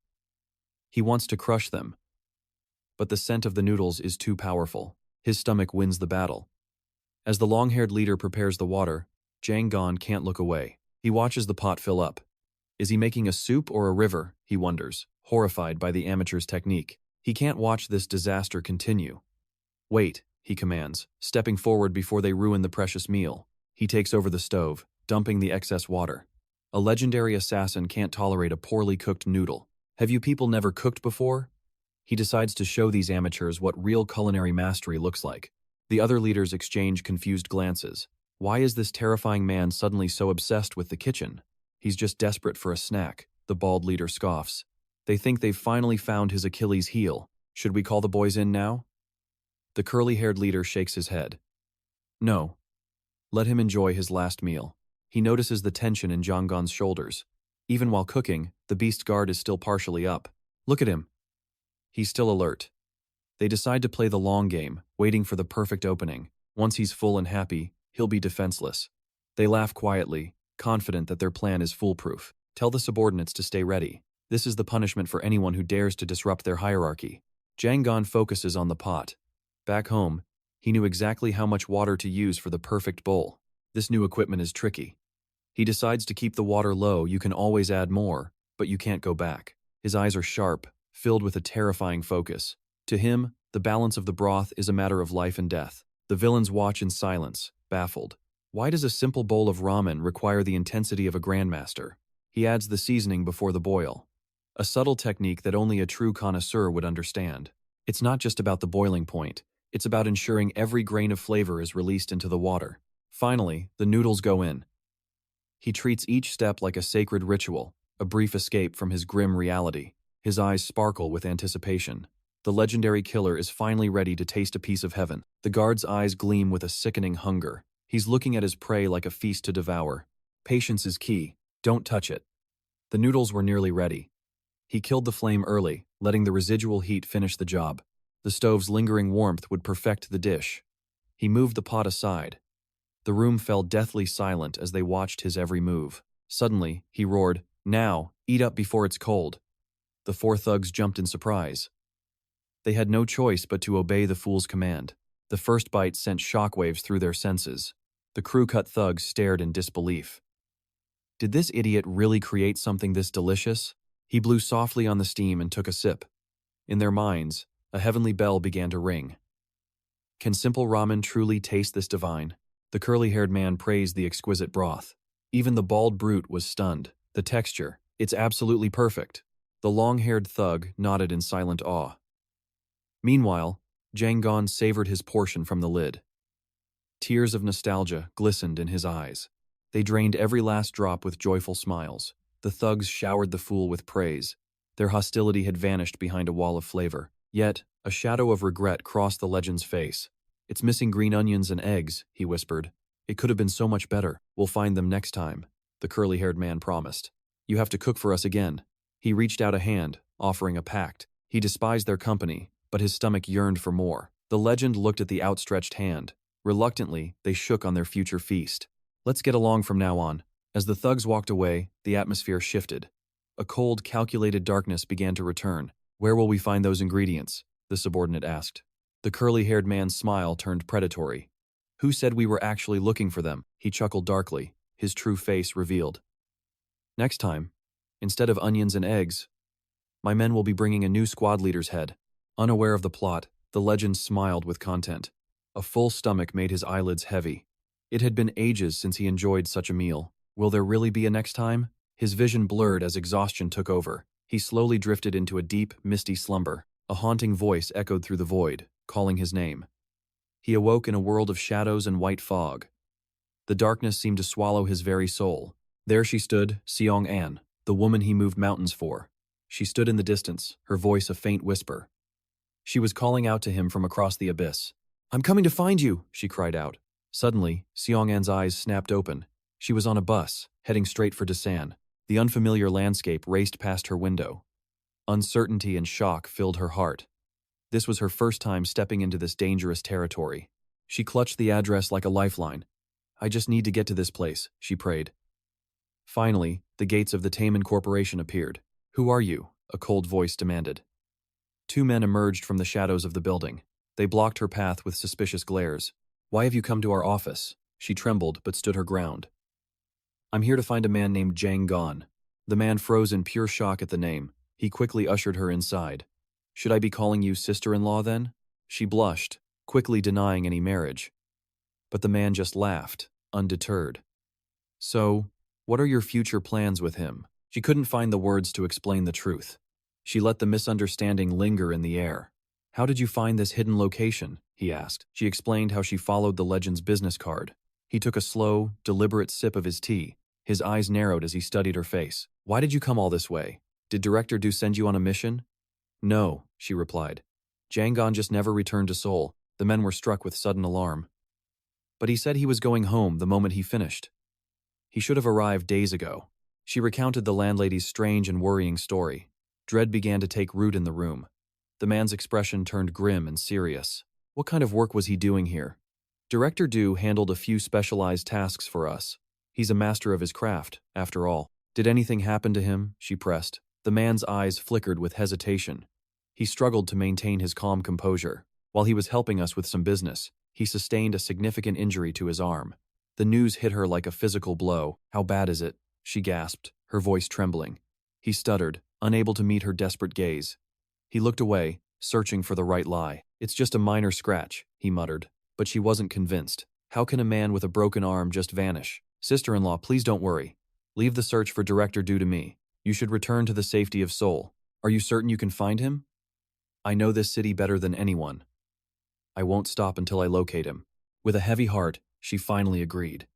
He wants to crush them. But the scent of the noodles is too powerful. His stomach wins the battle. As the long-haired leader prepares the water, Jangon can't look away. He watches the pot fill up. Is he making a soup or a river, he wonders, horrified by the amateur's technique. He can't watch this disaster continue. Wait, he commands, stepping forward before they ruin the precious meal. He takes over the stove, dumping the excess water. A legendary assassin can't tolerate a poorly cooked noodle. Have you people never cooked before? He decides to show these amateurs what real culinary mastery looks like. The other leaders exchange confused glances. Why is this terrifying man suddenly so obsessed with the kitchen? He's just desperate for a snack, the bald leader scoffs. They think they've finally found his Achilles heel. Should we call the boys in now? The curly-haired leader shakes his head. No. Let him enjoy his last meal. He notices the tension in Jangon's shoulders. Even while cooking, the beast's guard is still partially up. Look at him. He's still alert. They decide to play the long game, waiting for the perfect opening. Once he's full and happy, he'll be defenseless. They laugh quietly, confident that their plan is foolproof. Tell the subordinates to stay ready. This is the punishment for anyone who dares to disrupt their hierarchy. Jangon focuses on the pot. Back home, he knew exactly how much water to use for the perfect bowl. This new equipment is tricky. He decides to keep the water low. You can always add more, but you can't go back. His eyes are sharp, filled with a terrifying focus. To him, the balance of the broth is a matter of life and death. The villains watch in silence, baffled. Why does a simple bowl of ramen require the intensity of a grandmaster? He adds the seasoning before the boil. A subtle technique that only a true connoisseur would understand. It's not just about the boiling point. It's about ensuring every grain of flavor is released into the water. Finally, the noodles go in. He treats each step like a sacred ritual, a brief escape from his grim reality. His eyes sparkle with anticipation. The legendary killer is finally ready to taste a piece of heaven. The guard's eyes gleam with a sickening hunger. He's looking at his prey like a feast to devour. Patience is key. Don't touch it. The noodles were nearly ready. He killed the flame early, letting the residual heat finish the job. The stove's lingering warmth would perfect the dish. He moved the pot aside. The room fell deathly silent as they watched his every move. Suddenly, he roared, "Now, eat up before it's cold." The 4 thugs jumped in surprise. They had no choice but to obey the fool's command. The first bite sent shockwaves through their senses. The crew-cut thugs stared in disbelief. Did this idiot really create something this delicious? He blew softly on the steam and took a sip. In their minds, a heavenly bell began to ring. Can simple ramen truly taste this divine? The curly-haired man praised the exquisite broth. Even the bald brute was stunned. The texture, it's absolutely perfect. The long-haired thug nodded in silent awe. Meanwhile, Jang Gon savored his portion from the lid. Tears of nostalgia glistened in his eyes. They drained every last drop with joyful smiles. The thugs showered the fool with praise. Their hostility had vanished behind a wall of flavor. Yet, a shadow of regret crossed the legend's face. "It's missing green onions and eggs," he whispered. "It could have been so much better. We'll find them next time," the curly-haired man promised. "You have to cook for us again." He reached out a hand, offering a pact. He despised their company, but his stomach yearned for more. The legend looked at the outstretched hand. Reluctantly, they shook on their future feast. "Let's get along from now on." As the thugs walked away, the atmosphere shifted. A cold, calculated darkness began to return. "Where will we find those ingredients?" the subordinate asked. The curly-haired man's smile turned predatory. "Who said we were actually looking for them?" He chuckled darkly, his true face revealed. "Next time, instead of onions and eggs, my men will be bringing a new squad leader's head." Unaware of the plot, the legend smiled with content. A full stomach made his eyelids heavy. It had been ages since he enjoyed such a meal. Will there really be a next time? His vision blurred as exhaustion took over. He slowly drifted into a deep, misty slumber. A haunting voice echoed through the void, calling his name. He awoke in a world of shadows and white fog. The darkness seemed to swallow his very soul. There she stood, Seong-an, the woman he moved mountains for. She stood in the distance, her voice a faint whisper. She was calling out to him from across the abyss. "I'm coming to find you," she cried out. Suddenly, Seong-an's eyes snapped open. She was on a bus, heading straight for Dason. The unfamiliar landscape raced past her window. Uncertainty and shock filled her heart. This was her first time stepping into this dangerous territory. She clutched the address like a lifeline. "I just need to get to this place," she prayed. Finally, the gates of the Taming Corporation appeared. "Who are you?" a cold voice demanded. Two men emerged from the shadows of the building. They blocked her path with suspicious glares. "Why have you come to our office?" She trembled but stood her ground. "I'm here to find a man named Jang Gon." The man froze in pure shock at the name. He quickly ushered her inside. "Should I be calling you sister-in-law then?" She blushed, quickly denying any marriage. But the man just laughed, undeterred. "So, what are your future plans with him?" She couldn't find the words to explain the truth. She let the misunderstanding linger in the air. "How did you find this hidden location?" he asked. She explained how she followed the legend's business card. He took a slow, deliberate sip of his tea. His eyes narrowed as he studied her face. "Why did you come all this way? Did Director Du send you on a mission?" "No," she replied. Jang Gon just never returned to Seoul. The men were struck with sudden alarm. "But he said he was going home the moment he finished. He should have arrived days ago." She recounted the landlady's strange and worrying story. Dread began to take root in the room. The man's expression turned grim and serious. "What kind of work was he doing here?" "Director Du handled a few specialized tasks for us. He's a master of his craft, after all." "Did anything happen to him?" she pressed. The man's eyes flickered with hesitation. He struggled to maintain his calm composure. "While he was helping us with some business, he sustained a significant injury to his arm." The news hit her like a physical blow. "How bad is it?" she gasped, her voice trembling. He stuttered, unable to meet her desperate gaze. He looked away, searching for the right lie. "It's just a minor scratch," he muttered, but she wasn't convinced. How can a man with a broken arm just vanish? "Sister-in-law, please don't worry. Leave the search for Director Du to me. You should return to the safety of Seoul. Are you certain you can find him?" "I know this city better than anyone. I won't stop until I locate him." With a heavy heart, she finally agreed.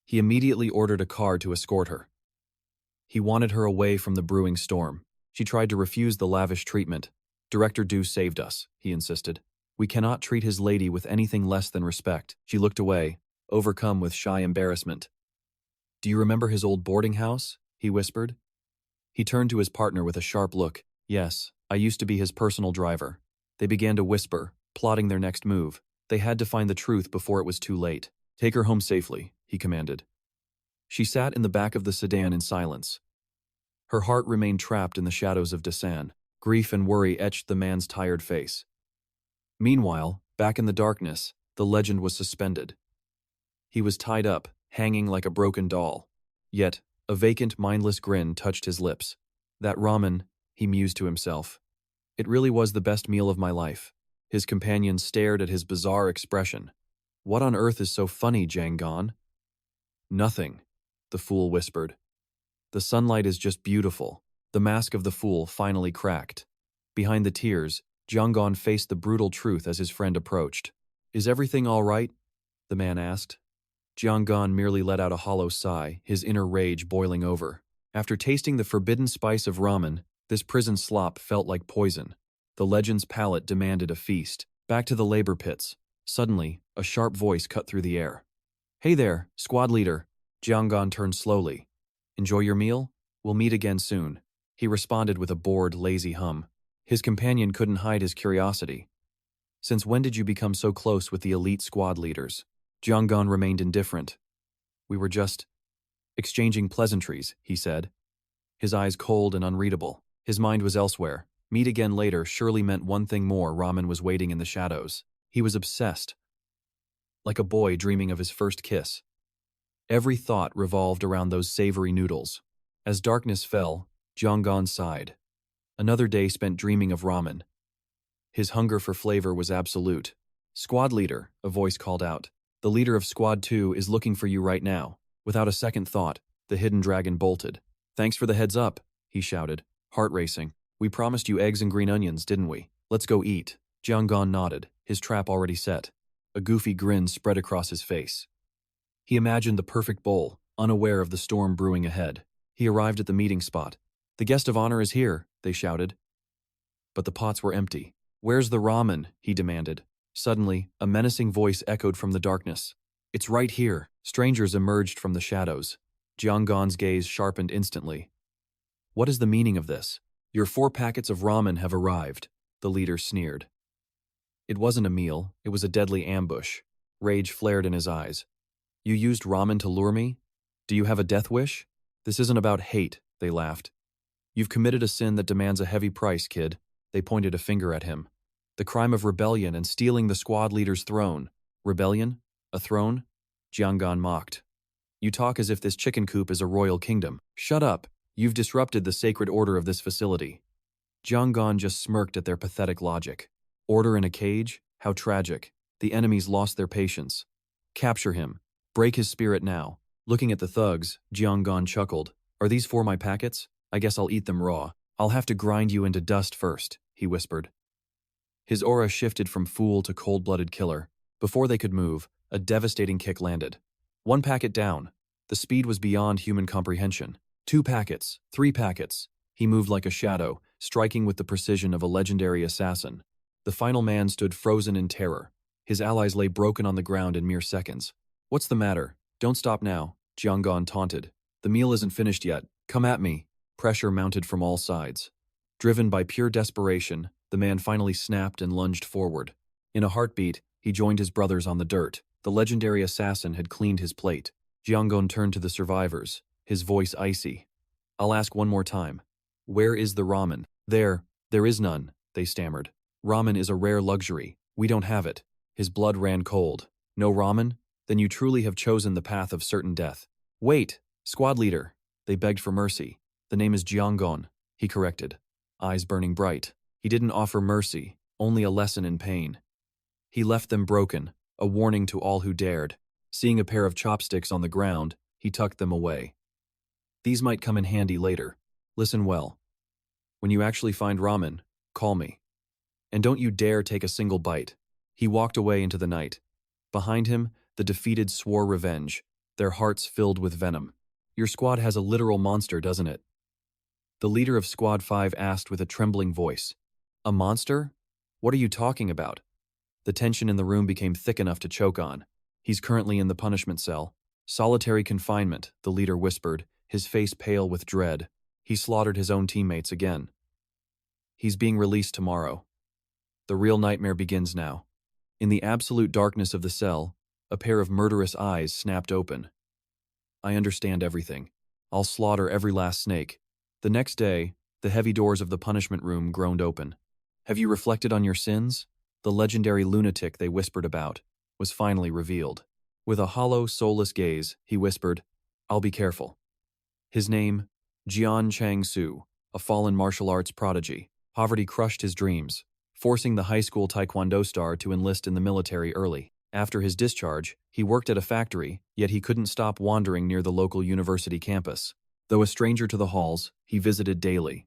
He immediately ordered a car to escort her. He wanted her away from the brewing storm. She tried to refuse the lavish treatment. "Director Du saved us," he insisted. "We cannot treat his lady with anything less than respect." She looked away, overcome with shy embarrassment. "Do you remember his old boarding house?" he whispered. He turned to his partner with a sharp look. "Yes, I used to be his personal driver." They began to whisper, plotting their next move. They had to find the truth before it was too late. "Take her home safely," he commanded. She sat in the back of the sedan in silence. Her heart remained trapped in the shadows of Dason. Grief and worry etched the man's tired face. Meanwhile, back in the darkness, the legend was suspended. He was tied up, hanging like a broken doll. Yet, a vacant, mindless grin touched his lips. "That ramen," he mused to himself. "It really was the best meal of my life." His companion stared at his bizarre expression. "What on earth is so funny, Jang Gon?" "Nothing," the fool whispered. "The sunlight is just beautiful." The mask of the fool finally cracked. Behind the tears, Jianggan faced the brutal truth as his friend approached. "Is everything all right?" the man asked. Jianggan merely let out a hollow sigh, his inner rage boiling over. After tasting the forbidden spice of ramen, this prison slop felt like poison. The legend's palate demanded a feast. Back to the labor pits. Suddenly, a sharp voice cut through the air. "Hey there, squad leader." Jianggan turned slowly. "Enjoy your meal? We'll meet again soon." He responded with a bored, lazy hum. His companion couldn't hide his curiosity. "Since when did you become so close with the elite squad leaders?" Jianggan remained indifferent. "We were just exchanging pleasantries," he said, his eyes cold and unreadable. His mind was elsewhere. Meet again later surely meant one thing more: ramen was waiting in the shadows. He was obsessed, like a boy dreaming of his first kiss. Every thought revolved around those savory noodles. As darkness fell, Jianggan sighed. Another day spent dreaming of ramen. His hunger for flavor was absolute. "Squad leader," a voice called out. "The leader of Squad 2 is looking for you right now." Without a second thought, the hidden dragon bolted. "Thanks for the heads up," he shouted, heart racing. "We promised you eggs and green onions, didn't we? Let's go eat." Jianggan nodded, his trap already set. A goofy grin spread across his face. He imagined the perfect bowl, unaware of the storm brewing ahead. He arrived at the meeting spot. "The guest of honor is here," they shouted. But the pots were empty. "Where's the ramen?" he demanded. Suddenly, a menacing voice echoed from the darkness. "It's right here." Strangers emerged from the shadows. Jianggan's gaze sharpened instantly. "What is the meaning of this?" "Your 4 packets of ramen have arrived," the leader sneered. It wasn't a meal, it was a deadly ambush. Rage flared in his eyes. "You used ramen to lure me? Do you have a death wish?" "This isn't about hate," they laughed. "You've committed a sin that demands a heavy price, kid." They pointed a finger at him. "The crime of rebellion and stealing the squad leader's throne." "Rebellion? A throne?" Jianggan mocked. "You talk as if this chicken coop is a royal kingdom." "Shut up. You've disrupted the sacred order of this facility." Jianggan just smirked at their pathetic logic. Order in a cage? How tragic. The enemies lost their patience. "Capture him. Break his spirit now." Looking at the thugs, Jianggan chuckled. "Are these 4 my packets? I guess I'll eat them raw. I'll have to grind you into dust first," he whispered. His aura shifted from fool to cold-blooded killer. Before they could move, a devastating kick landed. 1 packet down. The speed was beyond human comprehension. 2 packets, 3 packets. He moved like a shadow, striking with the precision of a legendary assassin. The final man stood frozen in terror. His allies lay broken on the ground in mere seconds. "What's the matter? Don't stop now," Jianggan taunted. "The meal isn't finished yet. Come at me." Pressure mounted from all sides. Driven by pure desperation, the man finally snapped and lunged forward. In a heartbeat, he joined his brothers on the dirt. The legendary assassin had cleaned his plate. Jianggan turned to the survivors, his voice icy. "I'll ask one more time. Where is the ramen?" There is none," they stammered. "Ramen is a rare luxury. We don't have it." His blood ran cold. "No ramen? Then you truly have chosen the path of certain death." "Wait, squad leader." They begged for mercy. "The name is Jianggan," he corrected, eyes burning bright. He didn't offer mercy, only a lesson in pain. He left them broken, a warning to all who dared. Seeing a pair of chopsticks on the ground, he tucked them away. "These might come in handy later. Listen well. When you actually find ramen, call me. And don't you dare take a single bite." He walked away into the night. Behind him, the defeated swore revenge, their hearts filled with venom. "Your squad has a literal monster, doesn't it?" The leader of Squad 5 asked with a trembling voice. "A monster? What are you talking about?" The tension in the room became thick enough to choke on. "He's currently in the punishment cell. Solitary confinement," the leader whispered, his face pale with dread. "He slaughtered his own teammates again. He's being released tomorrow. The real nightmare begins now." In the absolute darkness of the cell, a pair of murderous eyes snapped open. "I understand everything. I'll slaughter every last snake." The next day, the heavy doors of the punishment room groaned open. "Have you reflected on your sins?" The legendary lunatic they whispered about was finally revealed. With a hollow, soulless gaze, he whispered, "I'll be careful." His name, Jian Chang-su, a fallen martial arts prodigy. Poverty crushed his dreams, forcing the high school taekwondo star to enlist in the military early. After his discharge, he worked at a factory, yet he couldn't stop wandering near the local university campus. Though a stranger to the halls, he visited daily.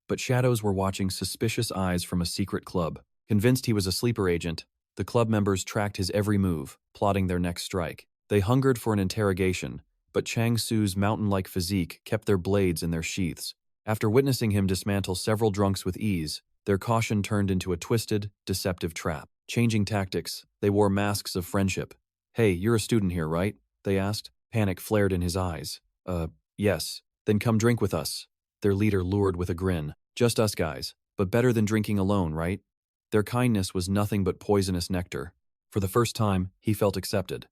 but shadows were watching suspicious eyes from a secret club. Convinced he was a sleeper agent, the club members tracked his every move, plotting their next strike. They hungered for an interrogation, but Chang Su's mountain-like physique kept their blades in their sheaths. After witnessing him dismantle several drunks with ease, their caution turned into a twisted, deceptive trap. Changing tactics, they wore masks of friendship. "Hey, you're a student here, right?" they asked. Panic flared in his eyes. Yes. Then come drink with us." Their leader lured with a grin. "Just us guys, but better than drinking alone, right?" Their kindness was nothing but poisonous nectar. For the first time, he felt accepted.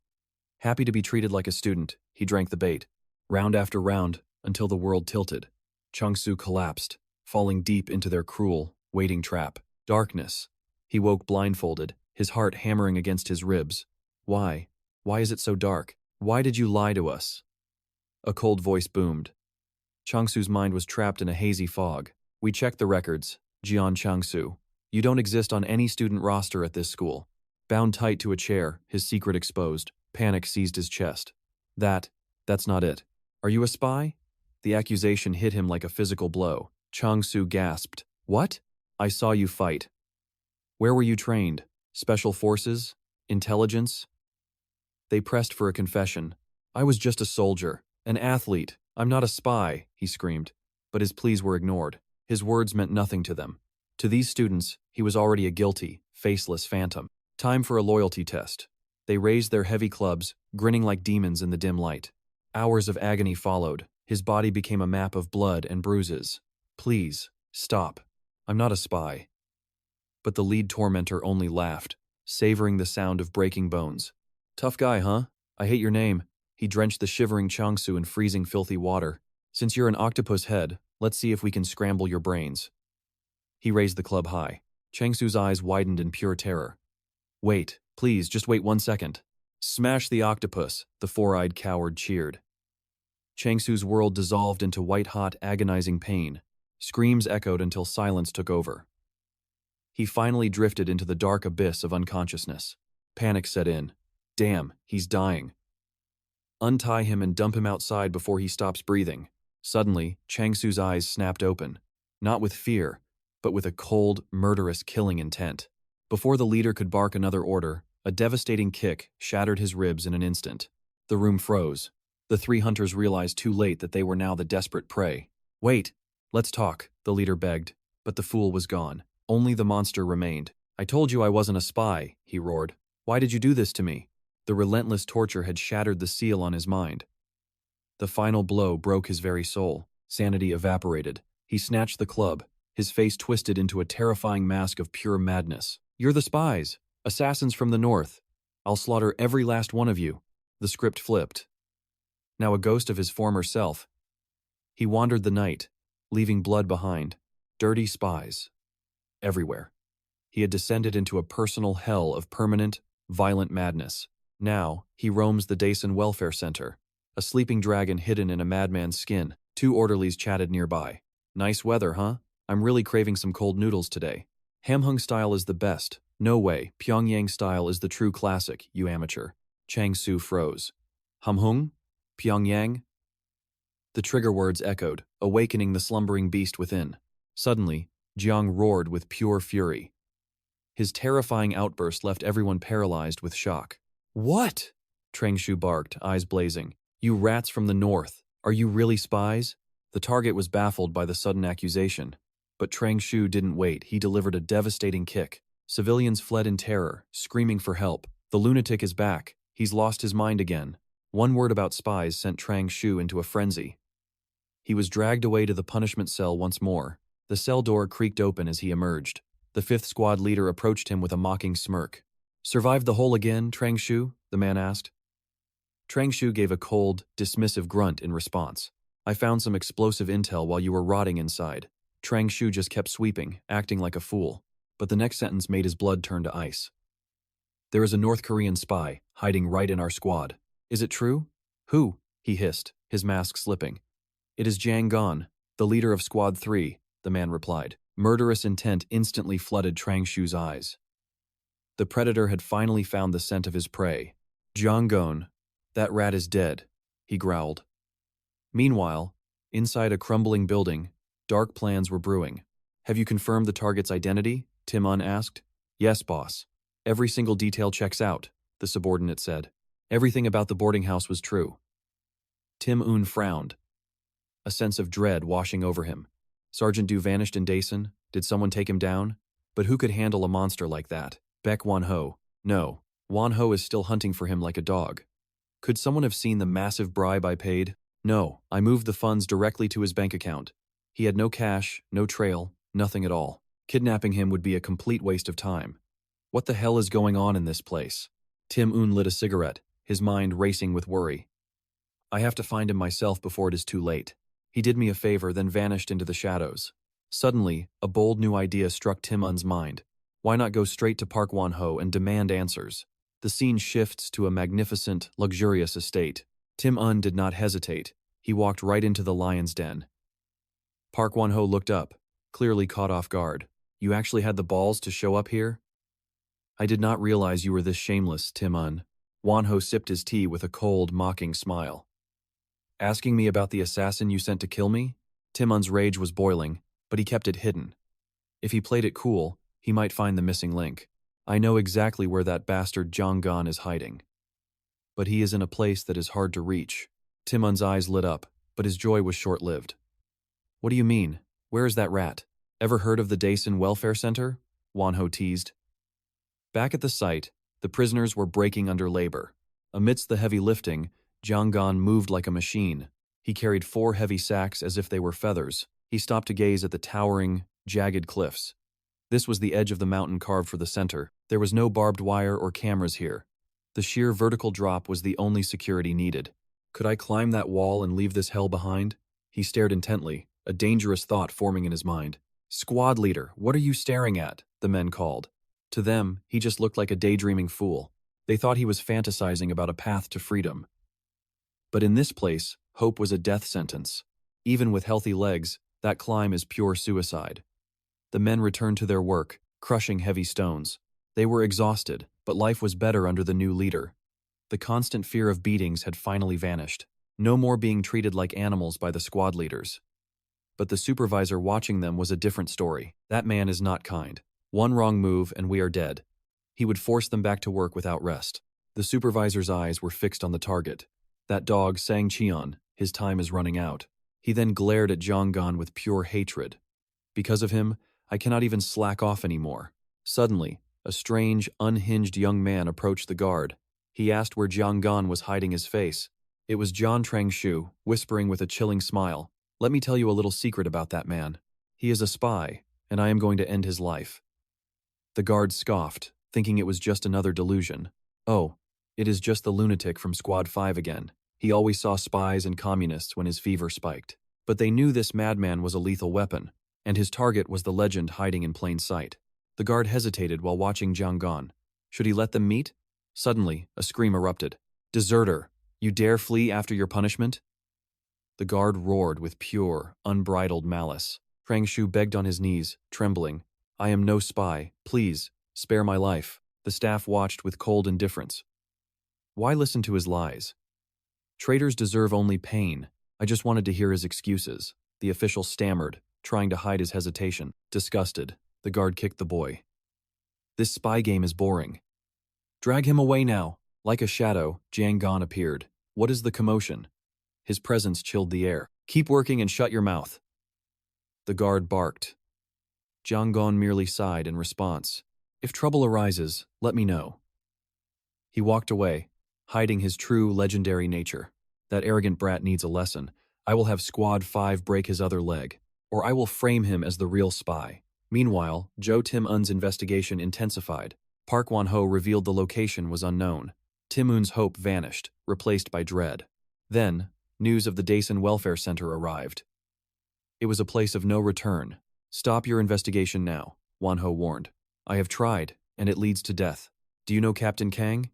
Happy to be treated like a student, he drank the bait, round after round, until the world tilted. Chang Su collapsed, falling deep into their cruel, waiting trap. Darkness. He woke blindfolded, his heart hammering against his ribs. Why? Why is it so dark? Why did you lie to us? A cold voice boomed. Chang Su's mind was trapped in a hazy fog. "We checked the records, Jian Chang Su. You don't exist on any student roster at this school." Bound tight to a chair, his secret exposed, panic seized his chest. That's not it. "Are you a spy?" The accusation hit him like a physical blow. Chang Su gasped. "What? I saw you fight." "Where were you trained? Special forces? Intelligence?" They pressed for a confession. "I was just a soldier, an athlete. I'm not a spy," he screamed. But his pleas were ignored. His words meant nothing to them. To these students, he was already a guilty, faceless phantom. Time for a loyalty test. They raised their heavy clubs, grinning like demons in the dim light. Hours of agony followed. His body became a map of blood and bruises. "Please, stop. I'm not a spy." But the lead tormentor only laughed, savoring the sound of breaking bones. "Tough guy, huh? I hate your name." He drenched the shivering Chang Su in freezing, filthy water. "Since you're an octopus head, let's see if we can scramble your brains." He raised the club high. Chang Su's eyes widened in pure terror. "Wait, please, just wait 1 second. Smash the octopus," the four-eyed coward cheered. Chang Su's world dissolved into white-hot, agonizing pain. Screams echoed until silence took over. He finally drifted into the dark abyss of unconsciousness. Panic set in. "Damn, he's dying. Untie him and dump him outside before he stops breathing." Suddenly, Chang Su's eyes snapped open, not with fear, but with a cold, murderous killing intent. Before the leader could bark another order, a devastating kick shattered his ribs in an instant. The room froze. The three hunters realized too late that they were now the desperate prey. "Wait, let's talk," the leader begged, but the fool was gone. Only the monster remained. "I told you I wasn't a spy," he roared. "Why did you do this to me?" The relentless torture had shattered the seal on his mind. The final blow broke his very soul. Sanity evaporated. He snatched the club, his face twisted into a terrifying mask of pure madness. "You're the spies, assassins from the north. I'll slaughter every last one of you." The script flipped. Now a ghost of his former self, he wandered the night, leaving blood behind, dirty spies. Everywhere. He had descended into a personal hell of permanent, violent madness. Now, he roams the Dason Welfare Center, a sleeping dragon hidden in a madman's skin. Two orderlies chatted nearby. "Nice weather, huh? I'm really craving some cold noodles today." "Hamhung style is the best. No way, Pyongyang style is the true classic, you amateur." Chang Su froze. "Hamhung? Pyongyang?" The trigger words echoed, awakening the slumbering beast within. Suddenly, Jiang roared with pure fury. His terrifying outburst left everyone paralyzed with shock. "What?" Chang Su barked, eyes blazing. "You rats from the north, are you really spies?" The target was baffled by the sudden accusation. But Chang Su didn't wait, he delivered a devastating kick. Civilians fled in terror, screaming for help. "The lunatic is back. He's lost his mind again." One word about spies sent Chang Su into a frenzy. He was dragged away to the punishment cell once more. The cell door creaked open as he emerged. The 5th squad leader approached him with a mocking smirk. "Survived the hole again, Chang Su?" the man asked. Chang Su gave a cold, dismissive grunt in response. "I found some explosive intel while you were rotting inside." Chang Su just kept sweeping, acting like a fool. But the next sentence made his blood turn to ice. "There is a North Korean spy, hiding right in our squad. Is it true?" "Who?" he hissed, his mask slipping. "It is Jang Gon, the leader of Squad 3, the man replied. Murderous intent instantly flooded Chang Shu's eyes. The predator had finally found the scent of his prey. "Jang Gon, that rat is dead," he growled. Meanwhile, inside a crumbling building, dark plans were brewing. Have you confirmed the target's identity? Tim Un asked. Yes, boss. Every single detail checks out, the subordinate said. Everything about the boarding house was true. Tim Un frowned, a sense of dread washing over him. Sergeant Du vanished in Dason. Did someone take him down? But who could handle a monster like that? 𝒔𝒔𝒂𝒔𝒔𝒊𝒏. No. Wan Ho is still hunting for him like a dog. Could someone have seen the massive bribe I paid? No, I moved the funds directly to his bank account. He had no cash, no trail, nothing at all. Kidnapping him would be a complete waste of time. What the hell is going on in this place? Tim Un lit a cigarette, his mind racing with worry. I have to find him myself before it is too late. He did me a favor, then vanished into the shadows. Suddenly, a bold new idea struck Tim Un's mind. Why not go straight to Park Wan Ho and demand answers? The scene shifts to a magnificent, luxurious estate. Tim Un did not hesitate. He walked right into the lion's den. Park Wan Ho looked up, clearly caught off guard. You actually had the balls to show up here? I did not realize you were this shameless, Tim Un. Wan Ho sipped his tea with a cold, mocking smile. Asking me about the assassin you sent to kill me? Tim Un's rage was boiling, but he kept it hidden. If he played it cool, he might find the missing link. I know exactly where that bastard 𝒔𝒔𝒂𝒔𝒔𝒊𝒏 is hiding. But he is in a place that is hard to reach. Tim Un's eyes lit up, but his joy was short-lived. What do you mean? Where is that rat? Ever heard of the Dason Welfare Center? Wan Ho teased. Back at the site, the prisoners were breaking under labor. Amidst the heavy lifting, �𝒔𝒂𝒔𝒊𝒏 moved like a machine. He carried 4 heavy sacks as if they were feathers. He stopped to gaze at the towering, jagged cliffs. This was the edge of the mountain carved for the center. There was no barbed wire or cameras here. The sheer vertical drop was the only security needed. Could I climb that wall and leave this hell behind? He stared intently, a dangerous thought forming in his mind. Squad leader, what are you staring at? The men called. To them, he just looked like a daydreaming fool. They thought he was fantasizing about a path to freedom. But in this place, hope was a death sentence. Even with healthy legs, that climb is pure suicide. The men returned to their work, crushing heavy stones. They were exhausted, but life was better under the new leader. The constant fear of beatings had finally vanished. No more being treated like animals by the squad leaders. But the supervisor watching them was a different story. That man is not kind. One wrong move and we are dead. He would force them back to work without rest. The supervisor's eyes were fixed on the target. That dog, Sang Cheon, his time is running out. He then glared at �𝒂𝒔𝒂𝒔𝒊𝒏 with pure hatred. Because of him, I cannot even slack off anymore. Suddenly, a strange, unhinged young man approached the guard. He asked where �𝒂𝒂𝒔𝒂𝒏 was hiding his face. It was John Trang-shu, whispering with a chilling smile. Let me tell you a little secret about that man. He is a spy, and I am going to end his life. The guard scoffed, thinking it was just another delusion. Oh, it is just the lunatic from Squad 5 again. He always saw spies and communists when his fever spiked. But they knew this madman was a lethal weapon, and his target was the legend hiding in plain sight. The guard hesitated while watching �𝒂𝒂𝒔𝒊𝒏. Should he let them meet? Suddenly, a scream erupted. Deserter! You dare flee after your punishment? The guard roared with pure, unbridled malice. Trang-shu begged on his knees, trembling. I am no spy. Please, spare my life. The staff watched with cold indifference. Why listen to his lies? Traitors deserve only pain. I just wanted to hear his excuses. The official stammered, trying to hide his hesitation. Disgusted, the guard kicked the boy. This spy game is boring. Drag him away now. Like a shadow, �𝒂𝒂𝒔𝒊𝒏 appeared. What is the commotion? His presence chilled the air. Keep working and shut your mouth. The guard barked. �𝒂𝒂𝒔𝒊𝒏 merely sighed in response. If trouble arises, let me know. He walked away, hiding his true legendary nature. That arrogant brat needs a lesson. I will have Squad 5 break his other leg, or I will frame him as the real spy. Meanwhile, Tim Un's investigation intensified. Park Wan Ho revealed the location was unknown. Tim Un's hope vanished, replaced by dread. Then, news of the Dason Welfare Center arrived. It was a place of no return. Stop your investigation now, Wan Ho warned. I have tried, and it leads to death. Do you know Captain Kang?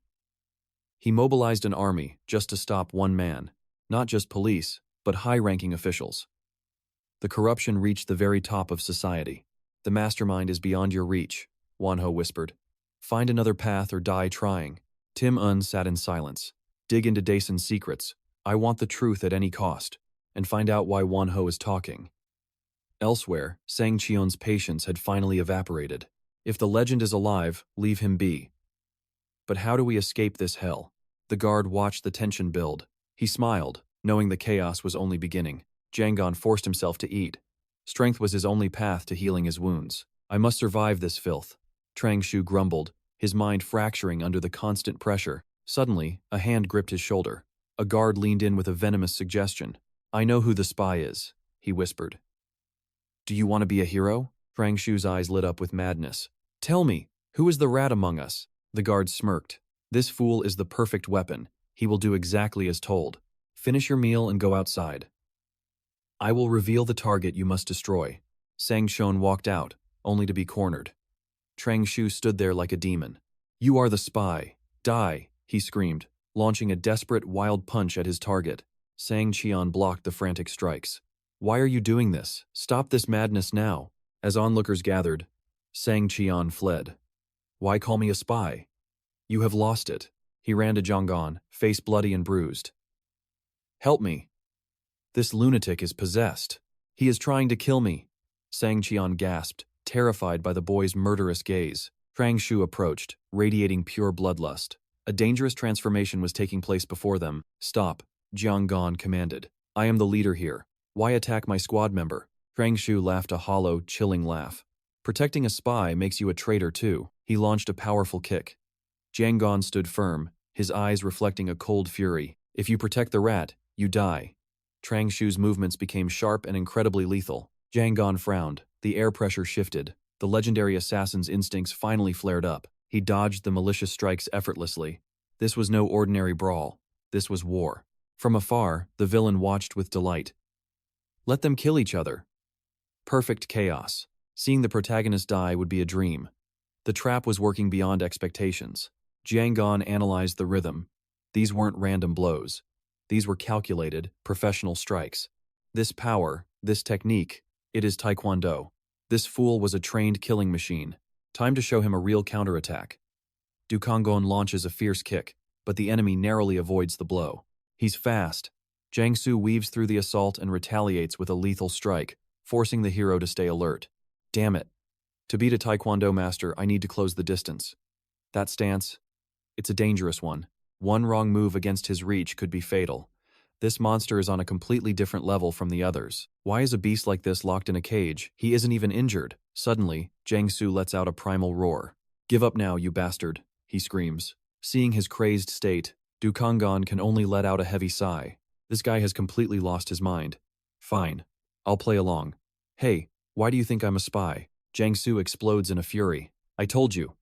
He mobilized an army just to stop one man. Not just police, but high-ranking officials. The corruption reached the very top of society. The mastermind is beyond your reach, Wan Ho whispered. Find another path or die trying. Tim Un sat in silence. Dig into Dason's secrets. I want the truth at any cost. And find out why Wan Ho is talking. Elsewhere, Sang Cheon's patience had finally evaporated. If the legend is alive, leave him be. But how do we escape this hell? The guard watched the tension build. He smiled, knowing the chaos was only beginning. Jangon forced himself to eat. Strength was his only path to healing his wounds. I must survive this filth. Trangshu grumbled, his mind fracturing under the constant pressure. Suddenly, a hand gripped his shoulder. A guard leaned in with a venomous suggestion. I know who the spy is, he whispered. Do you want to be a hero? Trangshu's eyes lit up with madness. Tell me, who is the rat among us? The guard smirked. This fool is the perfect weapon. He will do exactly as told. Finish your meal and go outside. I will reveal the target you must destroy. Sang Cheon walked out, only to be cornered. Trangshu stood there like a demon. You are the spy. Die, he screamed, launching a desperate, wild punch at his target. Sang Cheon blocked the frantic strikes. Why are you doing this? Stop this madness now. As onlookers gathered, Sang Cheon fled. Why call me a spy? You have lost it. He ran to Jangon, face bloody and bruised. Help me. This lunatic is possessed. He is trying to kill me. Sang Cheon gasped, terrified by the boy's murderous gaze. Trangshu approached, radiating pure bloodlust. A dangerous transformation was taking place before them. Stop, Jianggan commanded. I am the leader here. Why attack my squad member? Trangshu laughed a hollow, chilling laugh. Protecting a spy makes you a traitor too. He launched a powerful kick. Jianggan stood firm, his eyes reflecting a cold fury. If you protect the rat, you die. Trangshu's movements became sharp and incredibly lethal. Jianggan frowned. The air pressure shifted. The legendary assassin's instincts finally flared up. He dodged the malicious strikes effortlessly. This was no ordinary brawl. This was war. From afar, the villain watched with delight. Let them kill each other. Perfect chaos. Seeing the protagonist die would be a dream. The trap was working beyond expectations. Jianggan analyzed the rhythm. These weren't random blows. These were calculated, professional strikes. This power, this technique, it is Taekwondo. This fool was a trained killing machine. Time to show him a real counterattack. Dukangon launches a fierce kick, but the enemy narrowly avoids the blow. He's fast. Jiangsu weaves through the assault and retaliates with a lethal strike, forcing the hero to stay alert. Damn it. To beat a Taekwondo master, I need to close the distance. That stance, it's a dangerous one. One wrong move against his reach could be fatal. This monster is on a completely different level from the others. Why is a beast like this locked in a cage? He isn't even injured. Suddenly, Jiangsu lets out a primal roar. Give up now, you bastard, he screams. Seeing his crazed state, Dukangon can only let out a heavy sigh. This guy has completely lost his mind. Fine. I'll play along. Hey, why do you think I'm a spy? Jiangsu explodes in a fury. I told you.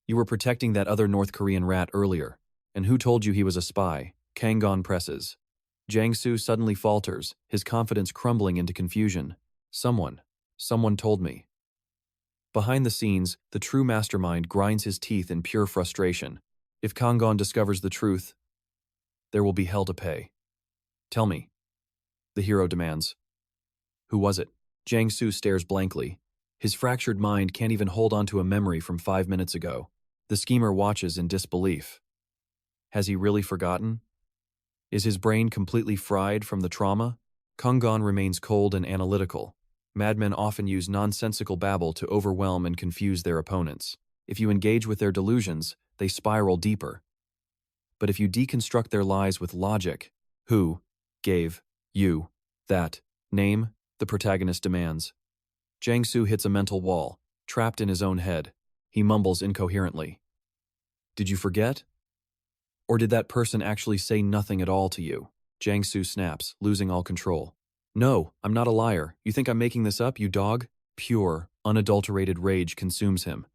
You were protecting that other North Korean rat earlier. And who told you he was a spy? Kangon presses. Jiangsu suddenly falters, his confidence crumbling into confusion. Someone told me. Behind the scenes, the true mastermind grinds his teeth in pure frustration. If Kangon discovers the truth, there will be hell to pay. Tell me, the hero demands. Who was it? Jiangsu stares blankly. His fractured mind can't even hold on to a memory from 5 minutes ago. The schemer watches in disbelief. Has he really forgotten? Is his brain completely fried from the trauma? Kangon remains cold and analytical. Madmen often use nonsensical babble to overwhelm and confuse their opponents. If you engage with their delusions, they spiral deeper. But if you deconstruct their lies with logic, who gave you that name? The protagonist demands. Jiangsu hits a mental wall, trapped in his own head. He mumbles incoherently. Did you forget? Or did that person actually say nothing at all to you? Jiangsu snaps, losing all control. No, I'm not a liar. You think I'm making this up, you dog? Pure, unadulterated rage consumes him.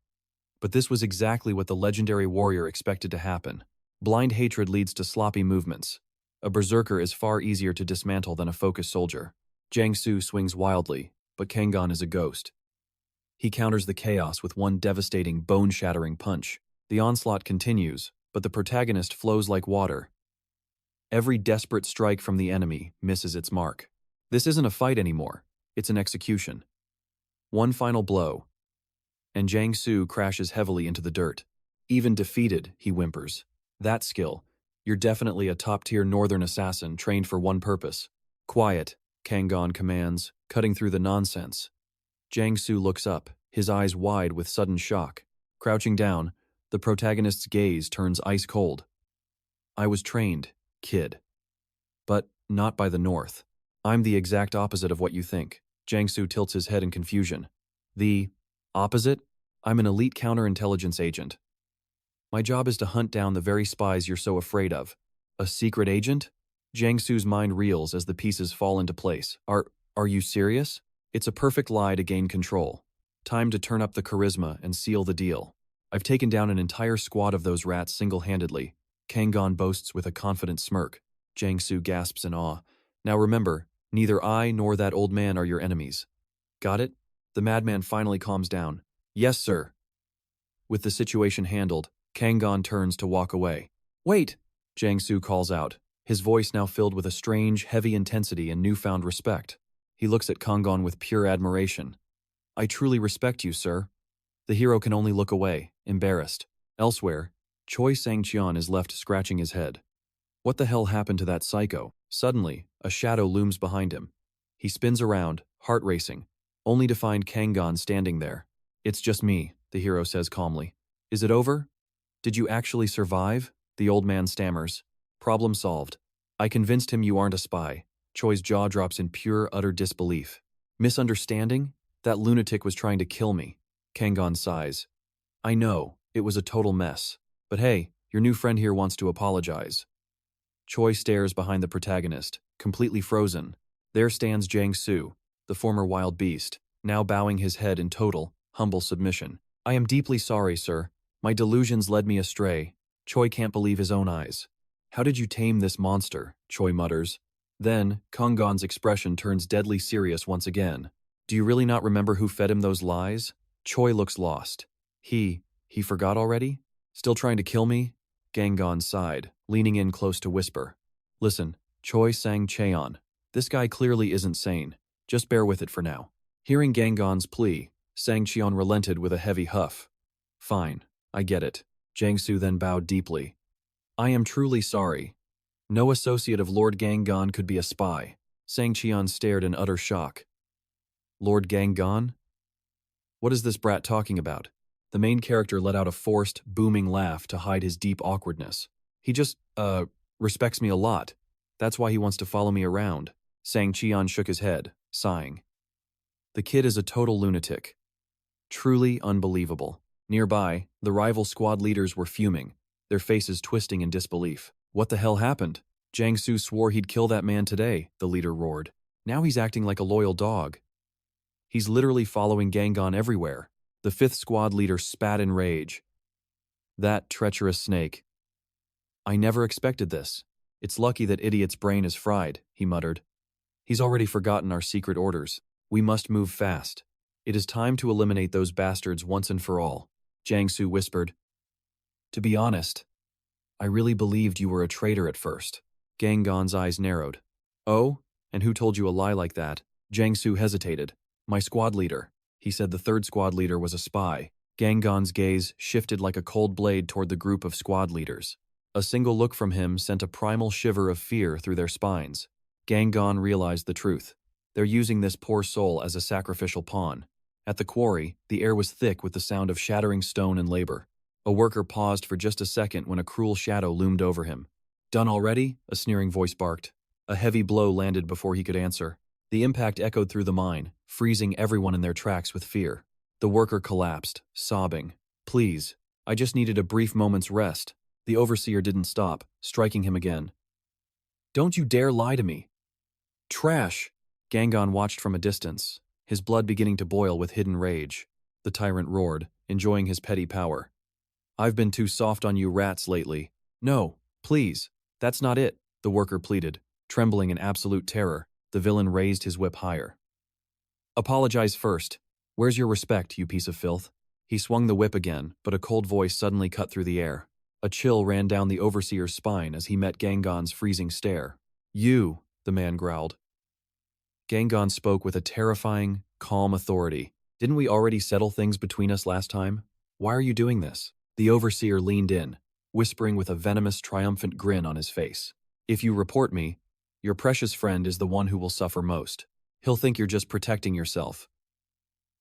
But this was exactly what the legendary warrior expected to happen. Blind hatred leads to sloppy movements. A berserker is far easier to dismantle than a focused soldier. Jiangsu swings wildly, but Kangon is a ghost. He counters the chaos with one devastating, bone-shattering punch. The onslaught continues, but the protagonist flows like water. Every desperate strike from the enemy misses its mark. This isn't a fight anymore, it's an execution. One final blow, and Jiangsu crashes heavily into the dirt. Even defeated, he whimpers. That skill. You're definitely a top-tier northern assassin trained for one purpose. Quiet, Kanghan commands, cutting through the nonsense. Jiangsu looks up, his eyes wide with sudden shock. Crouching down, the protagonist's gaze turns ice cold. I was trained, kid. But not by the North. I'm the exact opposite of what you think. Jiangsu tilts his head in confusion. The opposite? I'm an elite counterintelligence agent. My job is to hunt down the very spies you're so afraid of. A secret agent? Jiangsu's mind reels as the pieces fall into place. Are you serious? It's a perfect lie to gain control. Time to turn up the charisma and seal the deal. I've taken down an entire squad of those rats single-handedly. Kanghan boasts with a confident smirk. Jiangsu gasps in awe. Now remember, neither I nor that old man are your enemies. Got it? The madman finally calms down. Yes, sir. With the situation handled, Kanghan turns to walk away. Wait! Jiangsu calls out, his voice now filled with a strange, heavy intensity and newfound respect. He looks at Kanghan with pure admiration. I truly respect you, sir. The hero can only look away, embarrassed. Elsewhere, Choi Sang-cheon is left scratching his head. What the hell happened to that psycho? Suddenly, a shadow looms behind him. He spins around, heart racing, only to find Kanghan standing there. It's just me, the hero says calmly. Is it over? Did you actually survive? The old man stammers. Problem solved. I convinced him you aren't a spy. Choi's jaw drops in pure, utter disbelief. Misunderstanding? That lunatic was trying to kill me. Kanghan sighs. I know, it was a total mess. But hey, your new friend here wants to apologize. Choi stares behind the protagonist, completely frozen. There stands Jiangsu, the former wild beast, now bowing his head in total, humble submission. I am deeply sorry, sir. My delusions led me astray. Choi can't believe his own eyes. How did you tame this monster? Choi mutters. Then, Kanghan's expression turns deadly serious once again. Do you really not remember who fed him those lies? Choi looks lost. He forgot already? Still trying to kill me? Kanghan sighed, leaning in close to whisper. Listen, Choi Sang-cheon. This guy clearly isn't sane. Just bear with it for now. Hearing Kanghan's plea, Sang-cheon relented with a heavy huff. Fine, I get it. Jiangsu then bowed deeply. I am truly sorry. No associate of Lord Kanghan could be a spy. Sang-cheon stared in utter shock. Lord Kanghan? What is this brat talking about? The main character let out a forced, booming laugh to hide his deep awkwardness. He just, respects me a lot. That's why he wants to follow me around. Sang-cheon shook his head, sighing. The kid is a total lunatic. Truly unbelievable. Nearby, the rival squad leaders were fuming, their faces twisting in disbelief. What the hell happened? Jiangsu swore he'd kill that man today, the leader roared. Now he's acting like a loyal dog. He's literally following Kanghan everywhere. The fifth squad leader spat in rage. That treacherous snake. I never expected this. It's lucky that idiot's brain is fried, he muttered. He's already forgotten our secret orders. We must move fast. It is time to eliminate those bastards once and for all, Jiangsu whispered. To be honest, I really believed you were a traitor at first. Kanghan's eyes narrowed. Oh? And who told you a lie like that? Jiangsu hesitated. My squad leader. He said the third squad leader was a spy. Kanghan's gaze shifted like a cold blade toward the group of squad leaders. A single look from him sent a primal shiver of fear through their spines. Kanghan realized the truth. They're using this poor soul as a sacrificial pawn. At the quarry, the air was thick with the sound of shattering stone and labor. A worker paused for just a second when a cruel shadow loomed over him. Done already? A sneering voice barked. A heavy blow landed before he could answer. The impact echoed through the mine, freezing everyone in their tracks with fear. The worker collapsed, sobbing. Please, I just needed a brief moment's rest. The overseer didn't stop, striking him again. Don't you dare lie to me. Trash! Kanghan watched from a distance, his blood beginning to boil with hidden rage. The tyrant roared, enjoying his petty power. I've been too soft on you rats lately. No, please, that's not it, the worker pleaded, trembling in absolute terror. The villain raised his whip higher. Apologize first. Where's your respect, you piece of filth? He swung the whip again, but a cold voice suddenly cut through the air. A chill ran down the overseer's spine as he met Kanghan's freezing stare. You, the man growled. Kanghan spoke with a terrifying, calm authority. Didn't we already settle things between us last time? Why are you doing this? The overseer leaned in, whispering with a venomous, triumphant grin on his face. If you report me, Your precious friend is the one who will suffer most. He'll think you're just protecting yourself.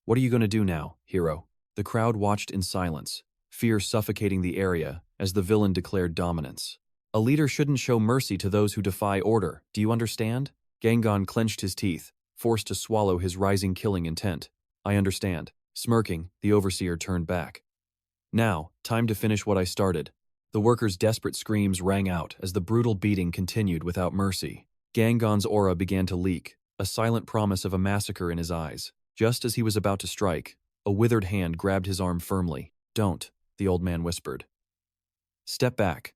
What are you going to do now, hero? The crowd watched in silence, fear suffocating the area as the villain declared dominance. A leader shouldn't show mercy to those who defy order, do you understand? Gangon clenched his teeth, forced to swallow his rising killing intent. I understand. Smirking, the overseer turned back. Now, time to finish what I started. The workers' desperate screams rang out as the brutal beating continued without mercy. Gangon's aura began to leak, a silent promise of a massacre in his eyes. Just as he was about to strike, a withered hand grabbed his arm firmly. Don't, the old man whispered. Step back.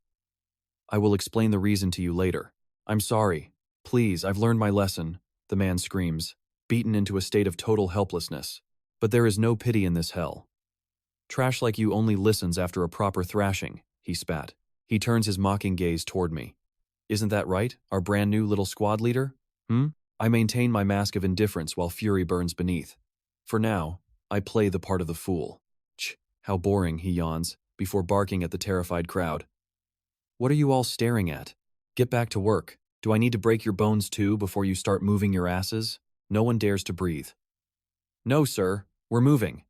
I will explain the reason to you later. I'm sorry. Please, I've learned my lesson, the man screams, beaten into a state of total helplessness. But there is no pity in this hell. Trash like you only listens after a proper thrashing, he spat. He turns his mocking gaze toward me. Isn't that right, our brand new little squad leader? I maintain my mask of indifference while fury burns beneath. For now, I play the part of the fool. How boring, he yawns, before barking at the terrified crowd. What are you all staring at? Get back to work. Do I need to break your bones too before you start moving your asses? No one dares to breathe. No, sir, we're moving.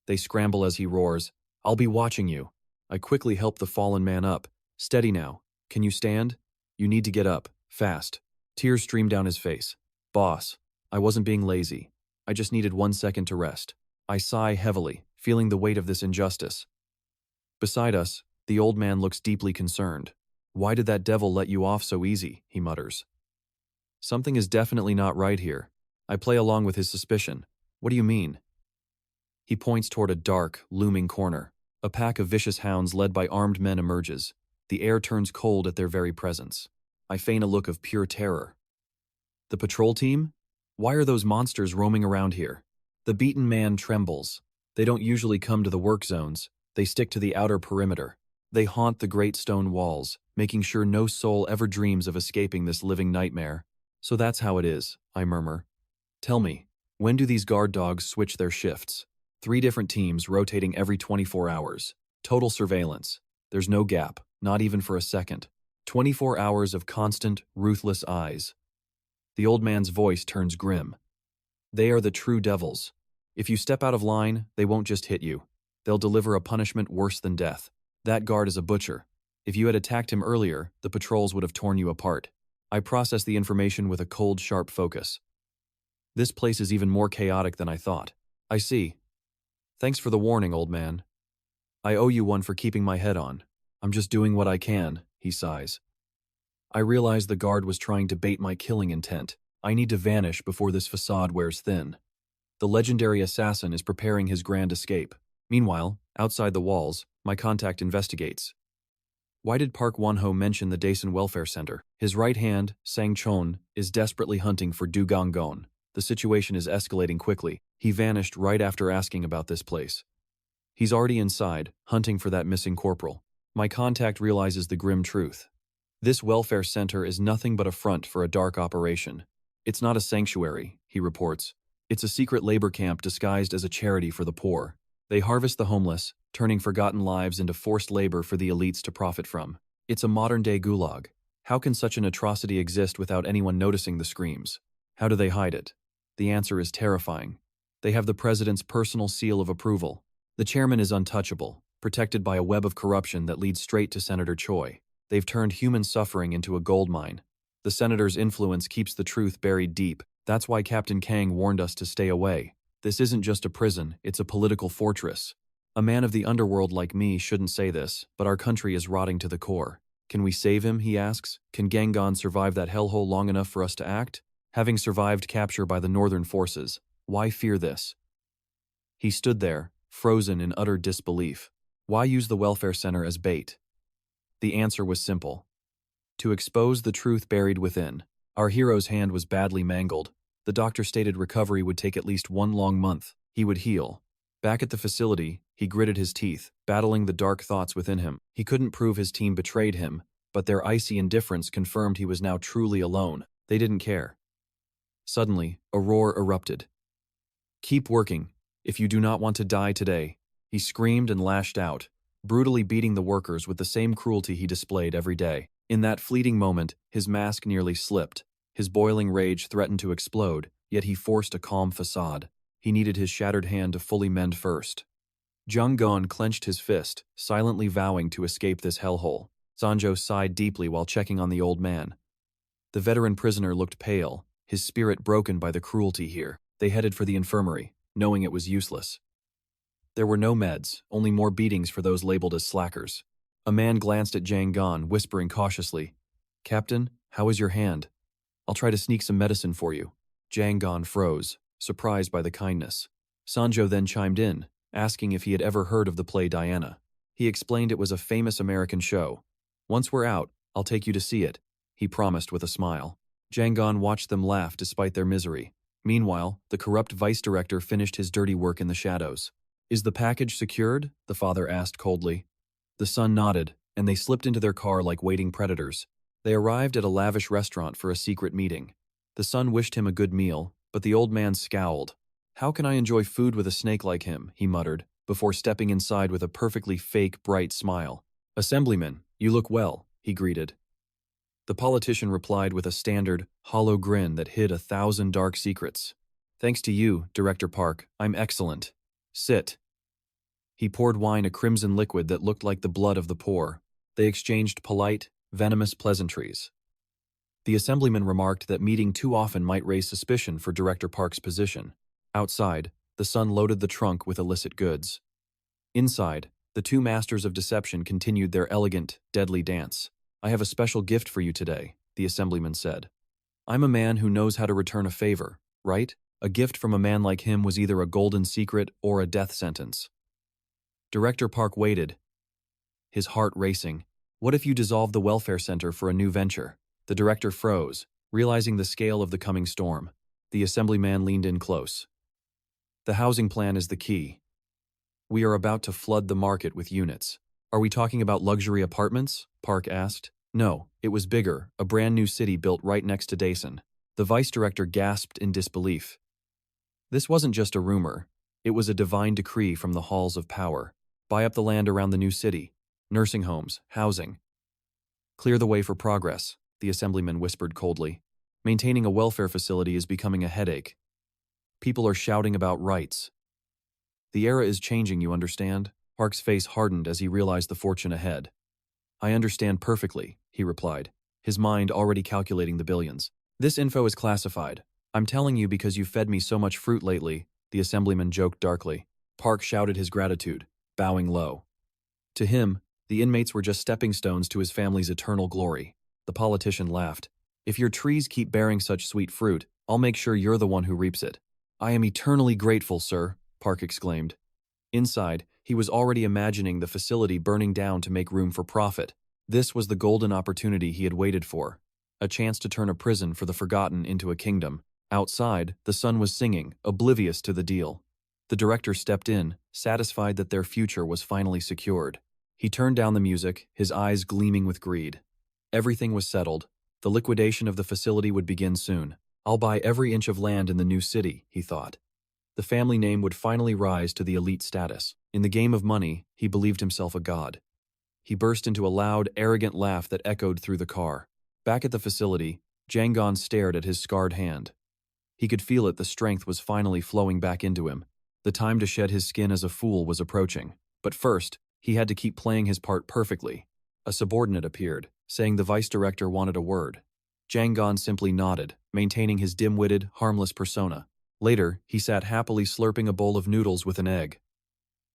They scramble as he roars. I'll be watching you. I quickly help the fallen man up. Steady now. Can you stand? You need to get up, fast. Tears stream down his face. Boss, I wasn't being lazy. I just needed 1 second to rest. I sigh heavily, feeling the weight of this injustice. Beside us, the old man looks deeply concerned. Why did that devil let you off so easy? He mutters. Something is definitely not right here. I play along with his suspicion. What do you mean? He points toward a dark, looming corner. A pack of vicious hounds led by armed men emerges. The air turns cold at their very presence. I feign a look of pure terror. The patrol team? Why are those monsters roaming around here? The beaten man trembles. They don't usually come to the work zones. They stick to the outer perimeter. They haunt the great stone walls, making sure no soul ever dreams of escaping this living nightmare. So that's how it is, I murmur. Tell me, when do these guard dogs switch their shifts? 3 different teams rotating every 24 hours. Total surveillance. There's no gap, not even for a second. 24 hours of constant, ruthless eyes. The old man's voice turns grim. They are the true devils. If you step out of line, they won't just hit you. They'll deliver a punishment worse than death. That guard is a butcher. If you had attacked him earlier, the patrols would have torn you apart. I process the information with a cold, sharp focus. This place is even more chaotic than I thought. I see. Thanks for the warning, old man. I owe you one for keeping my head on. I'm just doing what I can, he sighs. I realize the guard was trying to bait my killing intent. I need to vanish before this facade wears thin. The legendary assassin is preparing his grand escape. Meanwhile, outside the walls, my contact investigates. Why did Park Won-ho mention the Dason Welfare Center? His right hand, Sang Chon, is desperately hunting for Du Ganggon. The situation is escalating quickly. He vanished right after asking about this place. He's already inside, hunting for that missing corporal. My contact realizes the grim truth. This welfare center is nothing but a front for a dark operation. It's not a sanctuary, he reports. It's a secret labor camp disguised as a charity for the poor. They harvest the homeless, turning forgotten lives into forced labor for the elites to profit from. It's a modern-day gulag. How can such an atrocity exist without anyone noticing the screams? How do they hide it? The answer is terrifying. They have the president's personal seal of approval. The chairman is untouchable, protected by a web of corruption that leads straight to Senator Choi. They've turned human suffering into a gold mine. The senator's influence keeps the truth buried deep. That's why Captain Kang warned us to stay away. This isn't just a prison, it's a political fortress. A man of the underworld like me shouldn't say this, but our country is rotting to the core. Can we save him, he asks? Can Gangon survive that hellhole long enough for us to act? Having survived capture by the northern forces, why fear this? He stood there, frozen in utter disbelief. Why use the welfare center as bait? The answer was simple. To expose the truth buried within. Our hero's hand was badly mangled. The doctor stated recovery would take at least 1 long month. He would heal. Back at the facility, he gritted his teeth, battling the dark thoughts within him. He couldn't prove his team betrayed him, but their icy indifference confirmed he was now truly alone. They didn't care. Suddenly, a roar erupted. Keep working. If you do not want to die today, he screamed and lashed out, brutally beating the workers with the same cruelty he displayed every day. In that fleeting moment, his mask nearly slipped. His boiling rage threatened to explode, yet he forced a calm facade. He needed his shattered hand to fully mend first. 𝒔𝒔𝒂𝒔𝒔𝒊𝒏 clenched his fist, silently vowing to escape this hellhole. Sanjo sighed deeply while checking on the old man. The veteran prisoner looked pale, his spirit broken by the cruelty here. They headed for the infirmary, knowing it was useless. There were no meds, only more beatings for those labeled as slackers. A man glanced at 𝒔𝒂𝒂𝒔𝒊𝒏, whispering cautiously, "Captain, how is your hand? I'll try to sneak some medicine for you." 𝒔𝒂𝒂𝒂𝒏 froze, surprised by the kindness. Sanjo then chimed in, asking if he had ever heard of the play Diana. He explained it was a famous American show. "Once we're out, I'll take you to see it," he promised with a smile. 𝒔𝒂𝒂𝒏 watched them laugh despite their misery. Meanwhile, the corrupt vice director finished his dirty work in the shadows. "Is the package secured?" the father asked coldly. The son nodded, and they slipped into their car like waiting predators. They arrived at a lavish restaurant for a secret meeting. The son wished him a good meal, but the old man scowled. "How can I enjoy food with a snake like him?" he muttered, before stepping inside with a perfectly fake, bright smile. "Assemblyman, you look well," he greeted. The politician replied with a standard, hollow grin that hid 1,000 dark secrets. "Thanks to you, Director Park, I'm excellent. Sit." He poured wine, a crimson liquid that looked like the blood of the poor. They exchanged polite, venomous pleasantries. The assemblyman remarked that meeting too often might raise suspicion for Director Park's position. Outside, the son loaded the trunk with illicit goods. Inside, the two masters of deception continued their elegant, deadly dance. "I have a special gift for you today," the assemblyman said. "I'm a man who knows how to return a favor, right? A gift from a man like him was either a golden secret or a death sentence." Director Park waited, his heart racing. "What if you dissolve the welfare center for a new venture?" The director froze, realizing the scale of the coming storm. The assemblyman leaned in close. "The housing plan is the key. We are about to flood the market with units." "Are we talking about luxury apartments?" Park asked. "No, it was bigger, a brand new city built right next to Dason." The vice director gasped in disbelief. This wasn't just a rumor. It was a divine decree from the halls of power. Buy up the land around the new city. Nursing homes, housing. Clear the way for progress, the assemblyman whispered coldly. Maintaining a welfare facility is becoming a headache. People are shouting about rights. The era is changing, you understand? Park's face hardened as he realized the fortune ahead. "I understand perfectly," he replied, his mind already calculating the billions. "This info is classified. I'm telling you because you've fed me so much fruit lately," the assemblyman joked darkly. Park shouted his gratitude, bowing low. To him, the inmates were just stepping stones to his family's eternal glory. The politician laughed. "If your trees keep bearing such sweet fruit, I'll make sure you're the one who reaps it." "I am eternally grateful, sir," Park exclaimed. Inside, he was already imagining the facility burning down to make room for profit. This was the golden opportunity he had waited for. A chance to turn a prison for the forgotten into a kingdom. Outside, the sun was singing, oblivious to the deal. The director stepped in, satisfied that their future was finally secured. He turned down the music, his eyes gleaming with greed. Everything was settled. The liquidation of the facility would begin soon. "I'll buy every inch of land in the new city," he thought. The family name would finally rise to the elite status. In the game of money, he believed himself a god. He burst into a loud, arrogant laugh that echoed through the car. Back at the facility, 𝒔𝒂𝒂𝒏 stared at his scarred hand. He could feel it, the strength was finally flowing back into him. The time to shed his skin as a fool was approaching. But first, he had to keep playing his part perfectly. A subordinate appeared, saying the vice director wanted a word. 𝒔𝒂𝒂𝒏 simply nodded, maintaining his dim-witted, harmless persona. Later, he sat happily slurping a bowl of noodles with an egg.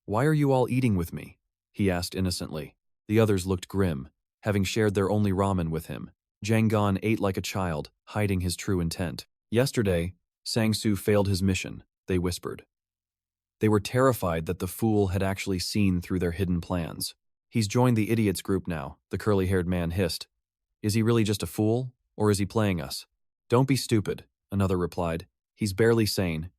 "Why are you all eating with me?" he asked innocently. The others looked grim, having shared their only ramen with him. 𝒔𝒂𝒂𝒏 ate like a child, hiding his true intent. "Yesterday, Sang-soo failed his mission," they whispered. They were terrified that the fool had actually seen through their hidden plans. "He's joined the idiots group now," the curly-haired man hissed. "Is he really just a fool, or is he playing us?" "Don't be stupid," another replied. "He's barely sane.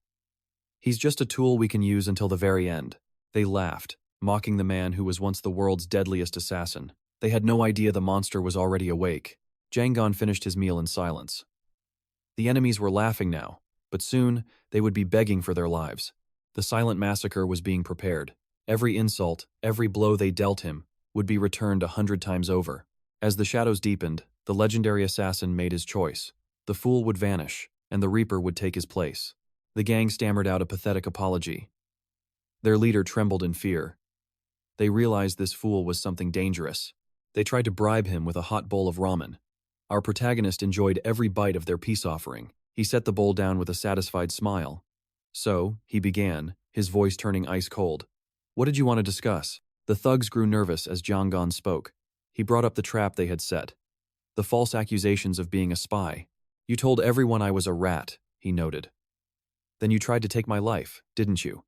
He's just a tool we can use until the very end." They laughed, mocking the man who was once the world's deadliest assassin. They had no idea the monster was already awake. 𝒔𝒂𝒂𝒏 finished his meal in silence. The enemies were laughing now, but soon they would be begging for their lives. The silent massacre was being prepared. Every insult, every blow they dealt him, would be returned 100 times over. As the shadows deepened, the legendary assassin made his choice. The fool would vanish, and the reaper would take his place. The gang stammered out a pathetic apology. Their leader trembled in fear. They realized this fool was something dangerous. They tried to bribe him with a hot bowl of ramen. Our protagonist enjoyed every bite of their peace offering. He set the bowl down with a satisfied smile. So, he began, his voice turning ice cold. What did you want to discuss? The thugs grew nervous as 𝒔𝒔𝒂𝒔𝒔𝒊𝒏 spoke. He brought up the trap they had set. The false accusations of being a spy. You told everyone I was a rat, he noted. Then you tried to take my life, didn't you?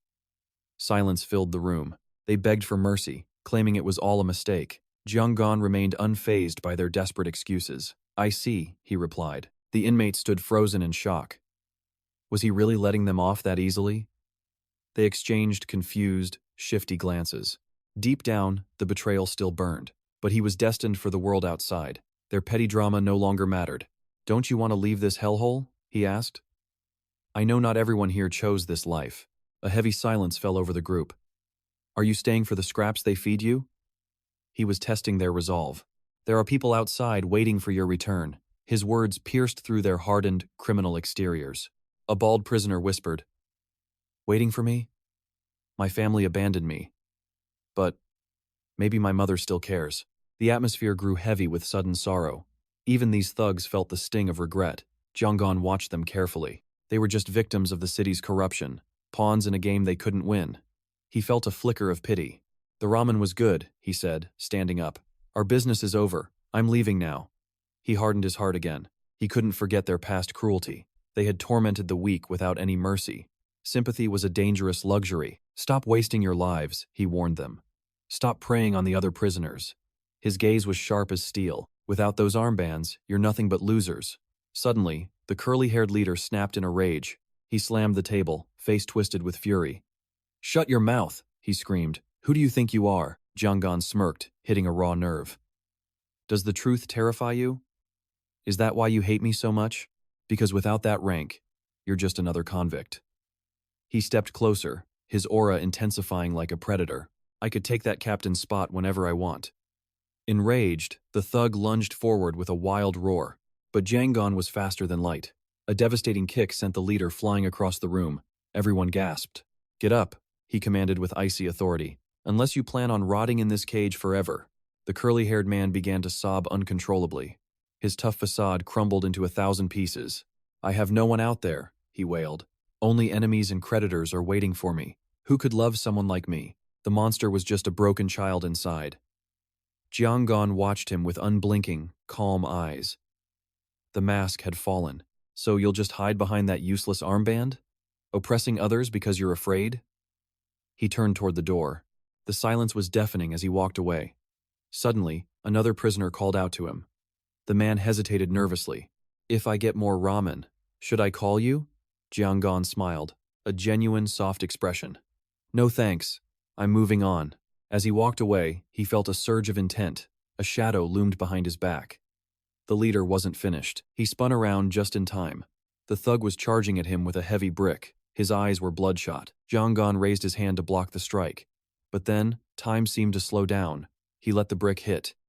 Silence filled the room. They begged for mercy, claiming it was all a mistake. 𝒔𝒔𝒂𝒔𝒔𝒊𝒏 remained unfazed by their desperate excuses. I see, he replied. The inmate stood frozen in shock. Was he really letting them off that easily? They exchanged confused, shifty glances. Deep down, the betrayal still burned, but he was destined for the world outside. Their petty drama no longer mattered. Don't you want to leave this hellhole? He asked. I know not everyone here chose this life. A heavy silence fell over the group. Are you staying for the scraps they feed you? He was testing their resolve. There are people outside waiting for your return. His words pierced through their hardened, criminal exteriors. A bald prisoner whispered, Waiting for me? My family abandoned me. But maybe my mother still cares. The atmosphere grew heavy with sudden sorrow. Even these thugs felt the sting of regret. 𝒔𝒂𝒂𝒔𝒊𝒏 watched them carefully. They were just victims of the city's corruption, pawns in a game they couldn't win. He felt a flicker of pity. The ramen was good, he said, standing up. Our business is over. I'm leaving now. He hardened his heart again. He couldn't forget their past cruelty. They had tormented the weak without any mercy. Sympathy was a dangerous luxury. Stop wasting your lives, he warned them. Stop preying on the other prisoners. His gaze was sharp as steel. Without those armbands, you're nothing but losers. Suddenly, the curly-haired leader snapped in a rage. He slammed the table, face twisted with fury. Shut your mouth, he screamed. Who do you think you are? 𝒔𝒂𝒂𝒔𝒊𝒏 smirked, hitting a raw nerve. Does the truth terrify you? Is that why you hate me so much? Because without that rank, you're just another convict. He stepped closer, his aura intensifying like a predator. I could take that captain's spot whenever I want. Enraged, the thug lunged forward with a wild roar. But 𝒔𝒂𝒂𝒔𝒊𝒏 was faster than light. A devastating kick sent the leader flying across the room. Everyone gasped. Get up, he commanded with icy authority. Unless you plan on rotting in this cage forever. The curly-haired man began to sob uncontrollably. His tough facade crumbled into 1,000 pieces. I have no one out there, he wailed. Only enemies and creditors are waiting for me. Who could love someone like me? The monster was just a broken child inside. 𝒔𝒂𝒂𝒔𝒊𝒏 watched him with unblinking, calm eyes. The mask had fallen. So you'll just hide behind that useless armband? Oppressing others because you're afraid? He turned toward the door. The silence was deafening as he walked away. Suddenly, another prisoner called out to him. The man hesitated nervously. If I get more ramen, should I call you? 𝒔𝒂𝒂𝒔𝒊𝒏 smiled, a genuine, soft expression. No thanks. I'm moving on. As he walked away, he felt a surge of intent. A shadow loomed behind his back. The leader wasn't finished. He spun around just in time. The thug was charging at him with a heavy brick. His eyes were bloodshot. 𝒔𝒂𝒂𝒔𝒊𝒏 raised his hand to block the strike. But then, time seemed to slow down. He let the brick hit.